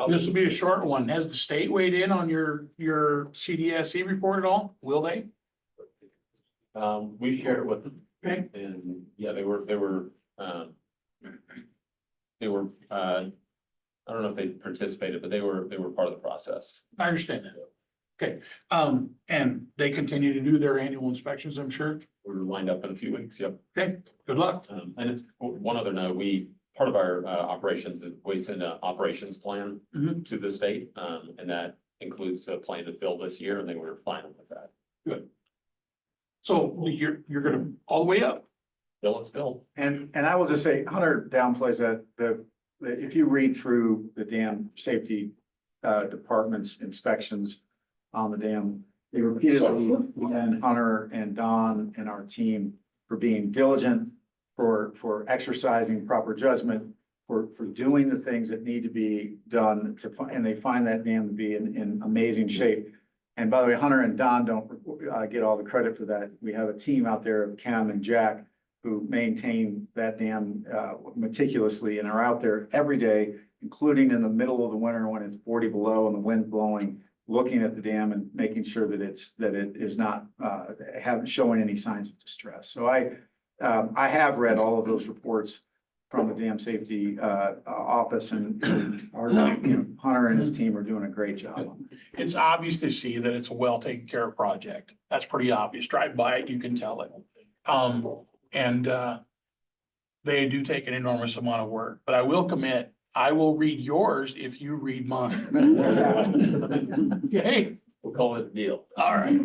This will be a short one. Has the state weighed in on your CDSE report at all? Will they? We shared it with them. Okay. And yeah, they were, I don't know if they participated, but they were part of the process. I understand that. Okay, and they continue to do their annual inspections, I'm sure. We're lined up in a few weeks, yep. Okay, good luck. And one other note, part of our operations, we send an operations plan to the state, and that includes a plan to fill this year, and they were fine with that. Good. So you're gonna all the way up. Fill and spill. And I will just say, Hunter downplays that if you read through the dam safety department's inspections on the dam, they repeatedly commend Hunter and Don and our team for being diligent, for exercising proper judgment, for doing the things that need to be done and they find that dam to be in amazing shape. And by the way, Hunter and Don don't get all the credit for that. We have a team out there of Cam and Jack who maintain that dam meticulously and are out there every day, including in the middle of the winter when it's 40 below and the wind's blowing, looking at the dam and making sure that it is not showing any signs of distress. So I have read all of those reports from the dam safety office, and Hunter and his team are doing a great job. It's obvious to see that it's a well taken care of project. That's pretty obvious. Drive by it, you can tell it. And they do take an enormous amount of work, but I will commit, I will read yours if you read mine. Okay, We'll call it a deal. all right.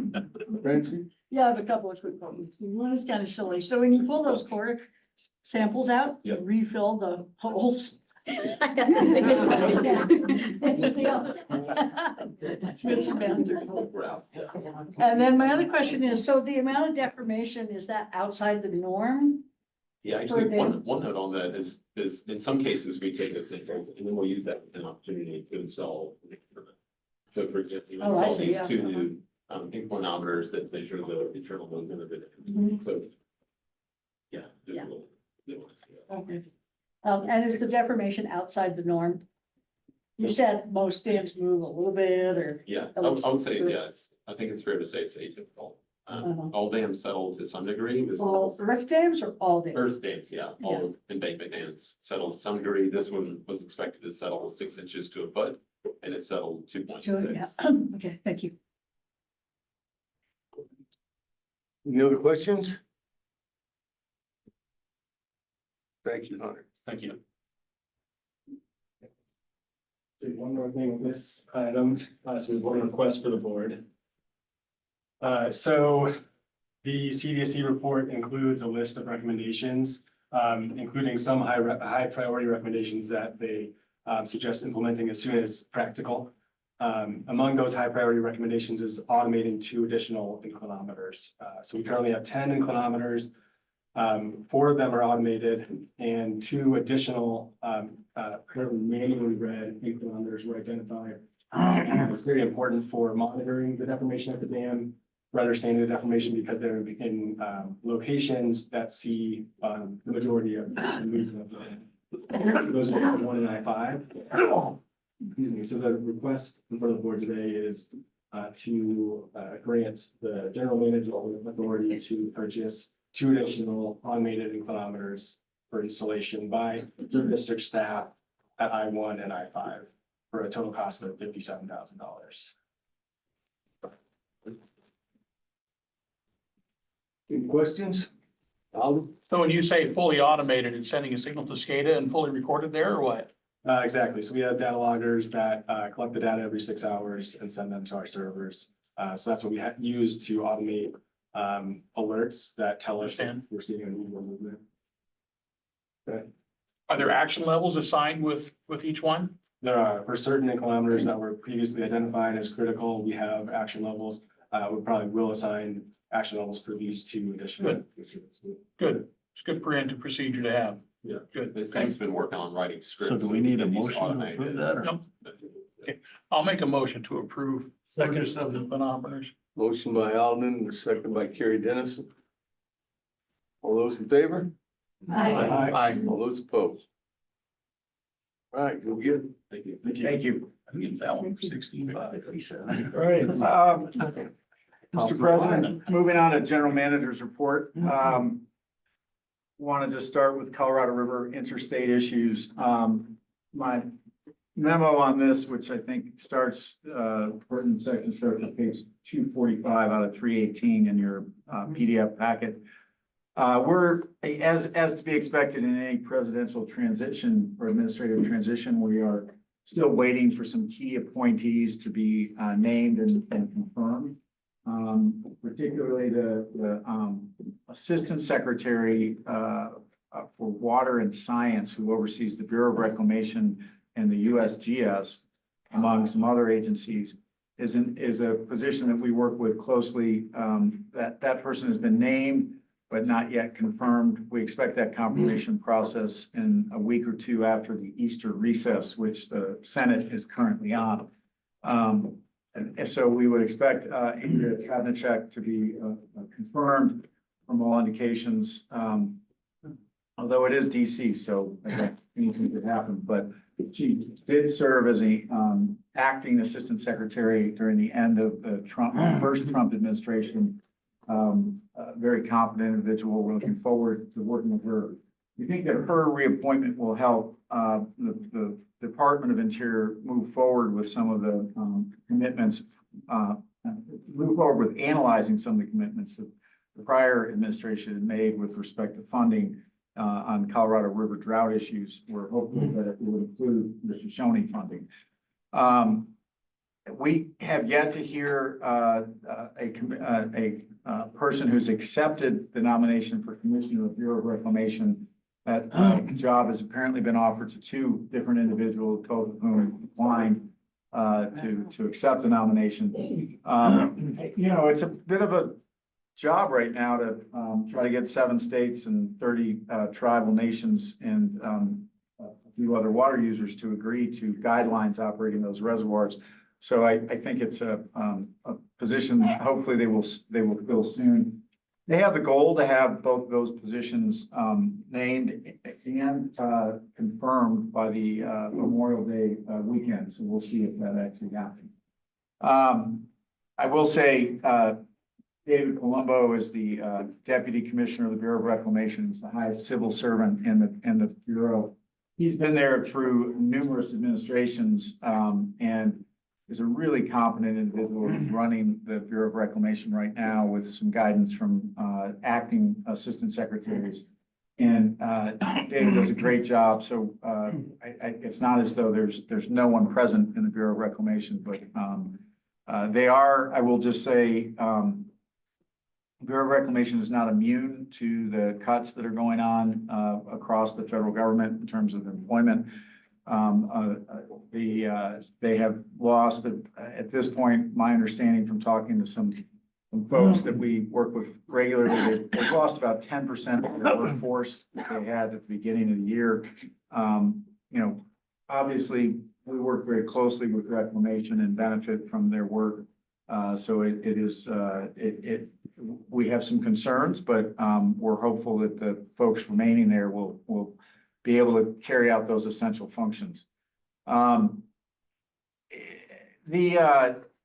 Francie? Yeah, I have a couple of quick comments. One is kind of silly. So when you pull those core samples out, Yep. refill the holes. It's magical. And then my other question is, so the amount of deformation, is that outside the norm? Yeah, actually, one note on that is in some cases, we take those samples and then we'll use that as an opportunity to install an instrument. So for example, you Oh, I install see, these yeah. two new inclinometers that measure the internal movement of it. Mhm. So, yeah. just a Yeah. little- Okay. And is the deformation outside the norm? You said most dams move a little bit or. Yeah, I would say, yeah, I think it's fair to say it's atypical. Uh-huh. All dams settle to some degree. All earth dams or all dams? Earth dams, yeah, all embankment dams settle to some degree. This one was expected to settle 6 inches to a foot, and it settled 2.6. Okay, thank you. Any other questions? Thank you, Hunter. Thank you. do one more thing with this item, so we have one request for the board. So the CDSE report includes a list of recommendations, including some high priority recommendations that they suggest implementing as soon as practical. Among those high priority recommendations is automating 2 additional inclinometers. So we currently have 10 inclinometers. 4 of them are automated, and 2 additional currently manually read inclinometers were identified. It's very important for monitoring the deformation at the dam, for understanding the deformation, because they're in locations that see the majority of the movement of the dam. So those are I1 and I5. Excuse me. So the request in front of the board today is to grant the general manager authority to purchase 2 additional automated inclinometers for installation by the district staff at I1 and I5 for a total cost of $57,000. Any questions? So when you say fully automated, it's sending a signal to SCADA and fully recorded there or what? Exactly. So we have data loggers that collect the data every 6 hours and send them to our servers. So that's what we use to automate alerts that tell us if we're seeing unusual movement. Okay. Are there action levels assigned with each one? There are, for certain inclinometers that were previously identified as critical, we have action levels. We probably will assign action levels for these 2 additional. Good. It's good preemptive procedure to have. Yeah. Good. The team's been working on writing scripts. So do we need a and these motion to automated. approve that, or? Nope. Okay, I'll make a motion to approve. Purchase of the binometers. Motion by Alden, and a second by Kerry Dennison. All those in favor? Aye. All those opposed? All right, go get it. Thank you. Thank you. I think that one for 16. All right, Mr. President, moving on to general manager's report. Want to just start with Colorado River interstate issues. My memo on this, which I think starts, pertinent section starts at page 245 out of 318 in your PDF packet. We're, as to be expected in any presidential transition or administrative transition, we are still waiting for some key appointees to be named and confirmed. Particularly the Assistant Secretary for Water and Science, who oversees the Bureau of Reclamation and the USGS, among some other agencies, is a position that we work with closely. That person has been named, but not yet confirmed. We expect that confirmation process in a week or 2 after the Easter recess, which the Senate is currently on. And so we would expect Ingrid Kavnicek to be confirmed from all indications. Although it is DC, so again, anything could happen, but she did serve as a acting assistant secretary during the end of the first Trump administration. Very competent individual. We're looking forward to working with her. We think that her reappointment will help the Department of Interior move forward with some of the commitments, move forward with analyzing some of the commitments that the prior administration had made with respect to funding on Colorado River drought issues. We're hopeful that it will include the Shoshone funding. We have yet to hear a person who's accepted the nomination for Commissioner of Bureau of Reclamation. That job has apparently been offered to 2 different individuals, both of whom declined to accept the nomination. You know, it's a bit of a job right now to try to get 7 states and 30 tribal nations and a few other water users to agree to guidelines operating those reservoirs. So I think it's a position, hopefully they will fill soon. They have the goal to have both those positions named and confirmed by the Memorial Day weekend. So we'll see if that actually happens. I will say David Colombo is the Deputy Commissioner of the Bureau of Reclamation. He's the highest civil servant in the Bureau. He's been there through numerous administrations and is a really competent individual who's running the Bureau of Reclamation right now with some guidance from acting assistant secretaries. And Dave does a great job, so it's not as though there's no one present in the Bureau of Reclamation, but they are, I will just say, Bureau of Reclamation is not immune to the cuts that are going on across the federal government in terms of employment. They have lost, at this point, my understanding from talking to some folks that we work with regularly, they've lost about 10% of their workforce that they had at the beginning of the year. Obviously, we work very closely with Reclamation and benefit from their work. So we have some concerns, but we're hopeful that the folks remaining there will be able to carry out those essential functions.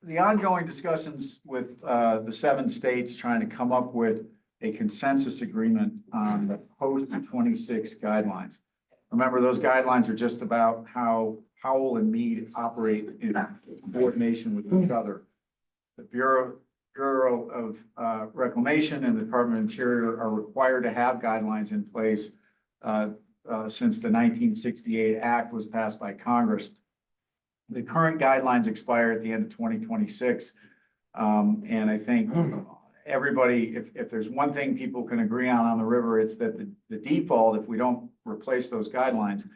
The ongoing discussions with the 7 states trying to come up with a consensus agreement on the post-26 guidelines. Remember, those guidelines are just about how Howell and Meade operate in coordination with each other. The Bureau of Reclamation and the Department of Interior are required to have guidelines in place since the 1968 Act was passed by Congress. The current guidelines expire at the end of 2026. And I think everybody, if there's one thing people can agree on the river, it's that the default, if we don't replace those guidelines,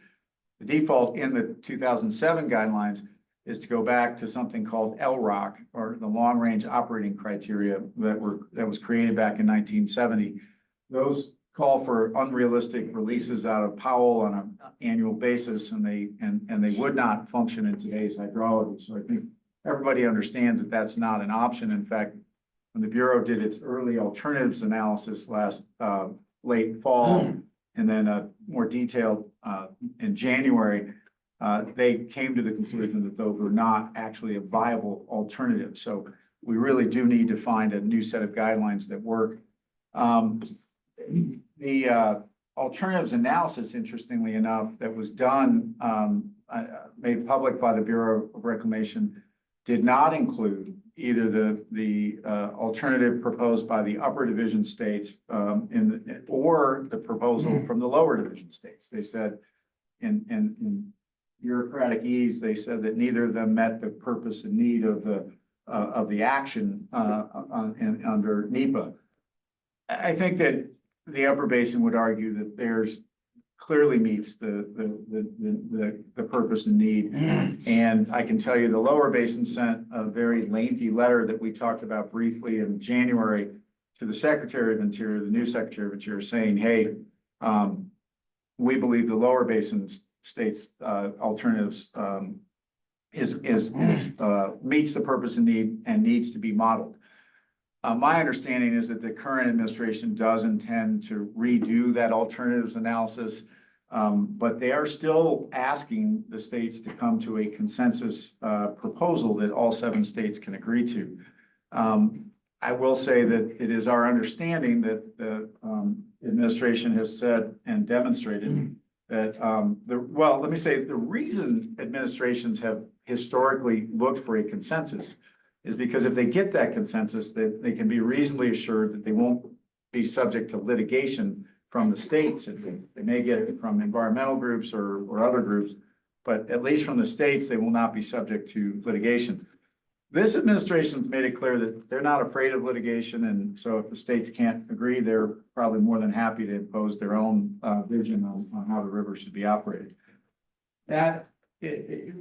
the default in the 2007 guidelines is to go back to something called LROC, or the Long Range Operating Criteria that was created back in 1970. Those call for unrealistic releases out of Powell on an annual basis, and they would not function in today's hydrology. So I think everybody understands that that's not an option. In fact, when the Bureau did its early alternatives analysis last late fall, and then a more detailed in January, they came to the conclusion that those were not actually a viable alternative. So we really do need to find a new set of guidelines that work. The alternatives analysis, interestingly enough, that was done, made public by the Bureau of Reclamation, did not include either the alternative proposed by the upper division states or the proposal from the lower division states. They said in bureaucratic ease, they said that neither of them met the purpose and need of the action under NEPA. I think that the upper basin would argue that theirs clearly meets the purpose and need. And I can tell you the lower basin sent a very lengthy letter that we talked about briefly in January to the Secretary of Interior, the new Secretary of Interior, saying, hey, we believe the lower basin states alternatives meets the purpose and need and needs to be modeled. My understanding is that the current administration does intend to redo that alternatives analysis, but they are still asking the states to come to a consensus proposal that all 7 states can agree to. I will say that it is our understanding that the administration has said and demonstrated that let me say the reason administrations have historically looked for a consensus is because if they get that consensus, they can be reasonably assured that they won't be subject to litigation from the states. They may get it from environmental groups or other groups, but at least from the states, they will not be subject to litigation. This administration has made it clear that they're not afraid of litigation, and so if the states can't agree, they're probably more than happy to impose their own vision on how the river should be operated. That it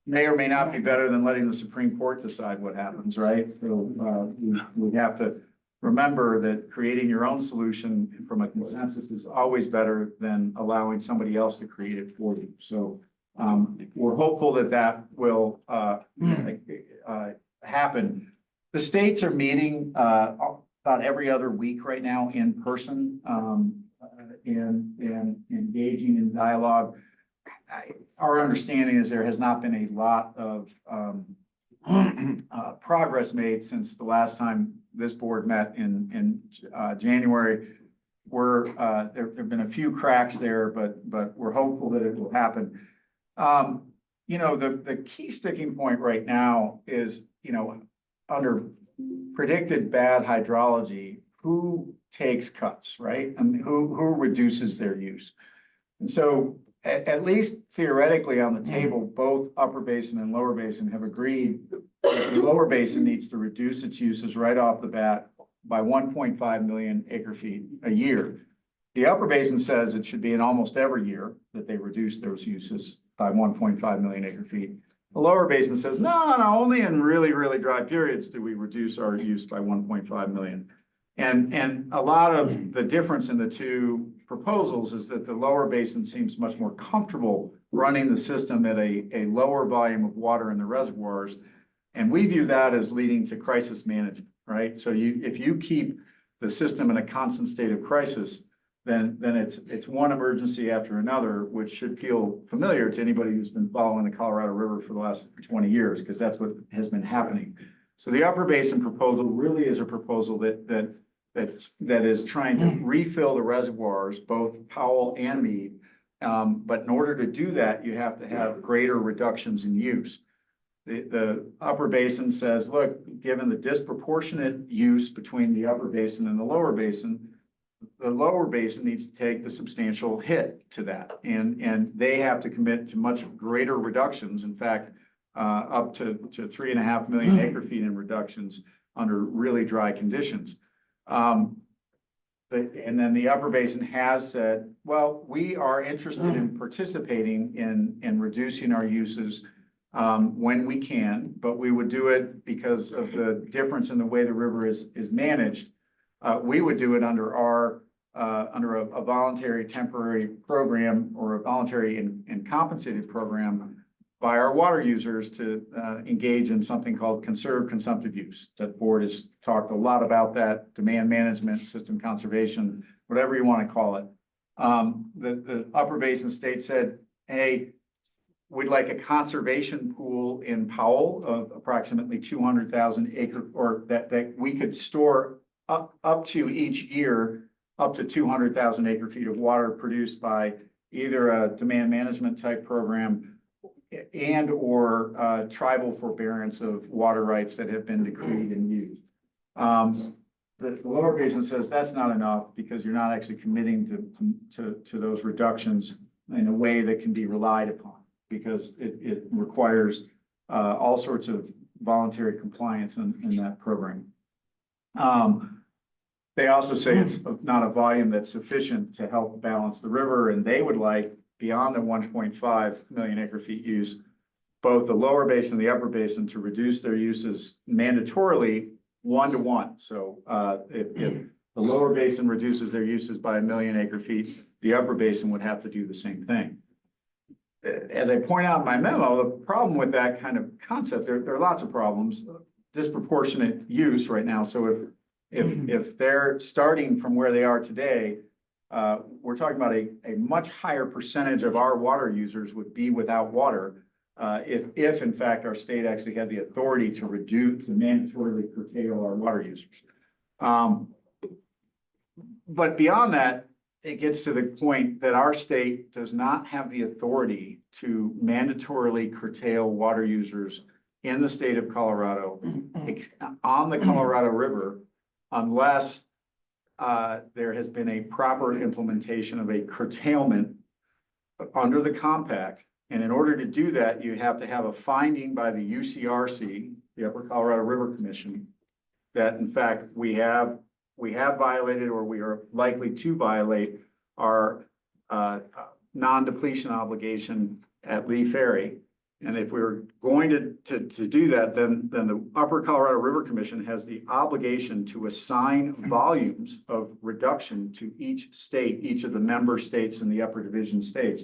may or may not be better than letting the Supreme Court decide what happens, right? So we have to remember that creating your own solution from a consensus is always better than allowing somebody else to create it for you. So we're hopeful that that will happen. The states are meeting about every other week right now in person and engaging in dialogue. Our understanding is there has not been a lot of progress made since the last time this board met in January. There have been a few cracks there, but we're hopeful that it will happen. The key sticking point right now is, under predicted bad hydrology, who takes cuts, right? And who reduces their use? And so at least theoretically on the table, both Upper Basin and Lower Basin have agreed that the Lower Basin needs to reduce its uses right off the bat by 1.5 million acre feet a year. The Upper Basin says it should be in almost every year that they reduce those uses by 1.5 million acre feet. The Lower Basin says, no, only in really, really dry periods do we reduce our use by 1.5 million. And a lot of the difference in the two proposals is that the Lower Basin seems much more comfortable running the system at a lower volume of water in the reservoirs. And we view that as leading to crisis management, right? So if you keep the system in a constant state of crisis, then it's one emergency after another, which should feel familiar to anybody who's been following the Colorado River for the last 20 years, because that's what has been happening. So the Upper Basin proposal really is a proposal that is trying to refill the reservoirs, both Powell and Meade. But in order to do that, you have to have greater reductions in use. The Upper Basin says, look, given the disproportionate use between the Upper Basin and the Lower Basin needs to take the substantial hit to that. And they have to commit to much greater reductions. In fact, up to 3.5 million acre feet in reductions under really dry conditions. And then the Upper Basin has said, well, we are interested in participating in reducing our uses when we can, but we would do it because of the difference in the way the river is managed. We would do it under under a voluntary temporary program or a voluntary and compensated program by our water users to engage in something called conserved consumptive use. That board has talked a lot about that, demand management, system conservation, whatever you want to call it. The Upper Basin state said, hey, we'd like a conservation pool in Powell of approximately 200,000 acre, or that we could store up to each year, up to 200,000 acre feet of water produced by either a demand management type program and or tribal forbearance of water rights that have been decreed and used. The Lower Basin says that's not enough because you're not actually committing to those reductions in a way that can be relied upon, because it requires all sorts of voluntary compliance in that program. They also say it's not a volume that's sufficient to help balance the river, and they would like, beyond the 1.5 million acre feet use, both the Lower Basin and the Upper Basin to reduce their uses mandatorily 1-to-1. So if the Lower Basin reduces their uses by 1 million acre feet, the Upper Basin would have to do the same thing. As I point out in my memo, the problem with that kind of concept, there are lots of problems. Disproportionate use right now. So if they're starting from where they are today, we're talking about a much higher percentage of our water users would be without water if in fact our state actually had the authority to mandatorily curtail our water users. But beyond that, it gets to the point that our state does not have the authority to mandatorily curtail water users in the state of Colorado on the Colorado River unless there has been a proper implementation of a curtailment under the compact. And in order to do that, you have to have a finding by the UCRC, the Upper Colorado River Commission, that in fact we have violated or we are likely to violate our non-depletion obligation at Lee Ferry. And if we were going to do that, then the Upper Colorado River Commission has the obligation to assign volumes of reduction to each state, each of the member states in the upper division states.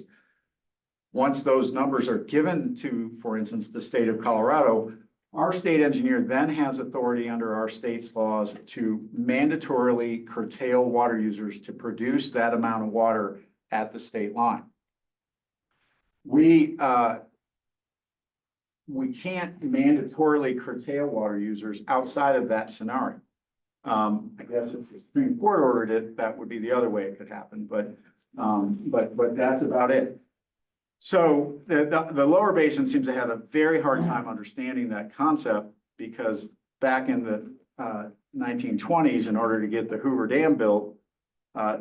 Once those numbers are given to, for instance, the state of Colorado, our state engineer then has authority under our state's laws to mandatorily curtail water users to produce that amount of water at the state line. We can't mandatorily curtail water users outside of that scenario. I guess if the Supreme Court ordered it, that would be the other way it could happen, but that's about it. So the Lower Basin seems to have a very hard time understanding that concept because back in the 1920s in order to get the Hoover Dam built,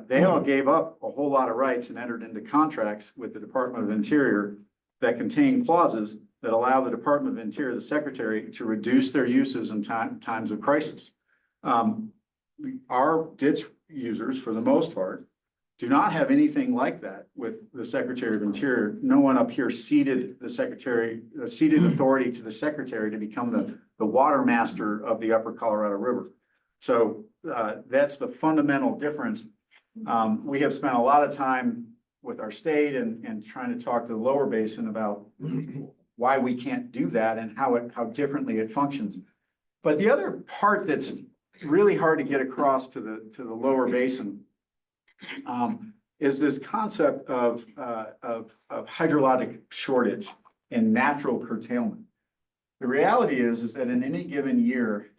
they all gave up a whole lot of rights and entered into contracts with the Department of Interior that contain clauses that allow the Department of Interior, the Secretary, to reduce their uses in times of crisis. Our ditch users, for the most part, do not have anything like that with the Secretary of Interior. No one up here ceded authority to the Secretary to become the water master of the Upper Colorado River. So that's the fundamental difference. We have spent a lot of time with our state and trying to talk to the lower basin about why we can't do that and how differently it functions. But the other part that's really hard to get across to the lower basin is this concept of hydrologic shortage and natural curtailment. The reality is that in any given year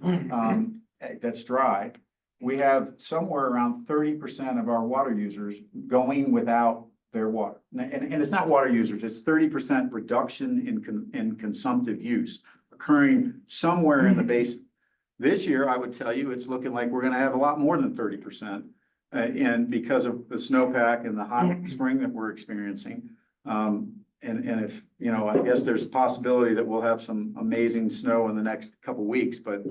that's dry, we have somewhere around 30% of our water users going without their water. And it's not water users, it's 30% reduction in consumptive use occurring somewhere in the basin. This year, I would tell you, it's looking like we're gonna have a lot more than 30%. And because of the snowpack and the hot spring that we're experiencing. And if, I guess there's a possibility that we'll have some amazing snow in the next couple weeks, but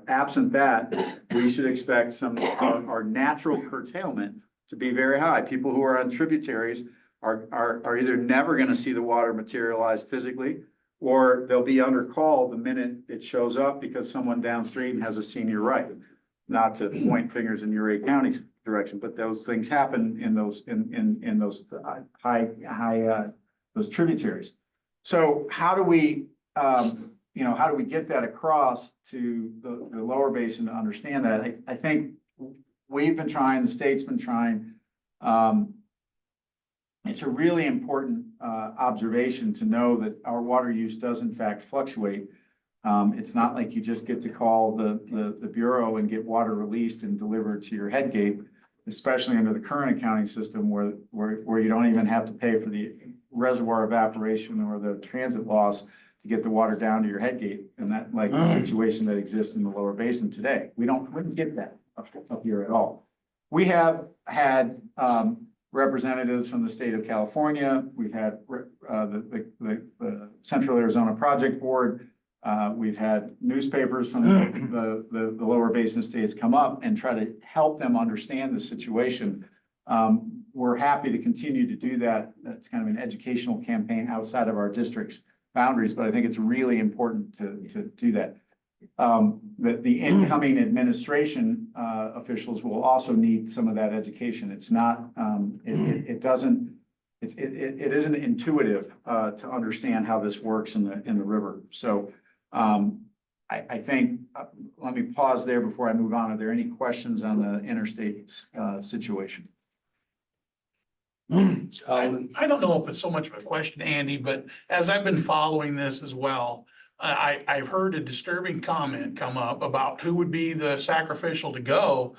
absent that, we should expect our natural curtailment to be very high. People who are on tributaries are either never gonna see the water materialize physically, or they'll be under call the minute it shows up because someone downstream has a senior right. Not to point fingers in Uray County's direction, but those things happen in those those tributaries. So how do we get that across to the lower basin to understand that? I think we've been trying, the state's been trying. It's a really important observation to know that our water use does in fact fluctuate. It's not like you just get to call the Bureau and get water released and delivered to your head gate, especially under the current accounting system where you don't even have to pay for the reservoir evaporation or the transit loss to get the water down to your head gate. And that like the situation that exists in the lower basin today. We wouldn't get that up here at all. We have had representatives from the state of California. We've had the Central Arizona Project Board. We've had newspapers from the lower basin states come up and try to help them understand the situation. We're happy to continue to do that. That's kind of an educational campaign outside of our district's boundaries, but I think it's really important to do that. The incoming administration officials will also need some of that education. It's not, it isn't intuitive to understand how this works in the river. So I think, let me pause there before I move on. Are there any questions on the interstate situation? I don't know if it's so much of a question, Andy, but as I've been following this as well, I've heard a disturbing comment come up about who would be the sacrificial to go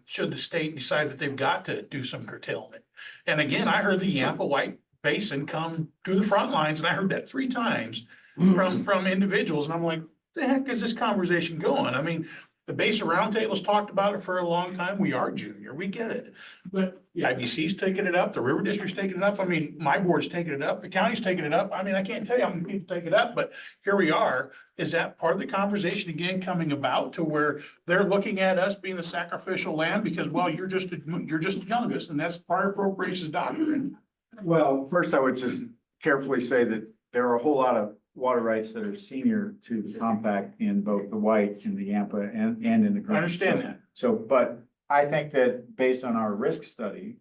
should the state decide that they've got to do some curtailment. And again, I heard the Yampa White Basin come to the front lines, and I heard that 3 times from individuals, and I'm like, the heck is this conversation going? I mean, the Basin Roundtable's talked about it for a long time. We are junior, we get it. But the IBC's taking it up, the River District's taking it up. I mean, my board's taking it up, the county's taking it up. I mean, I can't tell you how many people take it up, but here we are. Is that part of the conversation again coming about to where they're looking at us being the sacrificial lamb because, well, you're just the youngest, and that's prior appropriations doctrine? Well, first I would just carefully say that there are a whole lot of water rights that are senior to the compact in both the White and the Yampa and in the. I understand that. So, but I think that based on our risk study,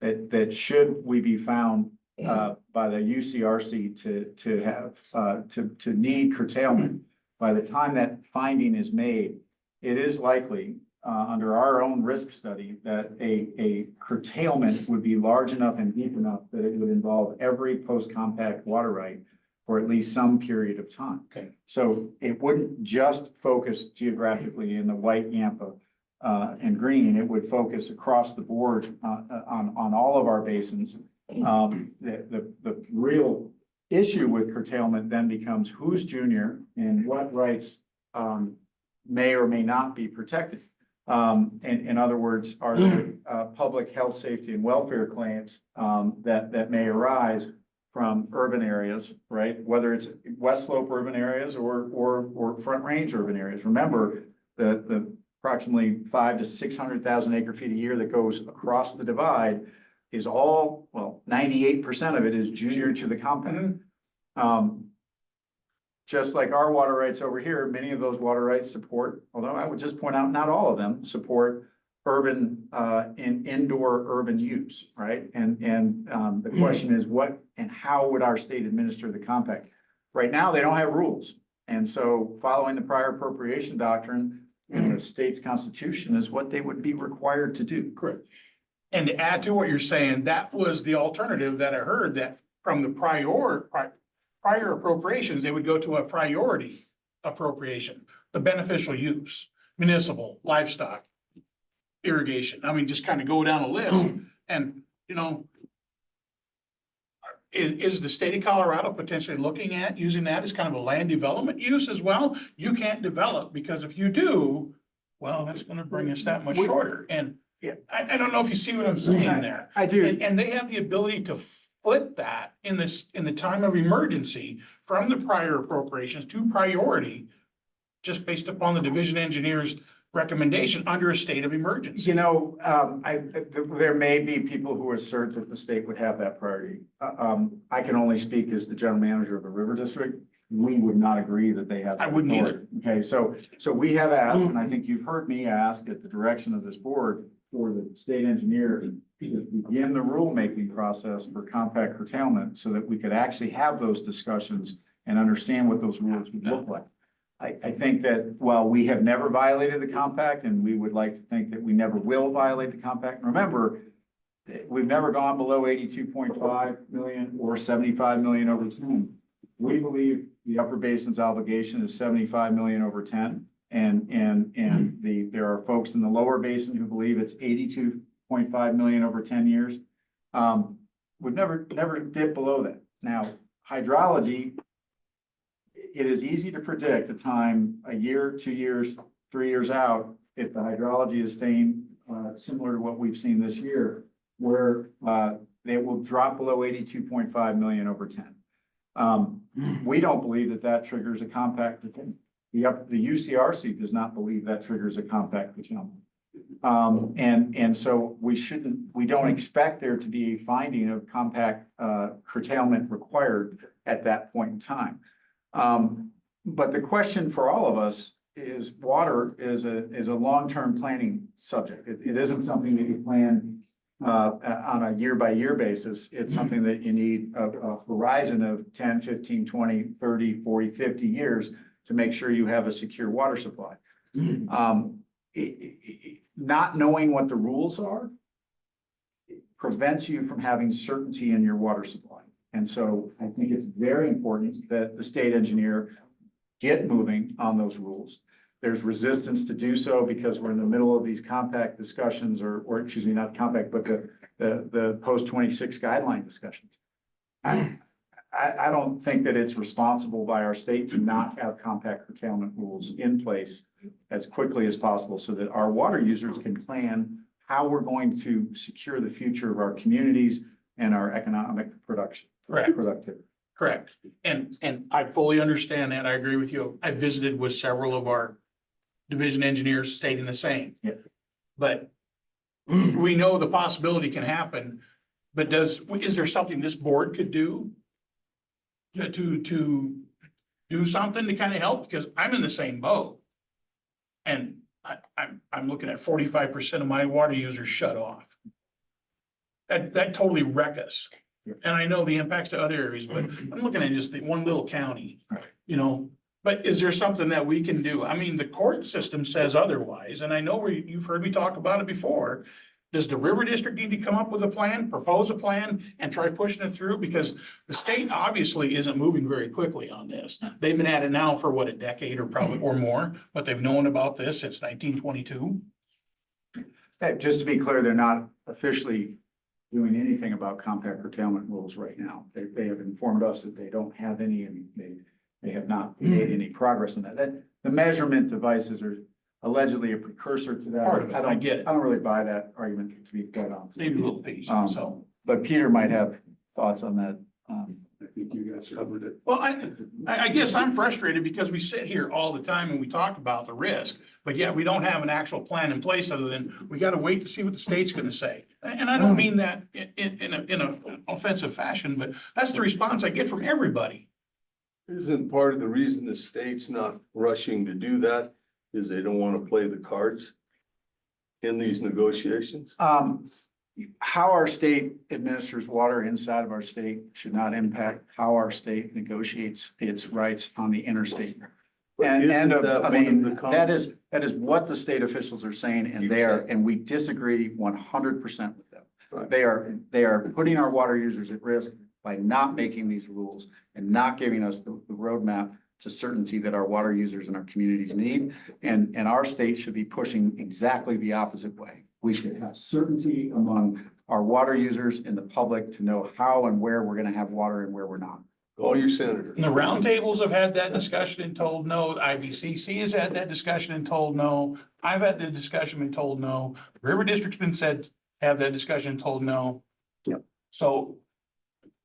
that should we be found by the UCRC to have to need curtailment, by the time that finding is made, it is likely under our own risk study that a curtailment would be large enough and deep enough that it would involve every post-compact water right for at least some period of time. Okay. So it wouldn't just focus geographically in the White, Yampa, and Green. It would focus across the board on all of our basins. The real issue with curtailment then becomes who's junior and what rights may or may not be protected. In other words, are there, public health, safety and welfare claims, that may arise from urban areas, right? Whether it's West Slope urban areas or Front Range urban areas. Remember, the approximately 500,000 to 600,000 acre feet a year that goes across the divide is all, well, 98% of it is junior to the compact. Just like our water rights over here, many of those water rights support, although I would just point out, not all of them support urban, indoor urban use, right? And the question is what and how would our state administer the compact? Right now, they don't have rules. And so following the prior appropriation doctrine in the state's constitution is what they would be required to do. Correct. And to add to what you're saying, that was the alternative that I heard, that from the prior appropriations, they would go to a priority appropriation, the beneficial use, municipal, livestock, irrigation. I mean, just kind of go down a list and, you know, is the state of Colorado potentially looking at using that as kind of a land development use as well? You can't develop because if you do, well, that's gonna bring us that much shorter. And I don't know if you see what I'm saying there. I do. And they have the ability to flip that in the time of emergency from the prior appropriations to priority, just based upon the division engineer's recommendation under a state of emergency. You know, there may be people who assert that the state would have that priority. I can only speak as the general manager of the River District. We would not agree that they have. I wouldn't either. Okay, so we have asked, and I think you've heard me ask at the direction of this board for the state engineer to begin the rulemaking process for compact curtailment so that we could actually have those discussions and understand what those rules would look like. I think that while we have never violated the compact and we would like to think that we never will violate the compact, remember, we've never gone below 82.5 million or 75 million over 10. We believe the upper basin's obligation is 75 million over 10. There are folks in the lower basin who believe it's 82.5 million over 10 years. We've never dipped below that. Now, hydrology, it is easy to predict a time, a year, 2 years, 3 years out, if the hydrology is staying similar to what we've seen this year, where they will drop below 82.5 million over 10. We don't believe that triggers a compact curtailment. The UCRC does not believe that triggers a compact curtailment. And so we don't expect there to be a finding of compact curtailment required at that point in time. But the question for all of us is water is a long-term planning subject. It isn't something that you plan on a year-by-year basis. It's something that you need a horizon of 10, 15, 20, 30, 40, 50 years to make sure you have a secure water supply. Not knowing what the rules are prevents you from having certainty in your water supply. And so I think it's very important that the state engineer get moving on those rules. There's resistance to do so because we're in the middle of these compact discussions or excuse me, not compact, but the post-26 guideline discussions. I don't think that it's responsible by our state to not have compact curtailment rules in place as quickly as possible so that our water users can plan how we're going to secure the future of our communities and our economic production. Correct. Productivity. Correct. And I fully understand that. I agree with you. I visited with several of our division engineers stating the same. Yeah. But we know the possibility can happen, but is there something this board could do to do something to kind of help? Because I'm in the same boat. And I'm looking at 45% of my water users shut off. That totally wreck us. And I know the impacts to other areas, but I'm looking at just the one little county, you know. But is there something that we can do? I mean, the court system says otherwise, and I know you've heard me talk about it before. Does the River District need to come up with a plan, propose a plan, and try pushing it through? Because the state obviously isn't moving very quickly on this. They've been at it now for what, a decade or more, but they've known about this since 1922. Just to be clear, they're not officially doing anything about compact curtailment rules right now. They have informed us that they don't have any, and they have not made any progress in that. the measurement devices are allegedly a precursor to that. Part of it, I don't- get it. I don't really buy that argument, to be quite honest. Maybe a little piece, so. But Peter might have thoughts on that. I think you guys covered it. Well, I guess I'm frustrated because we sit here all the time and we talk about the risk, but yet we don't have an actual plan in place other than we gotta wait to see what the state's gonna say. And I don't mean that in an offensive fashion, but that's the response I get from everybody. Isn't part of the reason the state's not rushing to do that is they don't want to play the cards in these negotiations? How our state administers water inside of our state should not impact how our state negotiates its rights on the interstate. But And, isn't and that I one of mean, the that is what the state officials are saying, and they are, and we disagree 100% with them. Right. They are putting our water users at risk by not making these rules and not giving us the roadmap to certainty that our water users and our communities need. And our state should be pushing exactly the opposite way. We should have certainty among our water users and the public to know how and where we're gonna have water and where we're not. All your senators. And the roundtables have had that discussion and told no. IBCC has had that discussion and told no. I've had the discussion and told no. River District's been said, have that discussion and told no. Yep. So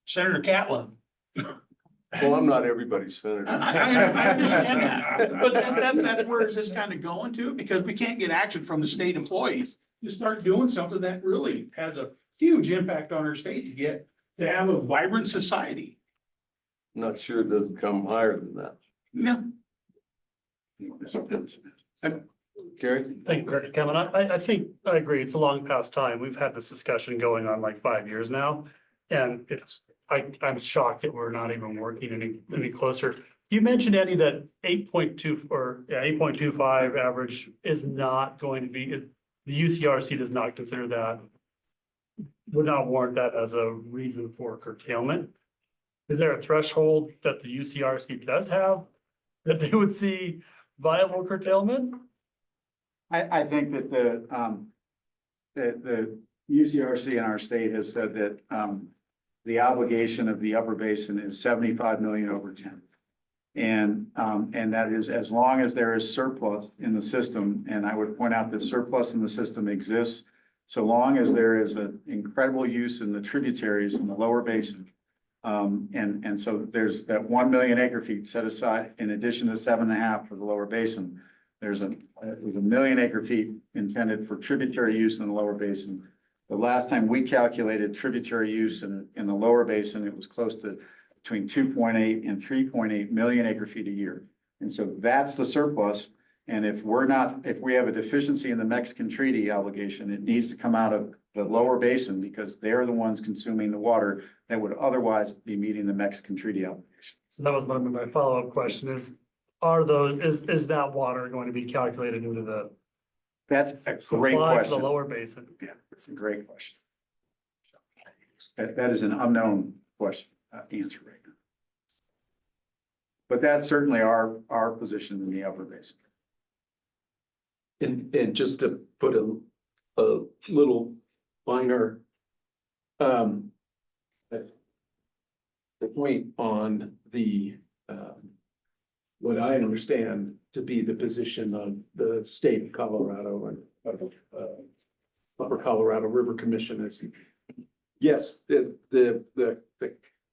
Senator Catlin. Well, I'm not everybody's senator. I understand that, but that's where is this kind of going to? Because we can't get action from the state employees to start doing something that really has a huge impact on our state to have a vibrant society. Not sure it doesn't come higher than that. Yeah. Gary? Thank you, Director Kevin. I think I agree. It's a long past time. We've had this discussion going on like 5 years now. And I'm shocked that we're not even working any closer. You mentioned, Eddie, that 8.25 average is not going to be, the UCRC does not consider that, would not warrant that as a reason for curtailment. Is there a threshold that the UCRC does have that they would see viable curtailment? I think that the UCRC in our state has said that, the obligation of the upper basin is 75 million over 10. And that is as long as there is surplus in the system, and I would point out that surplus in the system exists, so long as there is an incredible use in the tributaries in the lower basin. And so there's that 1 million acre feet set aside in addition to 7.5 for the lower basin. There's a 1 million acre feet intended for tributary use in the lower basin. The last time we calculated tributary use in the lower basin, it was close to between 2.8 and 3.8 million acre feet a year. And so that's the surplus. And if we have a deficiency in the Mexican treaty obligation, it needs to come out of the lower basin because they're the ones consuming the water that would otherwise be meeting the Mexican treaty obligation. So that was my follow-up question is that water going to be calculated into the That's a great supply for question. the lower basin? Yeah, that's a great question. That is an unknown question, answer right now. But that's certainly our position in the upper basin. And just to put a little finer, the point on the, what I understand to be the position of the state of Colorado and Upper Colorado River Commission is, yes, the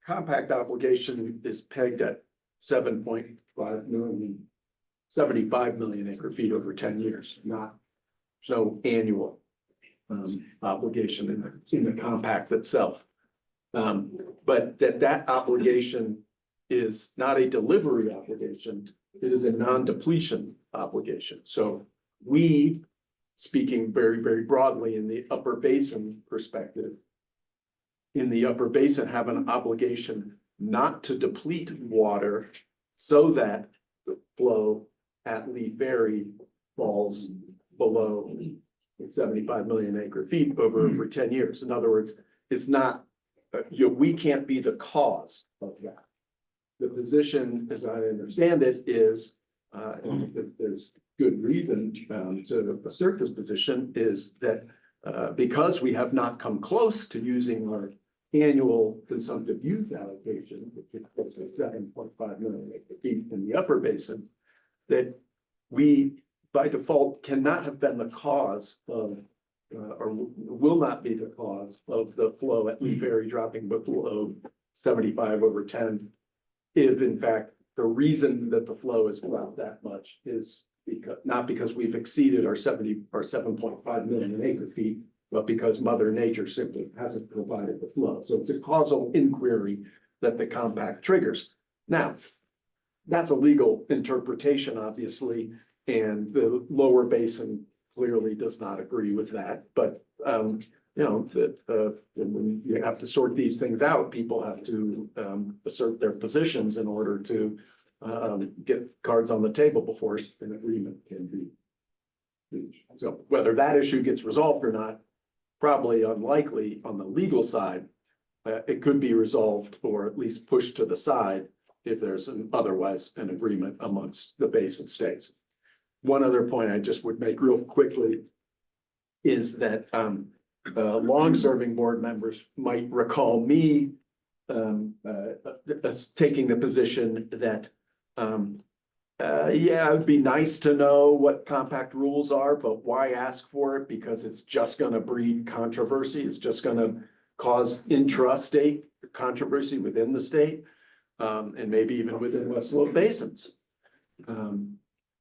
compact obligation is pegged at 7.5 million, 75 million acre feet over 10 years, not so annual obligation in the compact itself. But that obligation is not a delivery obligation, it is a non-depletion obligation. So we, speaking very, very broadly in the upper basin perspective, in the upper basin have an obligation not to deplete water so that the flow at Lee Ferry falls below 75 million acre feet over 10 years. In other words, it's not, we can't be the cause of that. The position, as I understand it, is, and there's good reason to assert this position, is that because we have not come close to using our annual consumptive use allocation, which is close to 7.5 million acre feet in the upper basin, that we by default cannot have been the cause of, or will not be the cause of the flow at Lee Ferry dropping below 75/10. If in fact, the reason that the flow has dropped that much is because, not because we've exceeded our 7.5 million acre feet, but because Mother Nature simply hasn't provided the flow. So it's a causal inquiry that the compact triggers. Now, that's a legal interpretation, obviously, and the lower basin clearly does not agree with that. But, you know, that when you have to sort these things out, people have to assert their positions in order to get cards on the table before an agreement can be reached. So whether that issue gets resolved or not, probably unlikely on the legal side. It could be resolved or at least pushed to the side if there's otherwise an agreement amongst the basin states. One other point I just would make real quickly is that long-serving board members might recall me taking the position that yeah, it'd be nice to know what compact rules are, but why ask for it? Because it's just gonna breed controversy. It's just gonna cause intrastate controversy within the state, and maybe even within West Slope basins.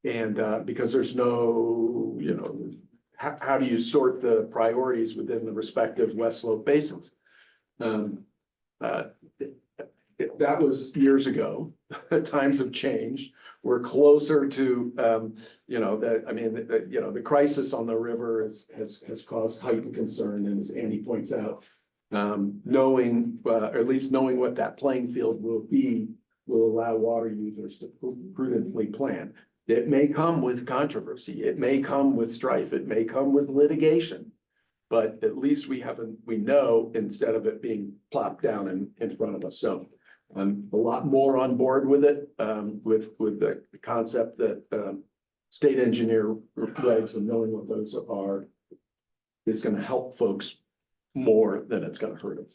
Because there's no, you know, how do you sort the priorities within the respective West Slope basins? That was years ago. Times have changed. We're closer to, you know, the crisis on the river has caused heightened concern, and as Andy points out, knowing, or at least knowing what that playing field will be, will allow water users to prudently plan. It may come with controversy. It may come with strife. It may come with litigation. But at least we know instead of it being plopped down in front of us. So I'm a lot more on board with it, with the concept that state engineer regs and knowing what those are is going to help folks more than it's going to hurt them.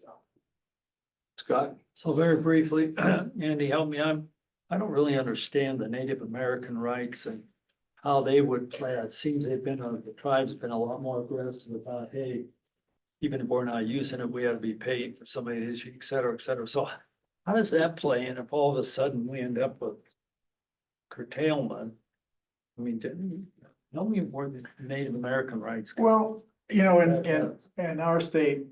Scott? So very briefly, Andy, help me. I don't really understand the Native American rights and how they would play. It seems the tribe's been a lot more aggressive about, hey, even if we're not using it, we have to be paid for somebody to issue, et cetera, et cetera. So how does that play? And if all of a sudden we end up with curtailment, I mean, tell me more than Native American rights. Well, you know, in our state,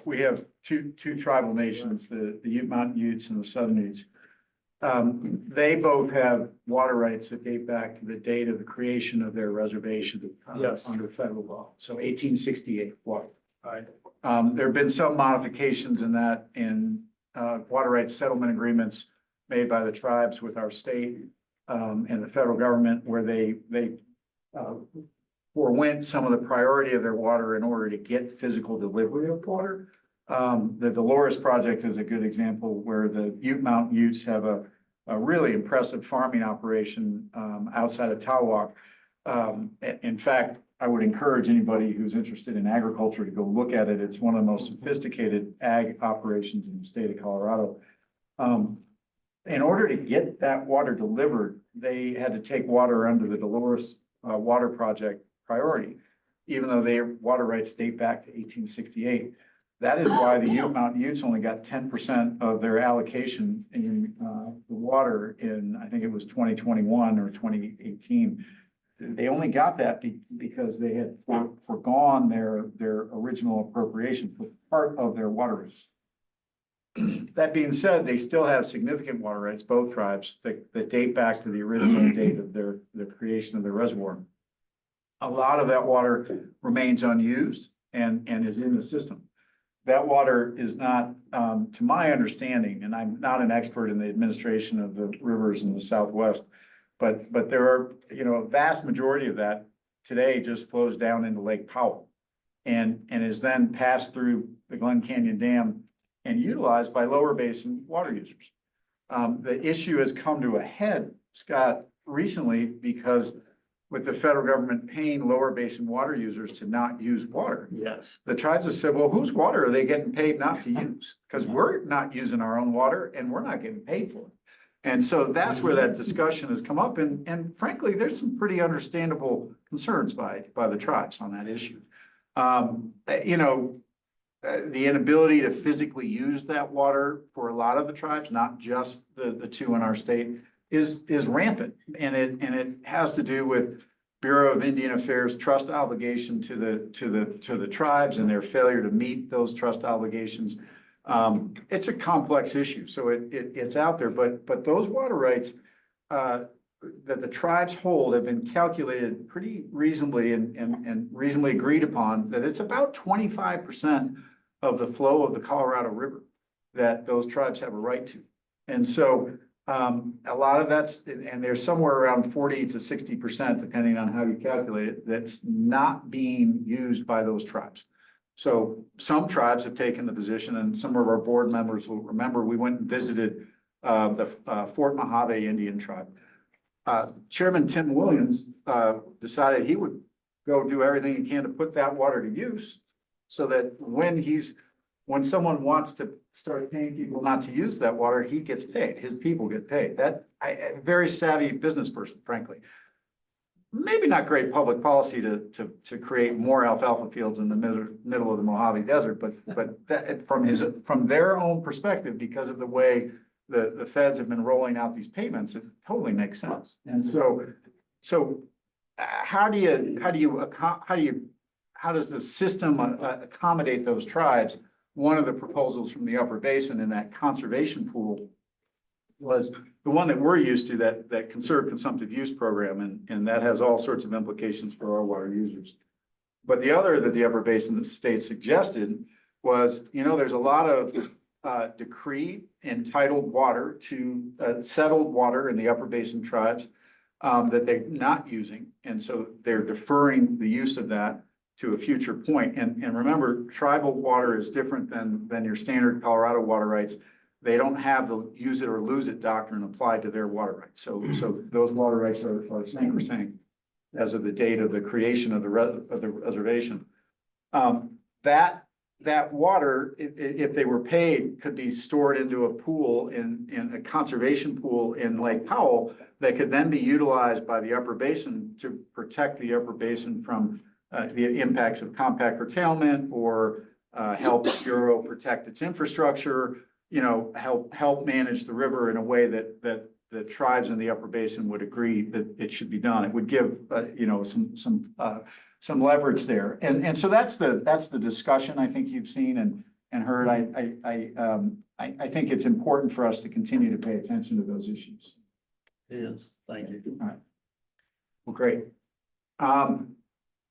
we have two tribal nations, the Ute Mountain Utes and the Southern Utes. They both have water rights that date back to the date of the creation of their reservation under federal law. So 1868 water. Right. There have been some modifications in that in water rights settlement agreements made by the tribes with our state and the federal government, where they forewent some of the priority of their water in order to get physical delivery of water. The Dolores project is a good example where the Ute Mountain Utes have a really impressive farming operation outside of Towalk. In fact, I would encourage anybody who's interested in agriculture to go look at it. It's one of the most sophisticated ag operations in the state of Colorado. In order to get that water delivered, they had to take water under the Dolores Water Project priority, even though their water rights date back to 1868. That is why the Ute Mountain Utes only got 10% of their allocation in the water in, I think it was 2021 or 2018. They only got that because they had foregone their original appropriation for part of their water rights. That being said, they still have significant water rights, both tribes, that date back to the original date of the creation of their reservoir. A lot of that water remains unused and is in the system. That water is not, to my understanding, and I'm not an expert in the administration of the rivers in the Southwest, but there are, you know, a vast majority of that today just flows down into Lake Powell and is then passed through the Glen Canyon Dam and utilized by lower basin water users. The issue has come to a head, Scott, recently because with the federal government paying lower basin water users to not use water. Yes. The tribes have said, well, whose water are they getting paid not to use? Because we're not using our own water and we're not getting paid for it. And so that's where that discussion has come up, and frankly, there's some pretty understandable concerns by the tribes on that issue. You know, the inability to physically use that water for a lot of the tribes, not just the two in our state, is rampant. And it has to do with Bureau of Indian Affairs trust obligation to the tribes and their failure to meet those trust obligations. It's a complex issue, so it's out there, but those water rights that the tribes hold have been calculated pretty reasonably and reasonably agreed upon, that it's about 25% of the flow of the Colorado River that those tribes have a right to. And so a lot of that's, and there's somewhere around 40 to 60%, depending on how you calculate it, that's not being used by those tribes. So some tribes have taken the position, and some of our board members will remember, we went and visited the Fort Mojave Indian tribe. Chairman Tim Williams decided he would go do everything he can to put that water to use, so that when someone wants to start paying people not to use that water, he gets paid, his people get paid. A very savvy business person, frankly. Maybe not great public policy to create more alfalfa fields in the middle of the Mojave Desert, but that, from their own perspective, because of the way the feds have been rolling out these payments, it totally makes sense. And so how does the system accommodate those tribes? One of the proposals from the Upper Basin in that conservation pool was the one that we're used to, that conserved consumptive use program, and that has all sorts of implications for our water users. But the other that the Upper Basin state suggested was, you know, there's a lot of decree entitled water to settled water in the Upper Basin tribes that they're not using, and so they're deferring the use of that to a future point. And remember, tribal water is different than your standard Colorado water rights. They don't have the use it or lose it doctrine applied to their water rights. So those water rights are sacrosanct as of the date of the creation of the reservation. That water, if they were paid, could be stored into a pool in a conservation pool in Lake Powell that could then be utilized by the Upper Basin to protect the Upper Basin from the impacts of compact curtailment, or help Bureau protect its infrastructure, you know, help manage the river in a way that the tribes in the Upper Basin would agree that it should be done. It would give, you know, some leverage there. And so that's the discussion I think you've seen and heard. I think it's important for us to continue to pay attention to those issues. Yes, thank you. All right. Well, great.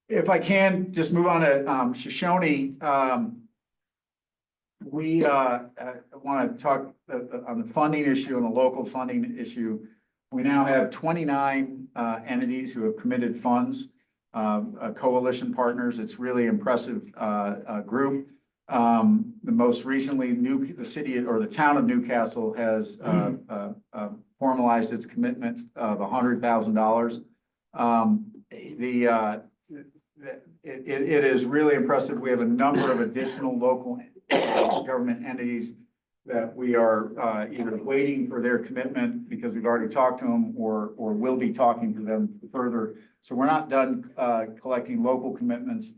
If I can just move on to Shoshone. We want to talk on the funding issue, on the local funding issue. We now have 29 entities who have committed funds, coalition partners. It's really impressive group. The most recently, the city or the town of Newcastle has formalized its commitment of $100,000. It is really impressive. We have a number of additional local government entities that we are either waiting for their commitment because we've already talked to them, or will be talking to them further. So we're not done collecting local commitments.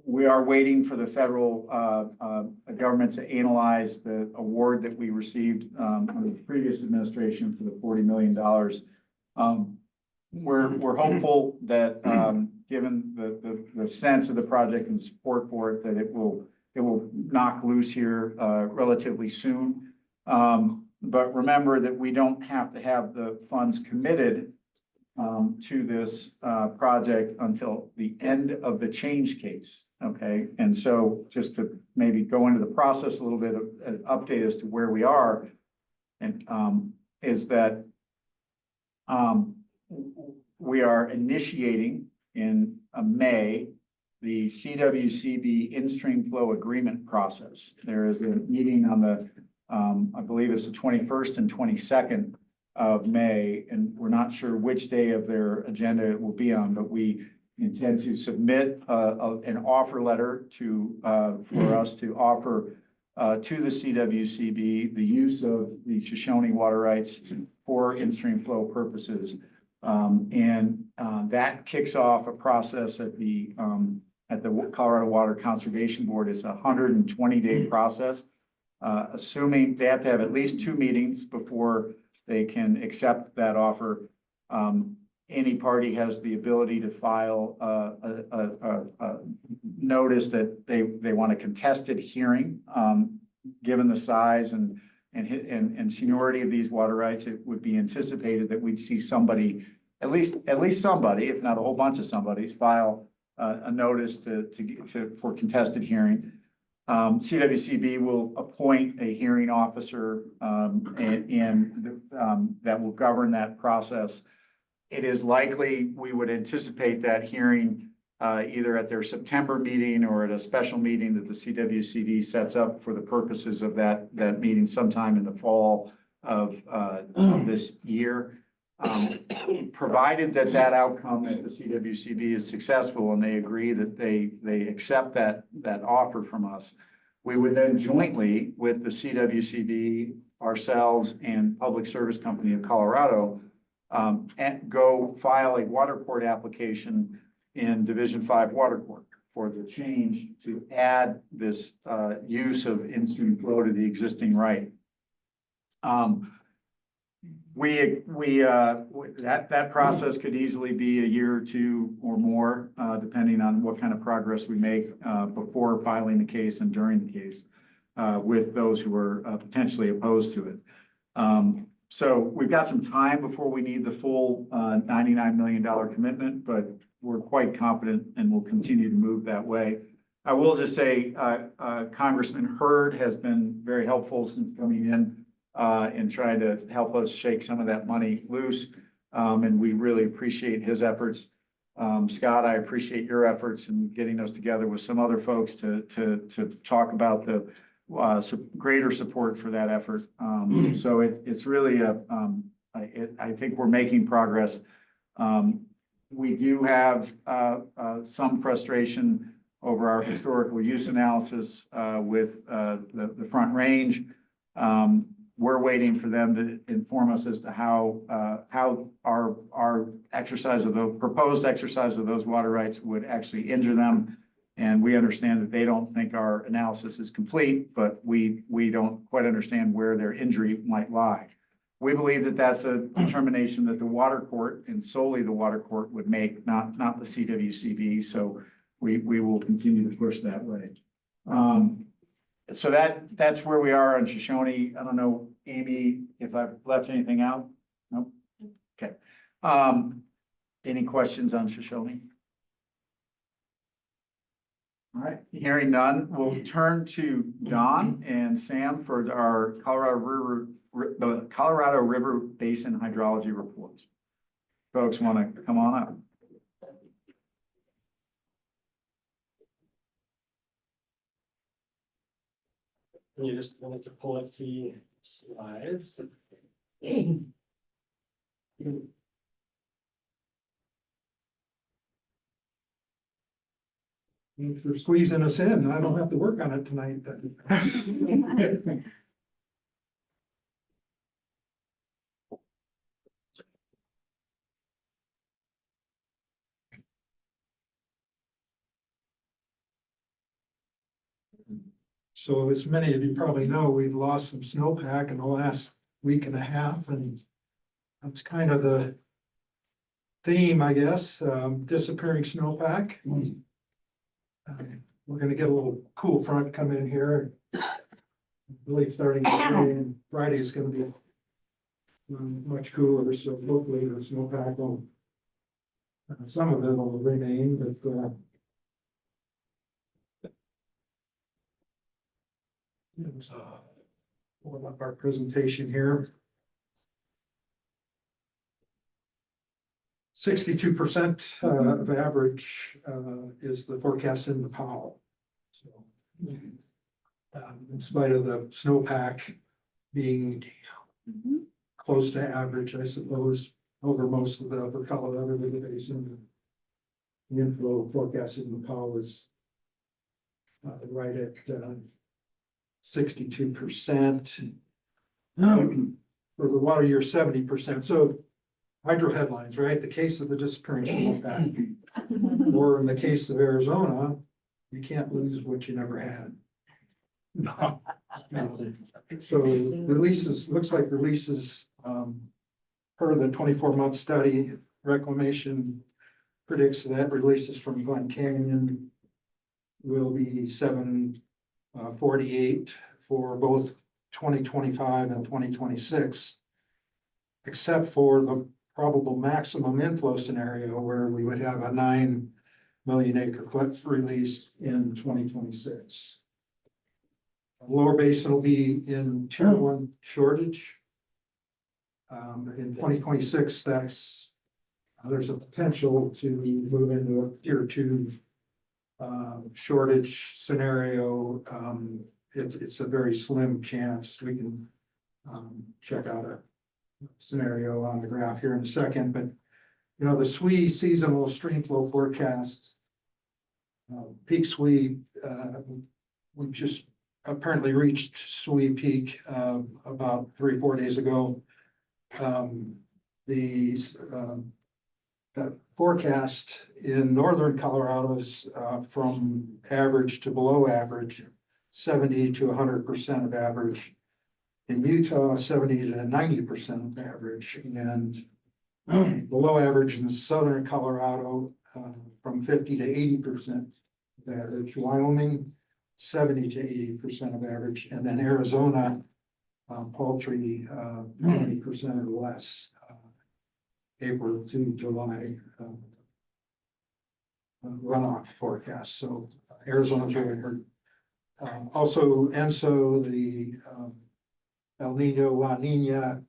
We are waiting for the federal government to analyze the award that we received under the previous administration for the $40 million. We're hopeful that given the sense of the project and support for it, that it will knock loose here relatively soon. But remember that we don't have to have the funds committed to this project until the end of the change case. Okay, and so just to maybe go into the process a little bit of an update as to where we are, and is that we are initiating in May the CWCB in-stream flow agreement process. There is a meeting on the, I believe it's the 21st and 22nd of May, and we're not sure which day of their agenda it will be on, but we intend to submit an offer letter for us to offer to the CWCB, the use of the Shoshone water rights for in-stream flow purposes. That kicks off a process at the Colorado Water Conservation Board. It's a 120-day process. Assuming they have to have at least 2 meetings before they can accept that offer. Any party has the ability to file a notice that they want a contested hearing. Given the size and seniority of these water rights, it would be anticipated that we'd see somebody, at least somebody, if not a whole bunch of somebody's, file a notice for contested hearing. CWCB will appoint a hearing officer and that will govern that process. It is likely we would anticipate that hearing either at their September meeting or at a special meeting that the CWCB sets up for the purposes of that meeting sometime in the fall of this year. Provided that outcome at the CWCB is successful and they agree that they accept that offer from us, we would then jointly with the CWCB, ourselves, and Public Service Company of Colorado and go file a water court application in Division 5 Water Court for the change to add this use of in-stream flow to the existing right. That process could easily be a year or 2 or more, depending on what kind of progress we make before filing the case and during the case with those who are potentially opposed to it. So we've got some time before we need the full $99 million commitment, but we're quite confident and will continue to move that way. I will just say Congressman Hurd has been very helpful since coming in trying to help us shake some of that money loose. And we really appreciate his efforts. Scott, I appreciate your efforts in getting us together with some other folks to talk about the greater support for that effort. So it's really I think we're making progress. We do have some frustration over our historical use analysis with the Front Range. We're waiting for them to inform us as to how our exercise of the proposed exercise of those water rights would actually injure them. And we understand that they don't think our analysis is complete, but we don't quite understand where their injury might lie. We believe that that's a determination that the water court and solely the water court would make, not the CWCB. So we will continue to push that way. So that's where we are on Shoshone. I don't know, Amy, if I've left anything out? Nope. Okay. Any questions on Shoshone? All right, hearing none, we'll turn to Don and Sam for our Colorado River Basin hydrology reports. Folks want to come on up? You just wanted to pull up the slides. For squeezing us in, I don't have to work on it tonight then. So as many of you probably know, we've lost some snowpack in the last week and a half, and that's kind of the theme, I guess, disappearing snowpack. We're gonna get a little cool front come in here. I believe starting Friday is gonna be much cooler, so hopefully the snowpack will, some of it will remain, but hold up our presentation here. 62% of average is the forecast in the Powell. So, in spite of the snowpack being close to average, I suppose, over most of the upper Colorado River Basin, the inflow forecast in the Powell is right at 62%. For the water year, 70%. So hydro headlines, right? The case of the disappearing snowpack. Or in the case of Arizona, you can't lose what you never had. So releases, looks like releases, per the 24-month study, Reclamation predicts that releases from Glen Canyon will be 748 for both 2025 and 2026, except for the probable maximum inflow scenario where we would have a 9 million acre foot release in 2026. Lower Basin will be in tier 1 shortage. In 2026, that's there's a potential to move into a tier 2 shortage scenario. It's a very slim chance. We can check out a scenario on the graph here in a second, but you know, the SWE seasonal stream flow forecasts, peak SWE, we just apparently reached SWE peak about 3 or 4 days ago. The forecast in northern Colorado is from average to below average, 70 to 100% of average. In Utah, 70 to 90% of average, and below average in southern Colorado, from 50 to 80% of average. Wyoming, 70 to 80% of average, and then Arizona, paltry, 20% or less. April to July runoff forecast. So Arizona's really hurt. Also, ENSO, the El Nino, La Nina,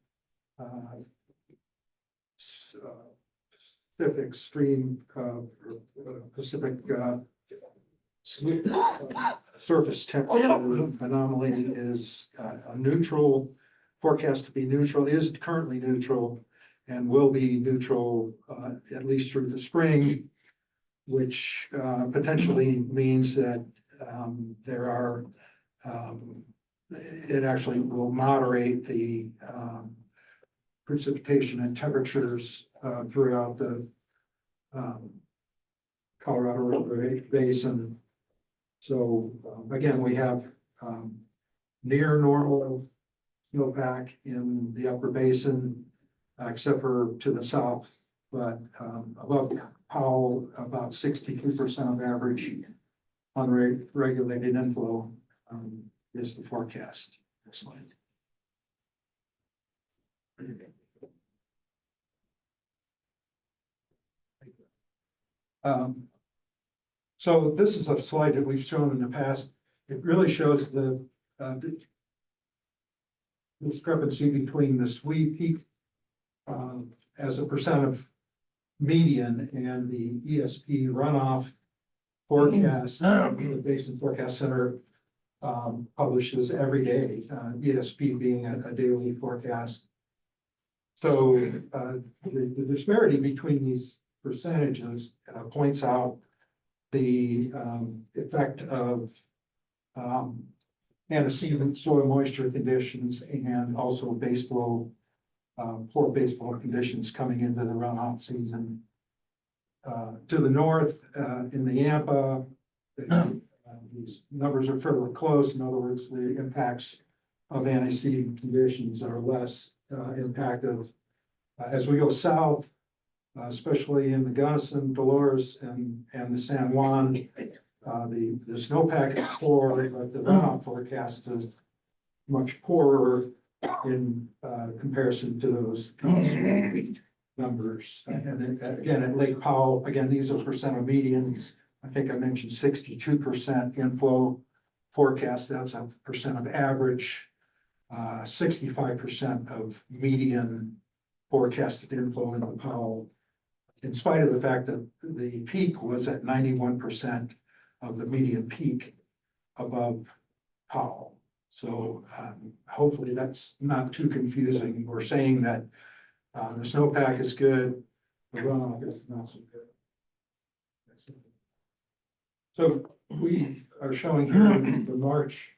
Pacific stream, Pacific surface temperature anomaly is a neutral, forecast to be neutral, is currently neutral, and will be neutral at least through the spring, which potentially means that there are, it actually will moderate the precipitation and temperatures throughout the Colorado River Basin. So again, we have near normal snowpack in the upper basin, except for to the south, but above Powell, about 62% of average unregulated inflow is the forecast. Excellent. So this is a slide that we've shown in the past. It really shows the discrepancy between the SWE peak as a percent of median and the ESP runoff forecast. The Basin Forecast Center publishes every day, ESP being a daily forecast. So the disparity between these percentages points out the effect of antecedent soil moisture conditions and also base flow, poor base flow conditions coming into the runoff season. To the north, in the Yampa, these numbers are fairly close. In other words, the impacts of antecedent conditions are less impactive. As we go south, especially in the Gunnison, Dolores, and the San Juan, the snowpack is poor, but the runoff forecast is much poorer in comparison to those numbers. And then, again, at Lake Powell, again, these are percent of median. I think I mentioned 62% inflow forecast. That's a percent of average. 65% of median forecasted inflow in the Powell, in spite of the fact that the peak was at 91% of the median peak above Powell. So hopefully that's not too confusing. We're saying that the snowpack is good, the runoff is not so good. So we are showing here the March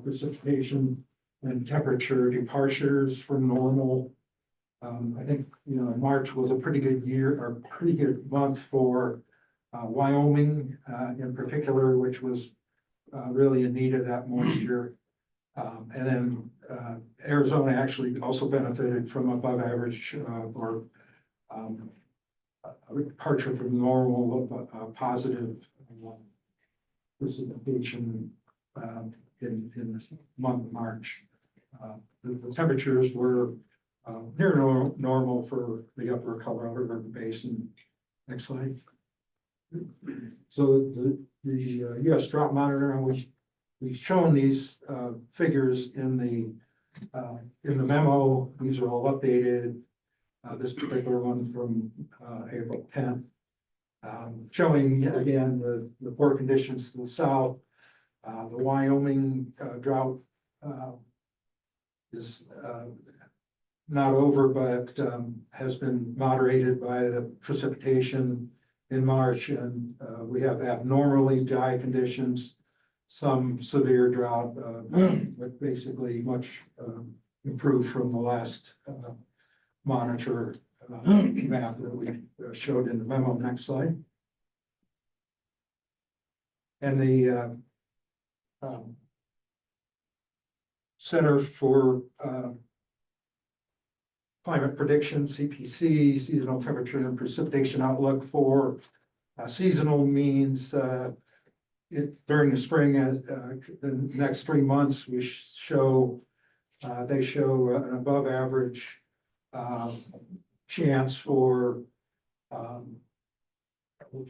precipitation and temperature departures from normal. I think, March was a pretty good year or pretty good month for Wyoming in particular, which was really in need of that moisture. And then Arizona actually also benefited from above average or a departure from normal of positive precipitation in this month of March. The temperatures were near normal for the upper Colorado River Basin. Next slide. So the US Drought Monitor, and we've shown these figures in the memo. These are all updated. This particular one from April 10th, showing again the poor conditions to the south. The Wyoming drought is not over, but has been moderated by the precipitation in March, and we have abnormally dry conditions, some severe drought, but basically much improved from the last monitor map that we showed in the memo. Next slide. And the Center for Climate Prediction, CPC, seasonal temperature and precipitation outlook for seasonal means during the spring, the next 3 months, we show they show an above average chance for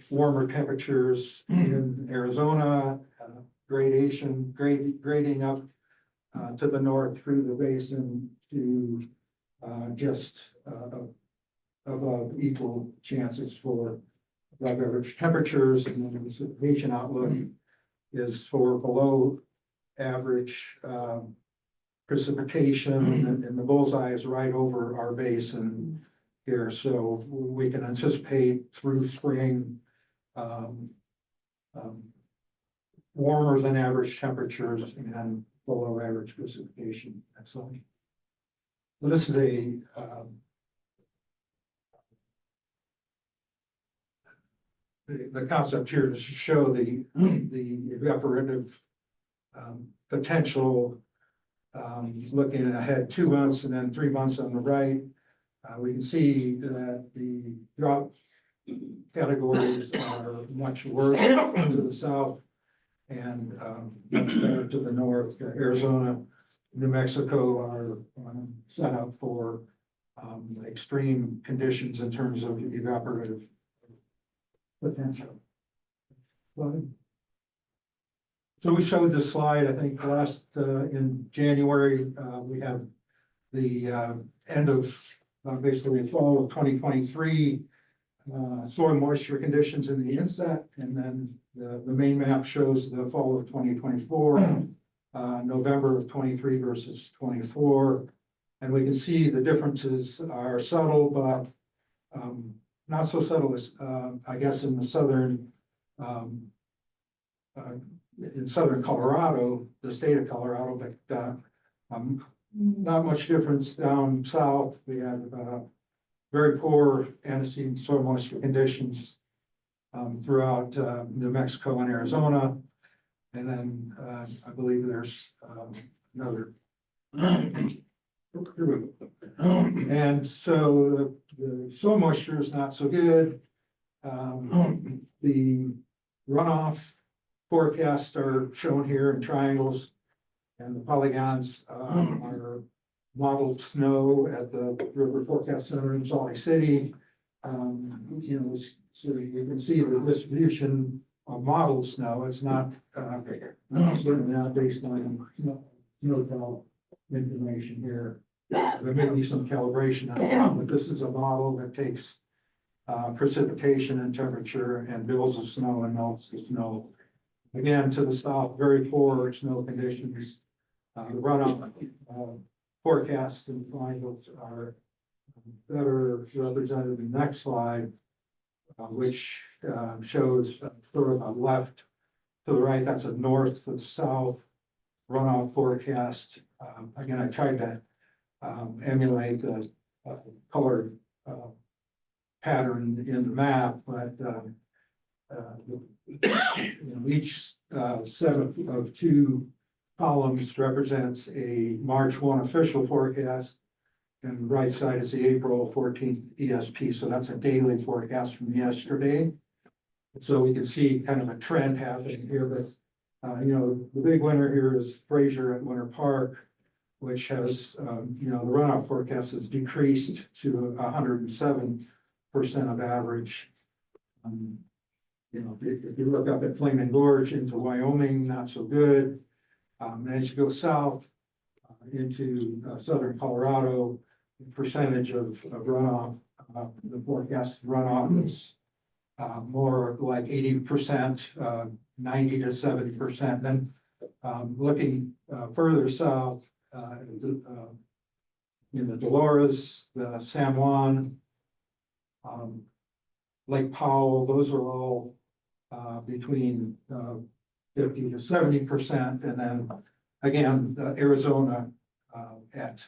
warmer temperatures in Arizona, grading up to the north through the basin to just above equal chances for above average temperatures, and then the precipitation outlook is for below average precipitation, and the bullseye is right over our basin here, so we can anticipate through spring warmer than average temperatures and below average precipitation. Excellent. So this is the concept here to show the evaporative potential, looking ahead 2 months and then 3 months on the right. We can see that the drought categories are much worse to the south and much better to the north. Arizona, New Mexico are set up for extreme conditions in terms of evaporative potential. So we showed this slide, I think, last in January. We have the end of basically fall of 2023 soil moisture conditions in the inset, and then the main map shows the fall of 2024, November of 23 versus 24, and we can see the differences are subtle, but not so subtle as I guess in the southern Colorado, the state of Colorado, but not much difference down south. We have very poor antecedent soil moisture conditions throughout New Mexico and Arizona. And then I believe there's another. And so the soil moisture is not so good. The runoff forecasts are shown here in triangles, and the polygons are modeled snow at the River Forecast Center in Salt Lake City. So you can see the distribution of modeled snow. It's not certainly not based on snowfall information here. There may be some calibration on that, but this is a model that takes precipitation and temperature and builds the snow and melts the snow. Again, to the south, very poor snow conditions. The runoff forecasts and triangles are better represented in the next slide, which shows sort of a left to the right. That's a north to the south runoff forecast. Again, I tried to emulate the colored pattern in the map, but each set of two columns represents a March 1 official forecast. And the right side is the April 14th ESP, so that's a daily forecast from yesterday. So we can see kind of a trend happening here, but the big winner here is Fraser at Winter Park, which has, the runoff forecast has decreased to 107% of average. If you look up at Flaming Gorge into Wyoming, not so good. As you go south into southern Colorado, the percentage of runoff, the forecast runoff is more like 80%, 90 to 70%. Then looking further south in the Dolores, the San Juan, Lake Powell, those are all between 50 to 70%. And then again, Arizona at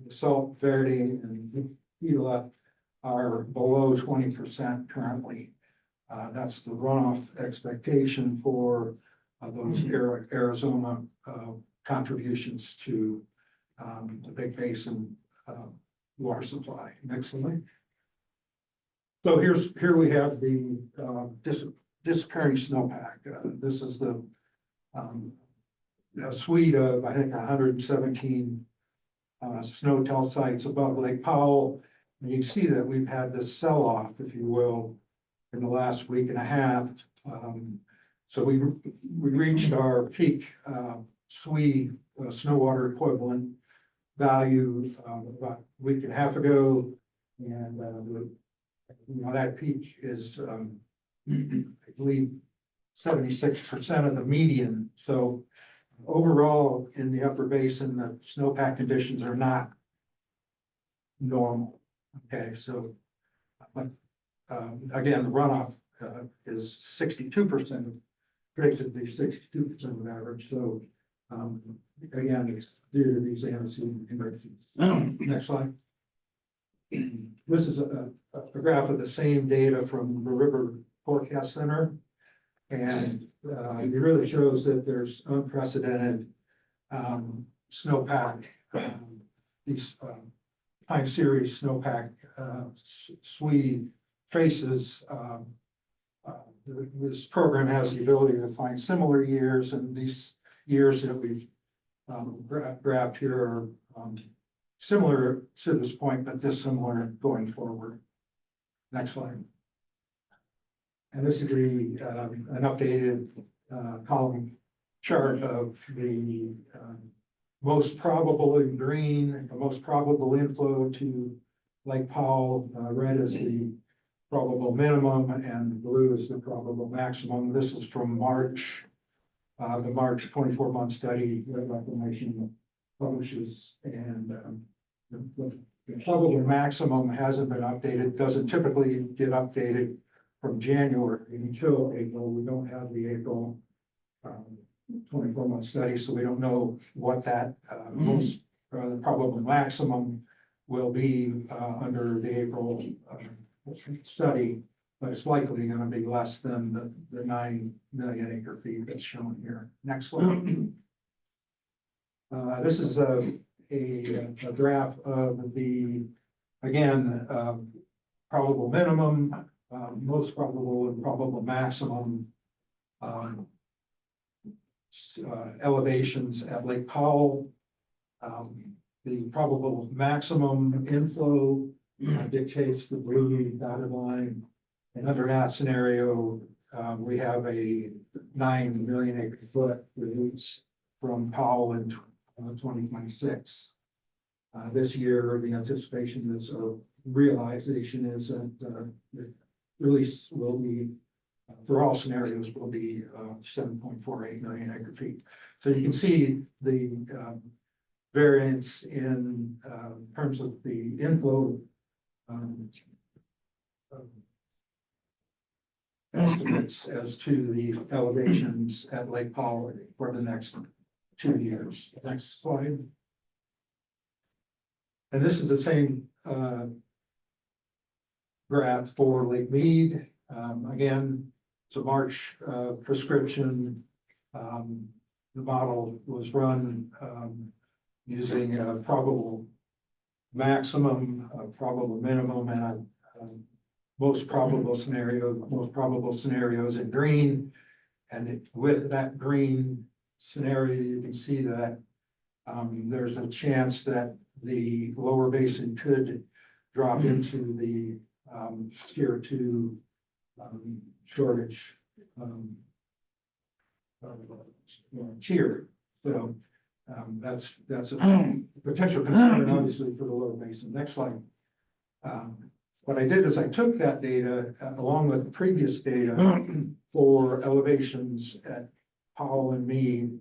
Salt Verde and Gila are below 20% currently. That's the runoff expectation for those Arizona contributions to the Big Basin water supply. Next slide. So here we have the disappearing snowpack. This is the a suite of, I think, 117 snow tell sites above Lake Powell. And you see that we've had this sell-off, if you will, in the last week and a half. So we reached our peak SWE snow water equivalent value about a week and a half ago. And that peak is, I believe, 76% of the median. So overall, in the upper basin, the snowpack conditions are not normal. Okay, so, but again, the runoff is 62%, predicted to be 62% of average. So again, it's due to these antecedent conditions. Next slide. This is a graph of the same data from the River Forecast Center. And it really shows that there's unprecedented snowpack, these time series snowpack SWE traces. This program has the ability to find similar years, and these years that we've graphed here are similar to this point, but dissimilar going forward. Next slide. And this is an updated column chart of the most probable in green, the most probable inflow to Lake Powell. Red is the probable minimum and blue is the probable maximum. This is from March, the March 24-month study that Reclamation publishes. And the probable maximum hasn't been updated, doesn't typically get updated from January until April. We don't have the April 24-month study, so we don't know what that most the probable maximum will be under the April study, but it's likely going to be less than the 9 million acre feet that's shown here. Next one. This is a graph of the, again, probable minimum, most probable and probable maximum elevations at Lake Powell. The probable maximum inflow dictates the blue dotted line. And under that scenario, we have a 9 million acre foot release from Powell in 2026. This year, the anticipation is, or realization is that the release will be, for all scenarios, will be 7.48 million acre feet. So you can see the variance in terms of the inflow estimates as to the elevations at Lake Powell for the next 2 years. Next slide. And this is the same graph for Lake Mead. Again, it's a March prescription. The model was run using a probable maximum, a probable minimum, and a most probable scenarios in green. And with that green scenario, you can see that there's a chance that the lower basin could drop into the tier 2 shortage tier. So that's a potential concern, obviously, for the lower basin. Next slide. What I did is I took that data along with the previous data for elevations at Powell and Mead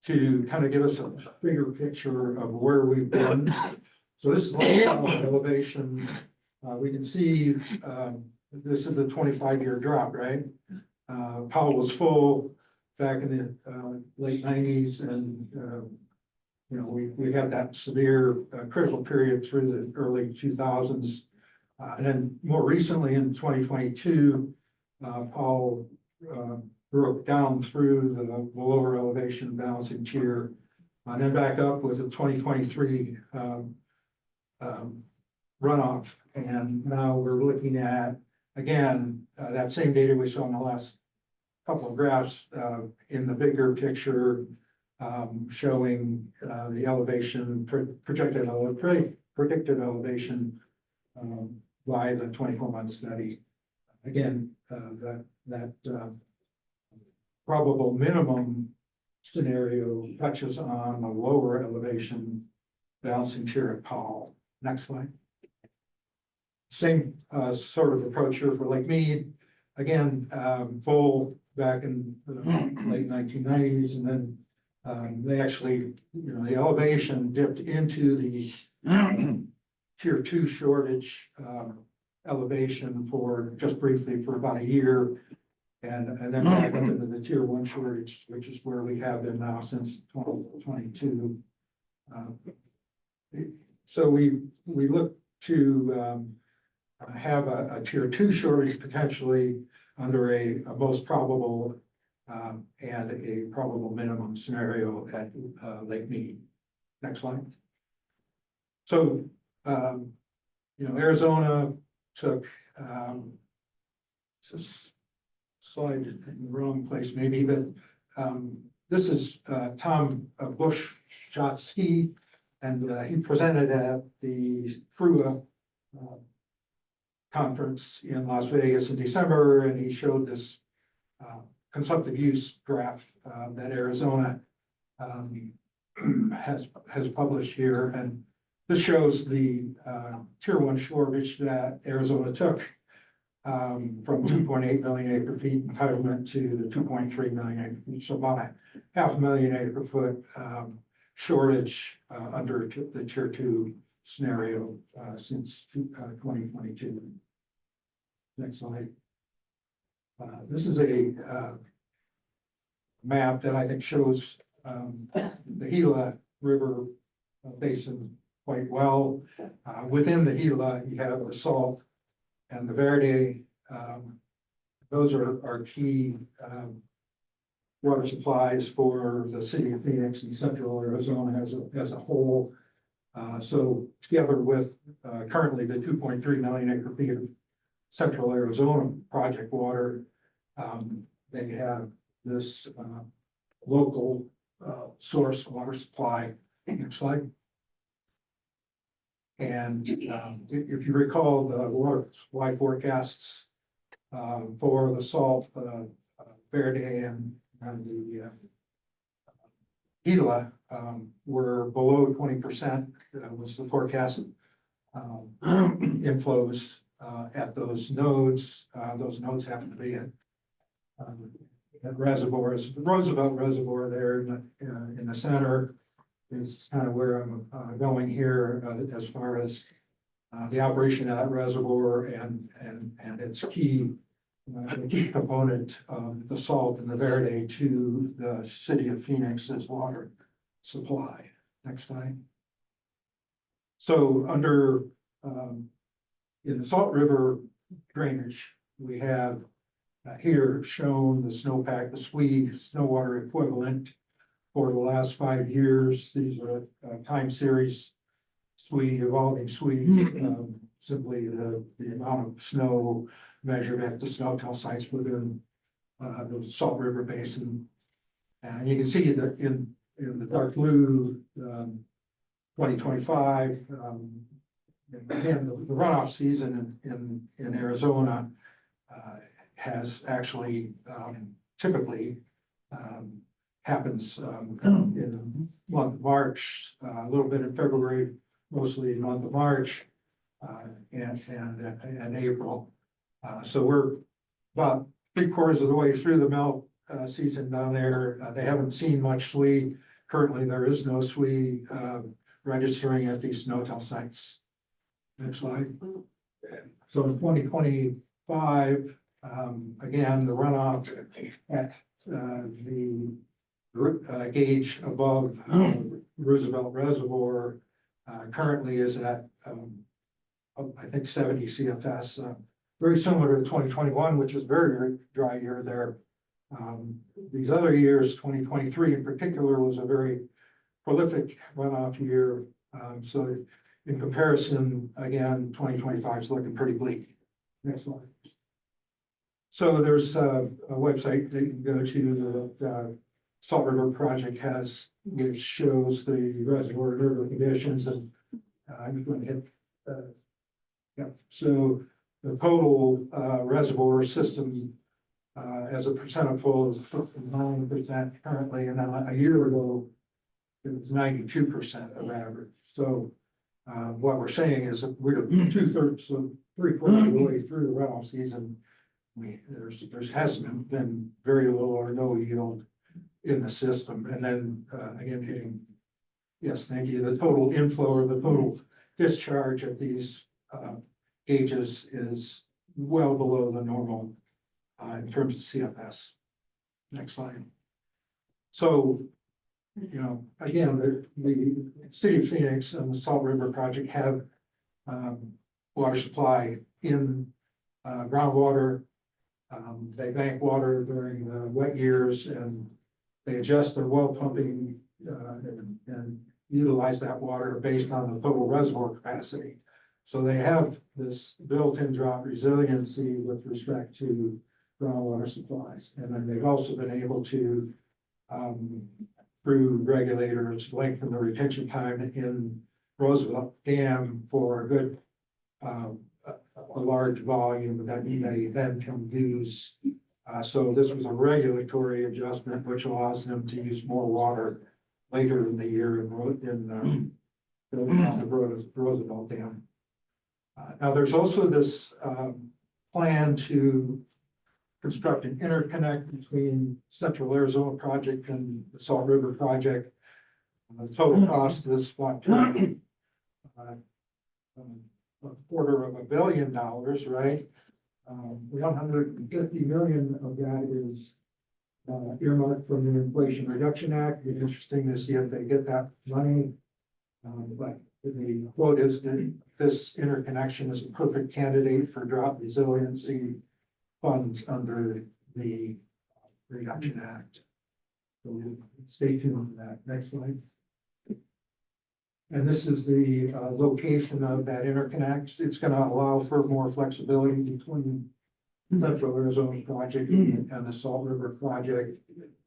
to kind of give us a bigger picture of where we've been. So this is Lake Powell elevation. We can see this is a 25-year drought, right? Powell was full back in the late 90s, and we had that severe critical period through the early 2000s. And then more recently in 2022, Powell broke down through the lower elevation balancing tier, and then back up with a 2023 runoff. And now we're looking at, again, that same data we saw in the last couple of graphs in the bigger picture, showing the elevation, predicted elevation by the 24-month study. Again, that probable minimum scenario touches on a lower elevation balancing tier at Powell. Next slide. Same sort of approach here for Lake Mead. Again, full back in the late 1990s, and then they actually, the elevation dipped into the tier 2 shortage elevation for just briefly for about a year, and then back up into the tier 1 shortage, which is where we have been now since 2022. So we look to have a tier 2 shortage potentially under a most probable and a probable minimum scenario at Lake Mead. Next slide. So, Arizona took, it's a slide in the wrong place maybe, but this is Tom Bush-Jotsky, and he presented at the FRUA conference in Las Vegas in December, and he showed this consumptive use graph that Arizona has published here, and this shows the tier 1 shortage that Arizona took from 2.8 million acre feet entitlement to the 2.3 million acre feet, so about a 500,000 acre foot shortage under the tier 2 scenario since 2022. Next slide. This is a map that I think shows the Gila River basin quite well. Within the Gila, you have the Salt and the Verde. Those are key water supplies for the city of Phoenix and central Arizona as a whole. So together with currently the 2.3 million acre feet of central Arizona project water, they have this local source water supply. Next slide. And if you recall the water supply forecasts for the Salt, Verde, and the Gila were below 20%. Was the forecast inflows at those nodes. Those nodes happen to be at reservoirs. The Roosevelt Reservoir there in the center is kind of where I'm going here as far as the operation of that reservoir and its key component, the Salt and the Verde to the city of Phoenix's water supply. Next slide. So under, in the Salt River drainage, we have here shown the snowpack, the SWE snow water equivalent for the last 5 years. These are time series SWE, evolving SWE, simply the amount of snow measured at the snow sites within the Salt River Basin. And you can see that in the dark blue, 2025, again, the runoff season in Arizona has actually typically happens in the month of March, a little bit in February, mostly the month of March, and April. So we're about 3/4 of the way through the melt season down there. They haven't seen much SWE. Currently, there is no SWE registering at these snow sites. Next slide. So in 2025, again, the runoff at the gauge above Roosevelt Reservoir currently is at, I think 70 CFS, very similar to 2021, which was very dry year there. These other years, 2023 in particular, was a very prolific runoff year. So in comparison, again, 2025 is looking pretty bleak. Next slide. So there's a website that you can go to that Salt River Project has, which shows the reservoir river conditions, and I'm going to hit. Yeah, so the total reservoir system as a percent of full is 9% currently, and then a year ago it was 92% of average. So what we're saying is that we're 2/3, so 3/4 of the way through the runoff season. There hasn't been very little or no yield in the system, and then again hitting. Yes, thank you. The total inflow or the total discharge at these gauges is well below the normal in terms of CFS. Next slide. So, you know, again, the city of Phoenix and the Salt River Project have water supply in groundwater. They bank water during the wet years, and they adjust their well pumping and utilize that water based on the total reservoir capacity. So they have this built-in drought resiliency with respect to groundwater supplies. And then they've also been able to, through regulators, lengthen the retention time in Roosevelt Dam for a good, a large volume that they then can use. So this was a regulatory adjustment, which allows them to use more water later in the year in the Roosevelt Dam. Now, there's also this plan to construct an interconnect between Central Arizona Project and the Salt River Project. The total cost of this about $250 million, right? $150 million of that is earmarked from the Inflation Reduction Act. It's interesting to see if they get that money. But the quote is that this interconnection is a perfect candidate for drought resiliency funds under the Reduction Act. So stay tuned for that. Next slide. And this is the location of that interconnect. It's going to allow for more flexibility between Central Arizona Project and the Salt River Project.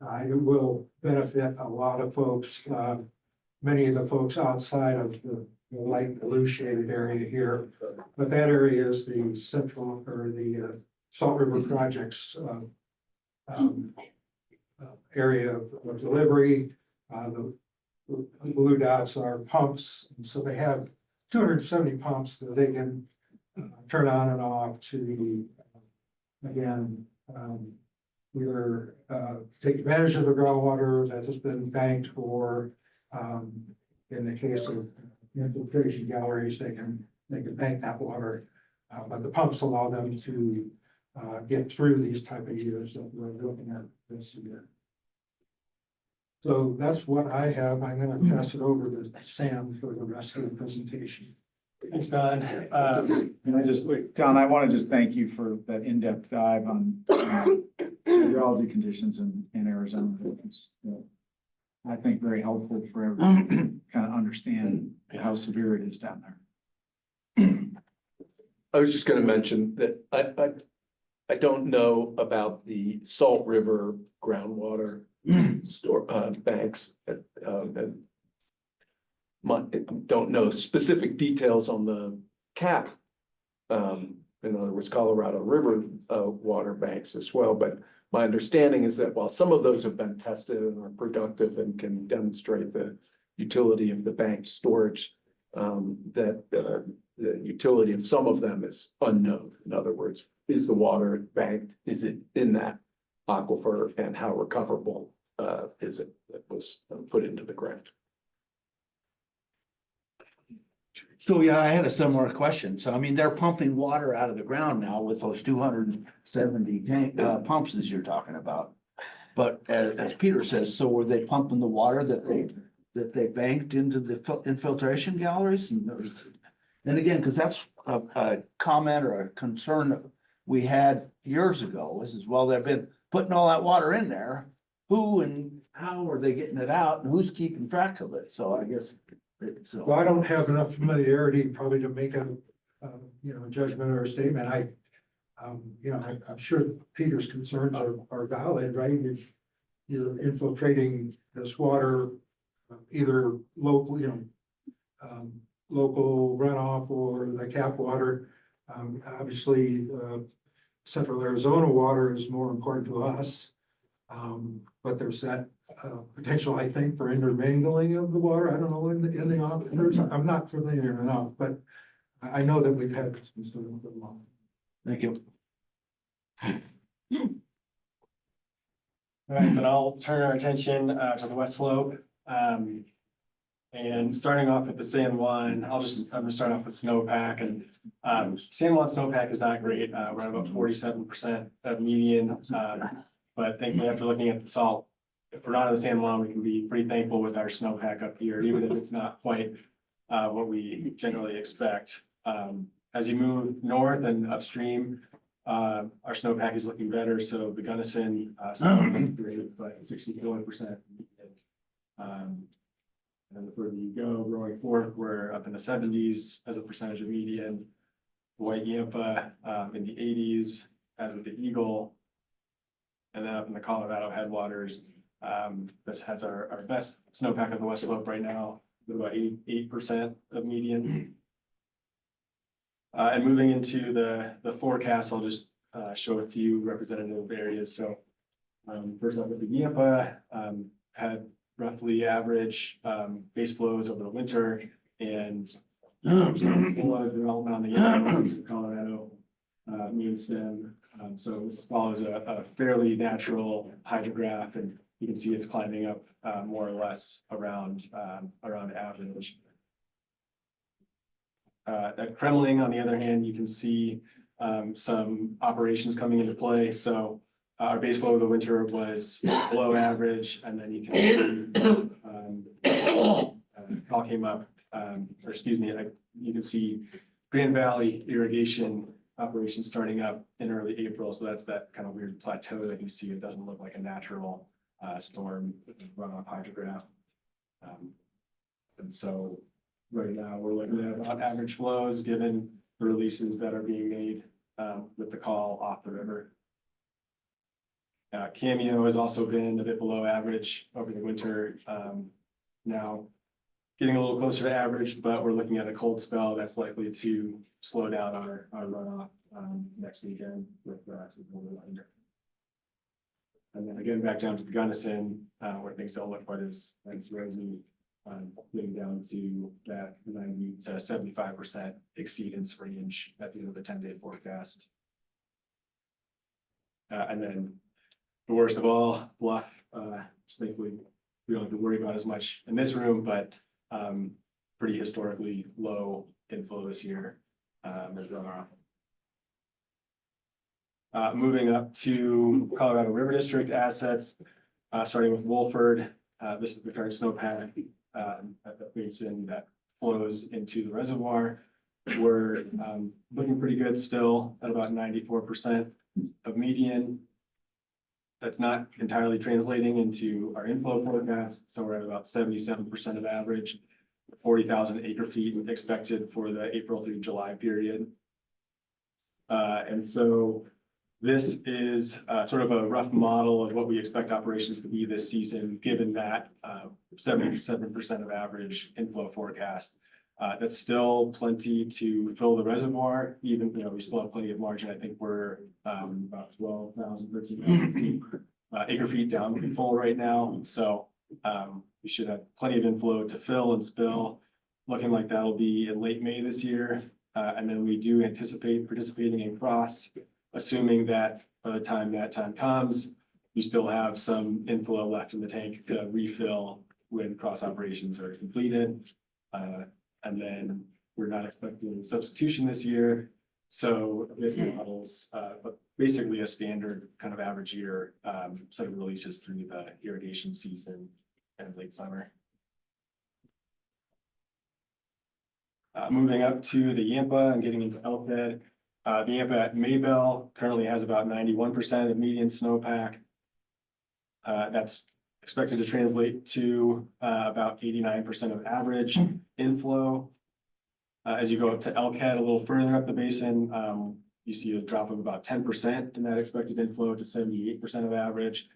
It will benefit a lot of folks, many of the folks outside of the light blue shaded area here. But that area is the Central or the Salt River Project's area of delivery. The blue dots are pumps, and so they have 270 pumps that they can turn on and off to, again, either take advantage of the groundwater that has been banked, or in the case of infiltration galleries, they can bank that water. But the pumps allow them to get through these type of years that we're looking at this year. So that's what I have. I'm gonna pass it over to Sam for the rest of the presentation. Thanks, Don. And I just, wait, Don, I want to just thank you for that in-depth dive on geology conditions in Arizona. It's, I think very helpful for everyone to kind of understand how severe it is down there. I was just gonna mention that I don't know about the Salt River groundwater store, banks, and don't know specific details on the CAP. In other words, Colorado River, water banks as well, but my understanding is that while some of those have been tested and are productive and can demonstrate the utility of the bank storage, that the utility of some of them is unknown. In other words, is the water banked? Is it in that aquifer, and how recoverable is it that was put into the ground? So, yeah, I had a similar question. So, I mean, they're pumping water out of the ground now with those 270 tank, pumps as you're talking about. But as Peter says, so were they pumping the water that they banked into the infiltration galleries? And again, because that's a comment or a concern that we had years ago, is well, they've been putting all that water in there. Who and how are they getting it out, and who's keeping track of it? So I guess. Well, I don't have enough familiarity probably to make a, judgment or a statement. I'm sure Peter's concerns are valid, right? You're infiltrating this water, either local, local runoff or the CAP water. Obviously, Central Arizona water is more important to us. But there's that potential, I think, for intermingling of the water. I don't know in the aquifers. I'm not familiar enough, but I know that we've had some stuff for a while. Thank you. All right, then I'll turn our attention to the west slope. And starting off with the San Juan, I'm gonna start off with snowpack, and San Juan snowpack is not great. We're at about 47% of median. But thankfully, after looking at the salt, if we're not in the San Juan, we can be pretty thankful with our snowpack up here, even if it's not quite what we generally expect. As you move north and upstream, our snowpack is looking better. So the Gunnison snowpack is great, but 64%. And then the further you go, growing forth, we're up in the 70s as a percentage of median. White Yampa in the 80s, as with the Eagle. And then up in the Colorado headwaters, this has our best snowpack of the west slope right now, with about 88% of median. And moving into the forecast, I'll just show a few representative areas. So first up with the Yampa, had roughly average base flows over the winter, and a lot of development on the Yampa, Colorado mean stem. So this follows a fairly natural hydrograph, and you can see it's climbing up more or less around average. At Kremling, on the other hand, you can see some operations coming into play. So our base flow of the winter was below average, and then you can see all came up, or excuse me, you can see Grand Valley irrigation operations starting up in early April. So that's that kind of weird plateau that you see. It doesn't look like a natural storm runoff hydrograph. And so right now we're looking at about average flows given the releases that are being made with the call off the river. Cameo has also been a bit below average over the winter. Now getting a little closer to average, but we're looking at a cold spell that's likely to slow down our runoff next weekend with some colder weather. And then again, back down to the Gunnison, where things don't look quite as rosy, getting down to that 90 to 75% exceedance range at the end of the 10-day forecast. And then the worst of all, Bluff, thankfully we don't have to worry about as much in this room, but pretty historically low inflow this year as runoff. Moving up to Colorado River District assets, starting with Wolford, This is the current snowpack at the basin that flows into the reservoir. We're looking pretty good still at about 94% of median. That's not entirely translating into our inflow forecast, so we're at about 77% of average. 40,000 acre feet expected for the April through July period. And so this is sort of a rough model of what we expect operations to be this season, given that 77% of average inflow forecast. That's still plenty to fill the reservoir, even, we still have plenty of margin. I think we're about 12,000, 13,000 feet, acre feet down to full right now. So we should have plenty of inflow to fill and spill. Looking like that'll be in late May this year. And then we do anticipate participating in cross, assuming that by the time that time comes, we still have some inflow left in the tank to refill when cross operations are completed. And then we're not expecting substitution this year. So this models but basically a standard kind of average year set of releases through the irrigation season and late summer. Moving up to the Yampa and getting into Elkhead. The Yampa at Maybell currently has about 91% of median snowpack. That's expected to translate to about 89% of average inflow. As you go up to Elkhead, a little further up the basin, you see a drop of about 10% in that expected inflow to 78% of average.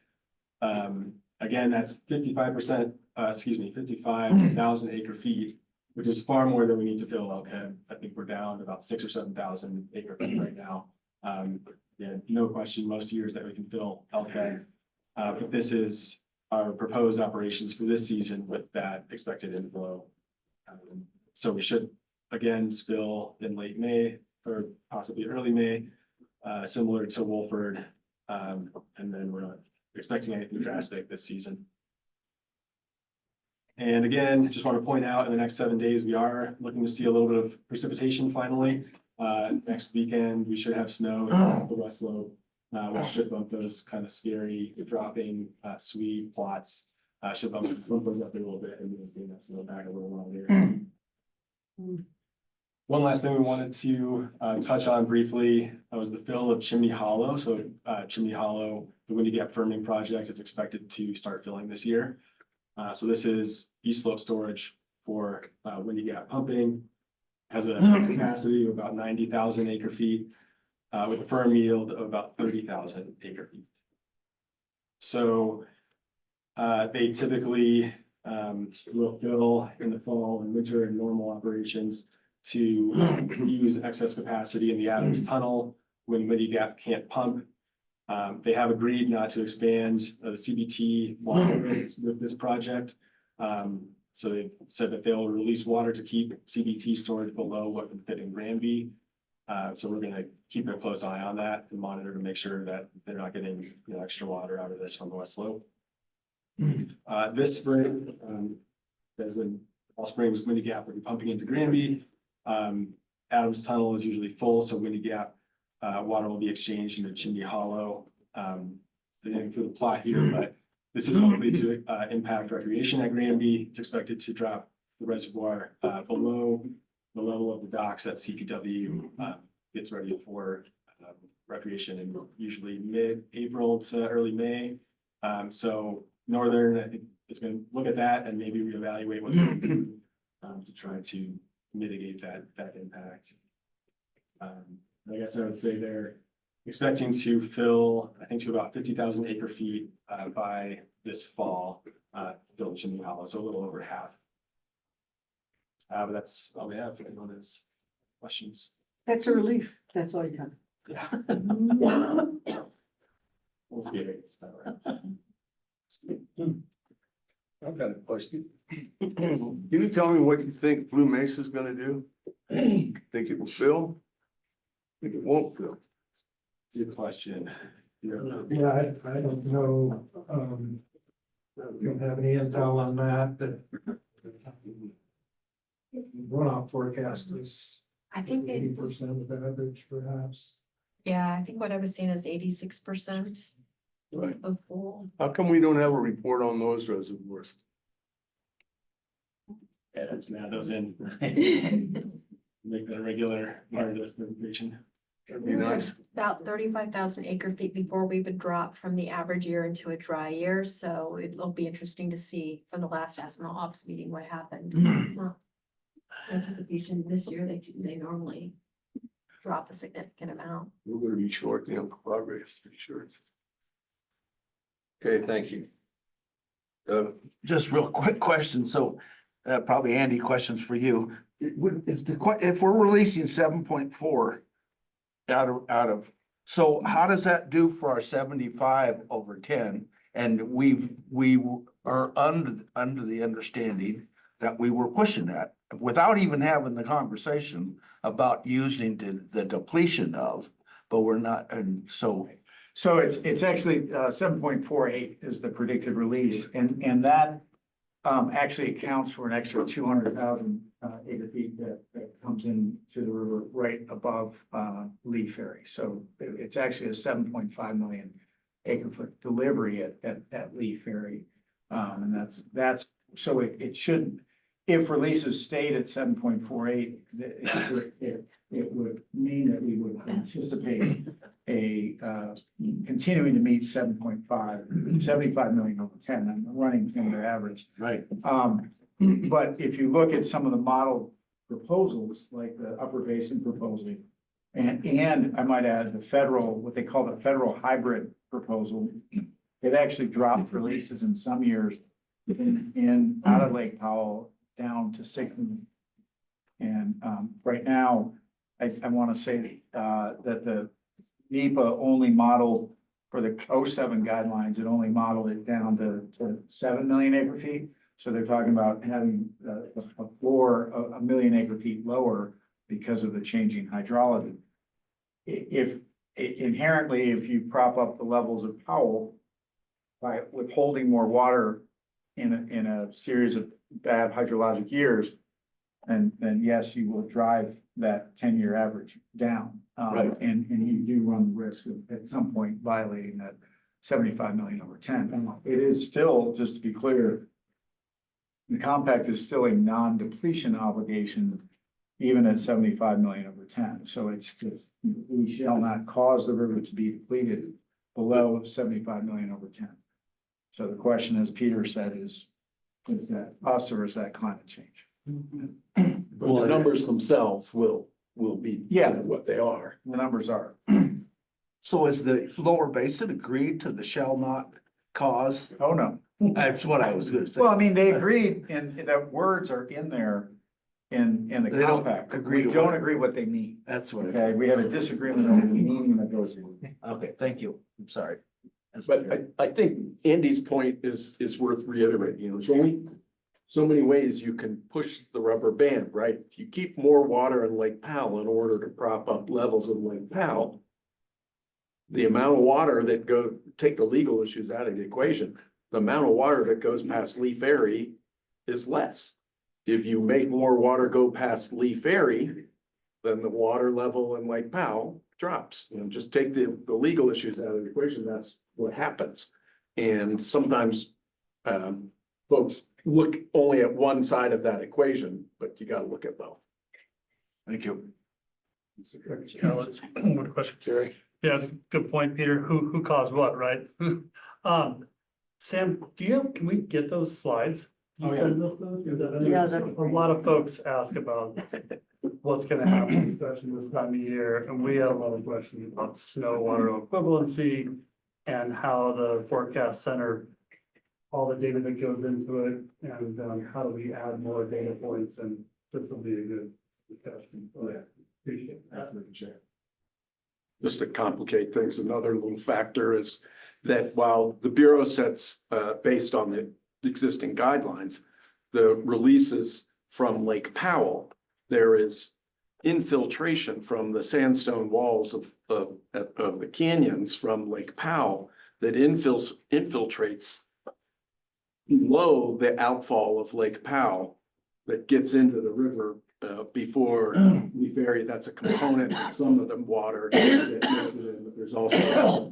Again, that's 55,000 acre feet, which is far more than we need to fill Elkhead. I think we're down to about 6,000 or 7,000 acre feet right now. Yeah, no question, most years that we can fill Elkhead. But this is our proposed operations for this season with that expected inflow. So we should again spill in late May or possibly early May, similar to Wolford. And then we're not expecting anything drastic this season. And again, just want to point out in the next 7 days, we are looking to see a little bit of precipitation finally. Next weekend, we should have snow on the west slope, which should bump those kind of scary dropping sweet plots. Should bump those up a little bit, and we'll see that snow back a little longer. One last thing we wanted to touch on briefly was the fill of Chimney Hollow. So Chimney Hollow, the Windy Gap firming project, is expected to start filling this year. So this is east slope storage for Windy Gap pumping. Has a capacity of about 90,000 acre feet with a firm yield of about 30,000 acre feet. So they typically will fill in the fall and winter and normal operations to use excess capacity in the Adams Tunnel when Windy Gap can't pump. They have agreed not to expand the CBT water rates with this project. So they've said that they'll release water to keep CBT storage below what can fit in Granby. So we're gonna keep a close eye on that and monitor to make sure that they're not getting extra water out of this from the west slope. This spring, as in all springs, Windy Gap will be pumping into Granby. Adams Tunnel is usually full, so Windy Gap water will be exchanged into Chimney Hollow. They didn't include a plot here, but this is likely to impact recreation at Granby. It's expected to drop the reservoir below the level of the docks that CPW gets ready for recreation in usually mid-April to early May. So Northern, I think, is going to look at that and maybe reevaluate what they do to try to mitigate that impact. I guess I would say they're expecting to fill, I think, to about 50,000 acre feet by this fall, fill Chimney Hollow, so a little over half. But that's all we have. If anyone has questions. That's a relief. That's all you have. Yeah. We'll see if it's not right. I've got a question. Can you tell me what you think Blue Mesa is gonna do? Think it will fill? Think it won't fill? It's a good question. Yeah, I don't know. We don't have any intel on that, runoff forecast is I think they, 80% of average perhaps. yeah, I think what I was seeing is 86%. Right. a full. How come we don't have a report on those reservoirs? Yeah, just add those in. Make that a regular part of this presentation. That'd be nice. About 35,000 acre feet before we would drop from the average year into a dry year, so it'll be interesting to see from the last asthma ops meeting what happened. It's not anticipation this year, they normally drop a significant amount. We're gonna be short, progress, pretty sure. Okay, thank you. Just real quick question, so probably Andy, questions for you. If we're releasing 7.4 out of, so how does that do for our 75/10? And we are under the understanding that we were pushing that without even having the conversation about using the depletion of, but we're not, and so. So it's actually 7.48 is the predicted release, and that actually accounts for an extra 200,000 acre feet that comes into the river right above Lee Ferry. So it's actually a 7.5 million acre foot delivery at Lee Ferry. And that's so it should, if releases stayed at 7.48, it would mean that we would anticipate a continuing to meet 75 million over 10. I'm running 10-year average. Right. But if you look at some of the model proposals, like the Upper Basin proposal, and I might add the federal, what they call the federal hybrid proposal, it actually dropped releases in some years in out of Lake Powell down to 6 million. And right now, I want to say that the NEPA only modeled for the 07 guidelines, it only modeled it down to 7 million acre feet. So they're talking about having a floor of 1 million acre feet lower because of the changing hydrology. If inherently, if you prop up the levels of Powell by withholding more water in a series of bad hydrologic years, and then yes, you will drive that 10-year average down. Right. And you do run the risk of at some point violating that 75 million over 10. It is still, just to be clear, the compact is still a non-depletion obligation, even at 75 million over 10. So it's we shall not cause the river to be depleted below 75 million over 10. So the question, as Peter said, is that us or is that climate change? Well, the numbers themselves will be what they are. The numbers are. So is the lower basin agreed to the shall not cause? Oh, no. That's what I was gonna say. Well, I mean, they agreed and that words are in there in the They don't compact. agree to We don't what? agree what they mean. That's what. Okay, we have a disagreement over the meaning that goes in. Okay, thank you. I'm sorry. But I think Andy's point is worth reiterating, there's only so many ways you can push the rubber band, right? If you keep more water in Lake Powell in order to prop up levels of Lake Powell, the amount of water that take the legal issues out of the equation, the amount of water that goes past Lee Ferry is less. If you make more water go past Lee Ferry, then the water level in Lake Powell drops. Just take the legal issues out of the equation, that's what happens. And sometimes folks look only at one side of that equation, but you gotta look at both. Thank you. One question, Jerry. Yeah, it's a good point, Peter. Who caused what, right? Sam, can we get those slides? You Oh, yeah. send us those? Yeah, that'd be A lot of folks ask about what's gonna happen, especially this time of year, and we have a lot of questions about snow water equivalency and how the forecast center, all the data that goes into it, and how do we add more data points, and this will be a good discussion. So, yeah, appreciate that. Just to complicate things, another little factor is that while the Bureau sets, based on the existing guidelines, the releases from Lake Powell, there is infiltration from the sandstone walls of the canyons from Lake Powell that infiltrates below the outfall of Lake Powell that gets into the river before we vary. That's a component of some of the water. That goes in, but there's also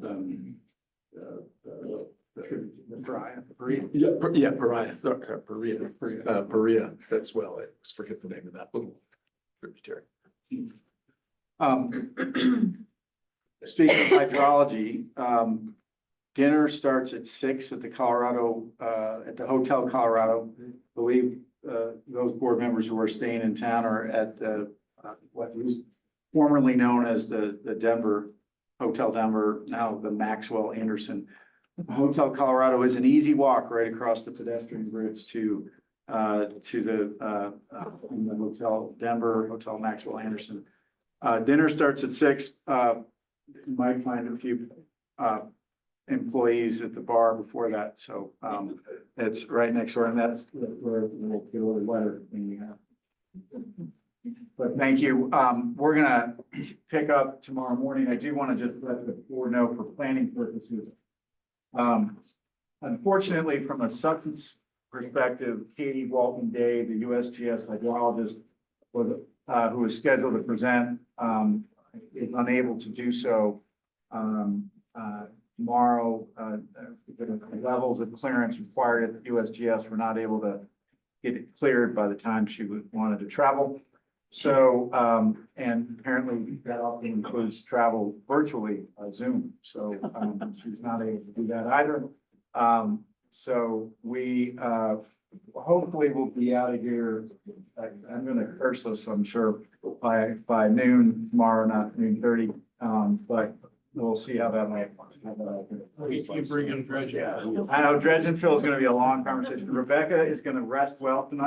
Brian. Yeah, Pariah, sorry, Perea, that's well, I just forget the name of that little tributary. Speaking of hydrology, dinner starts at 6 at the Colorado, at the Hotel Colorado. I believe, those board members who are staying in town are at the, what was formerly known as the Denver, Hotel Denver, now the Maxwell Anderson. Hotel Colorado is an easy walk right across the pedestrian bridge to the Hotel Denver, Hotel Maxwell Anderson. Dinner starts at 6. You might find a few employees at the bar before that, so it's right next door, and that's where we'll get a little wetter. But thank you. We're gonna pick up tomorrow morning. I do want to just let the board know for planning purposes. Unfortunately, from a substance perspective, Katie Walton Day, the USGS hydrologist, was who was scheduled to present, is unable to do so tomorrow. The levels of clearance required at the USGS were not able to get it cleared by the time she wanted to travel. So, and apparently that also includes travel virtually, Zoom. So she's not able to do that either. So we hopefully we'll be out of here. I'm going to curse us, I'm sure, by noon tomorrow, not 12:30. But we'll see how that might. You bring in Dredge. I know Dredge and Phil is going to be a long conversation. Rebecca is going to rest well tonight.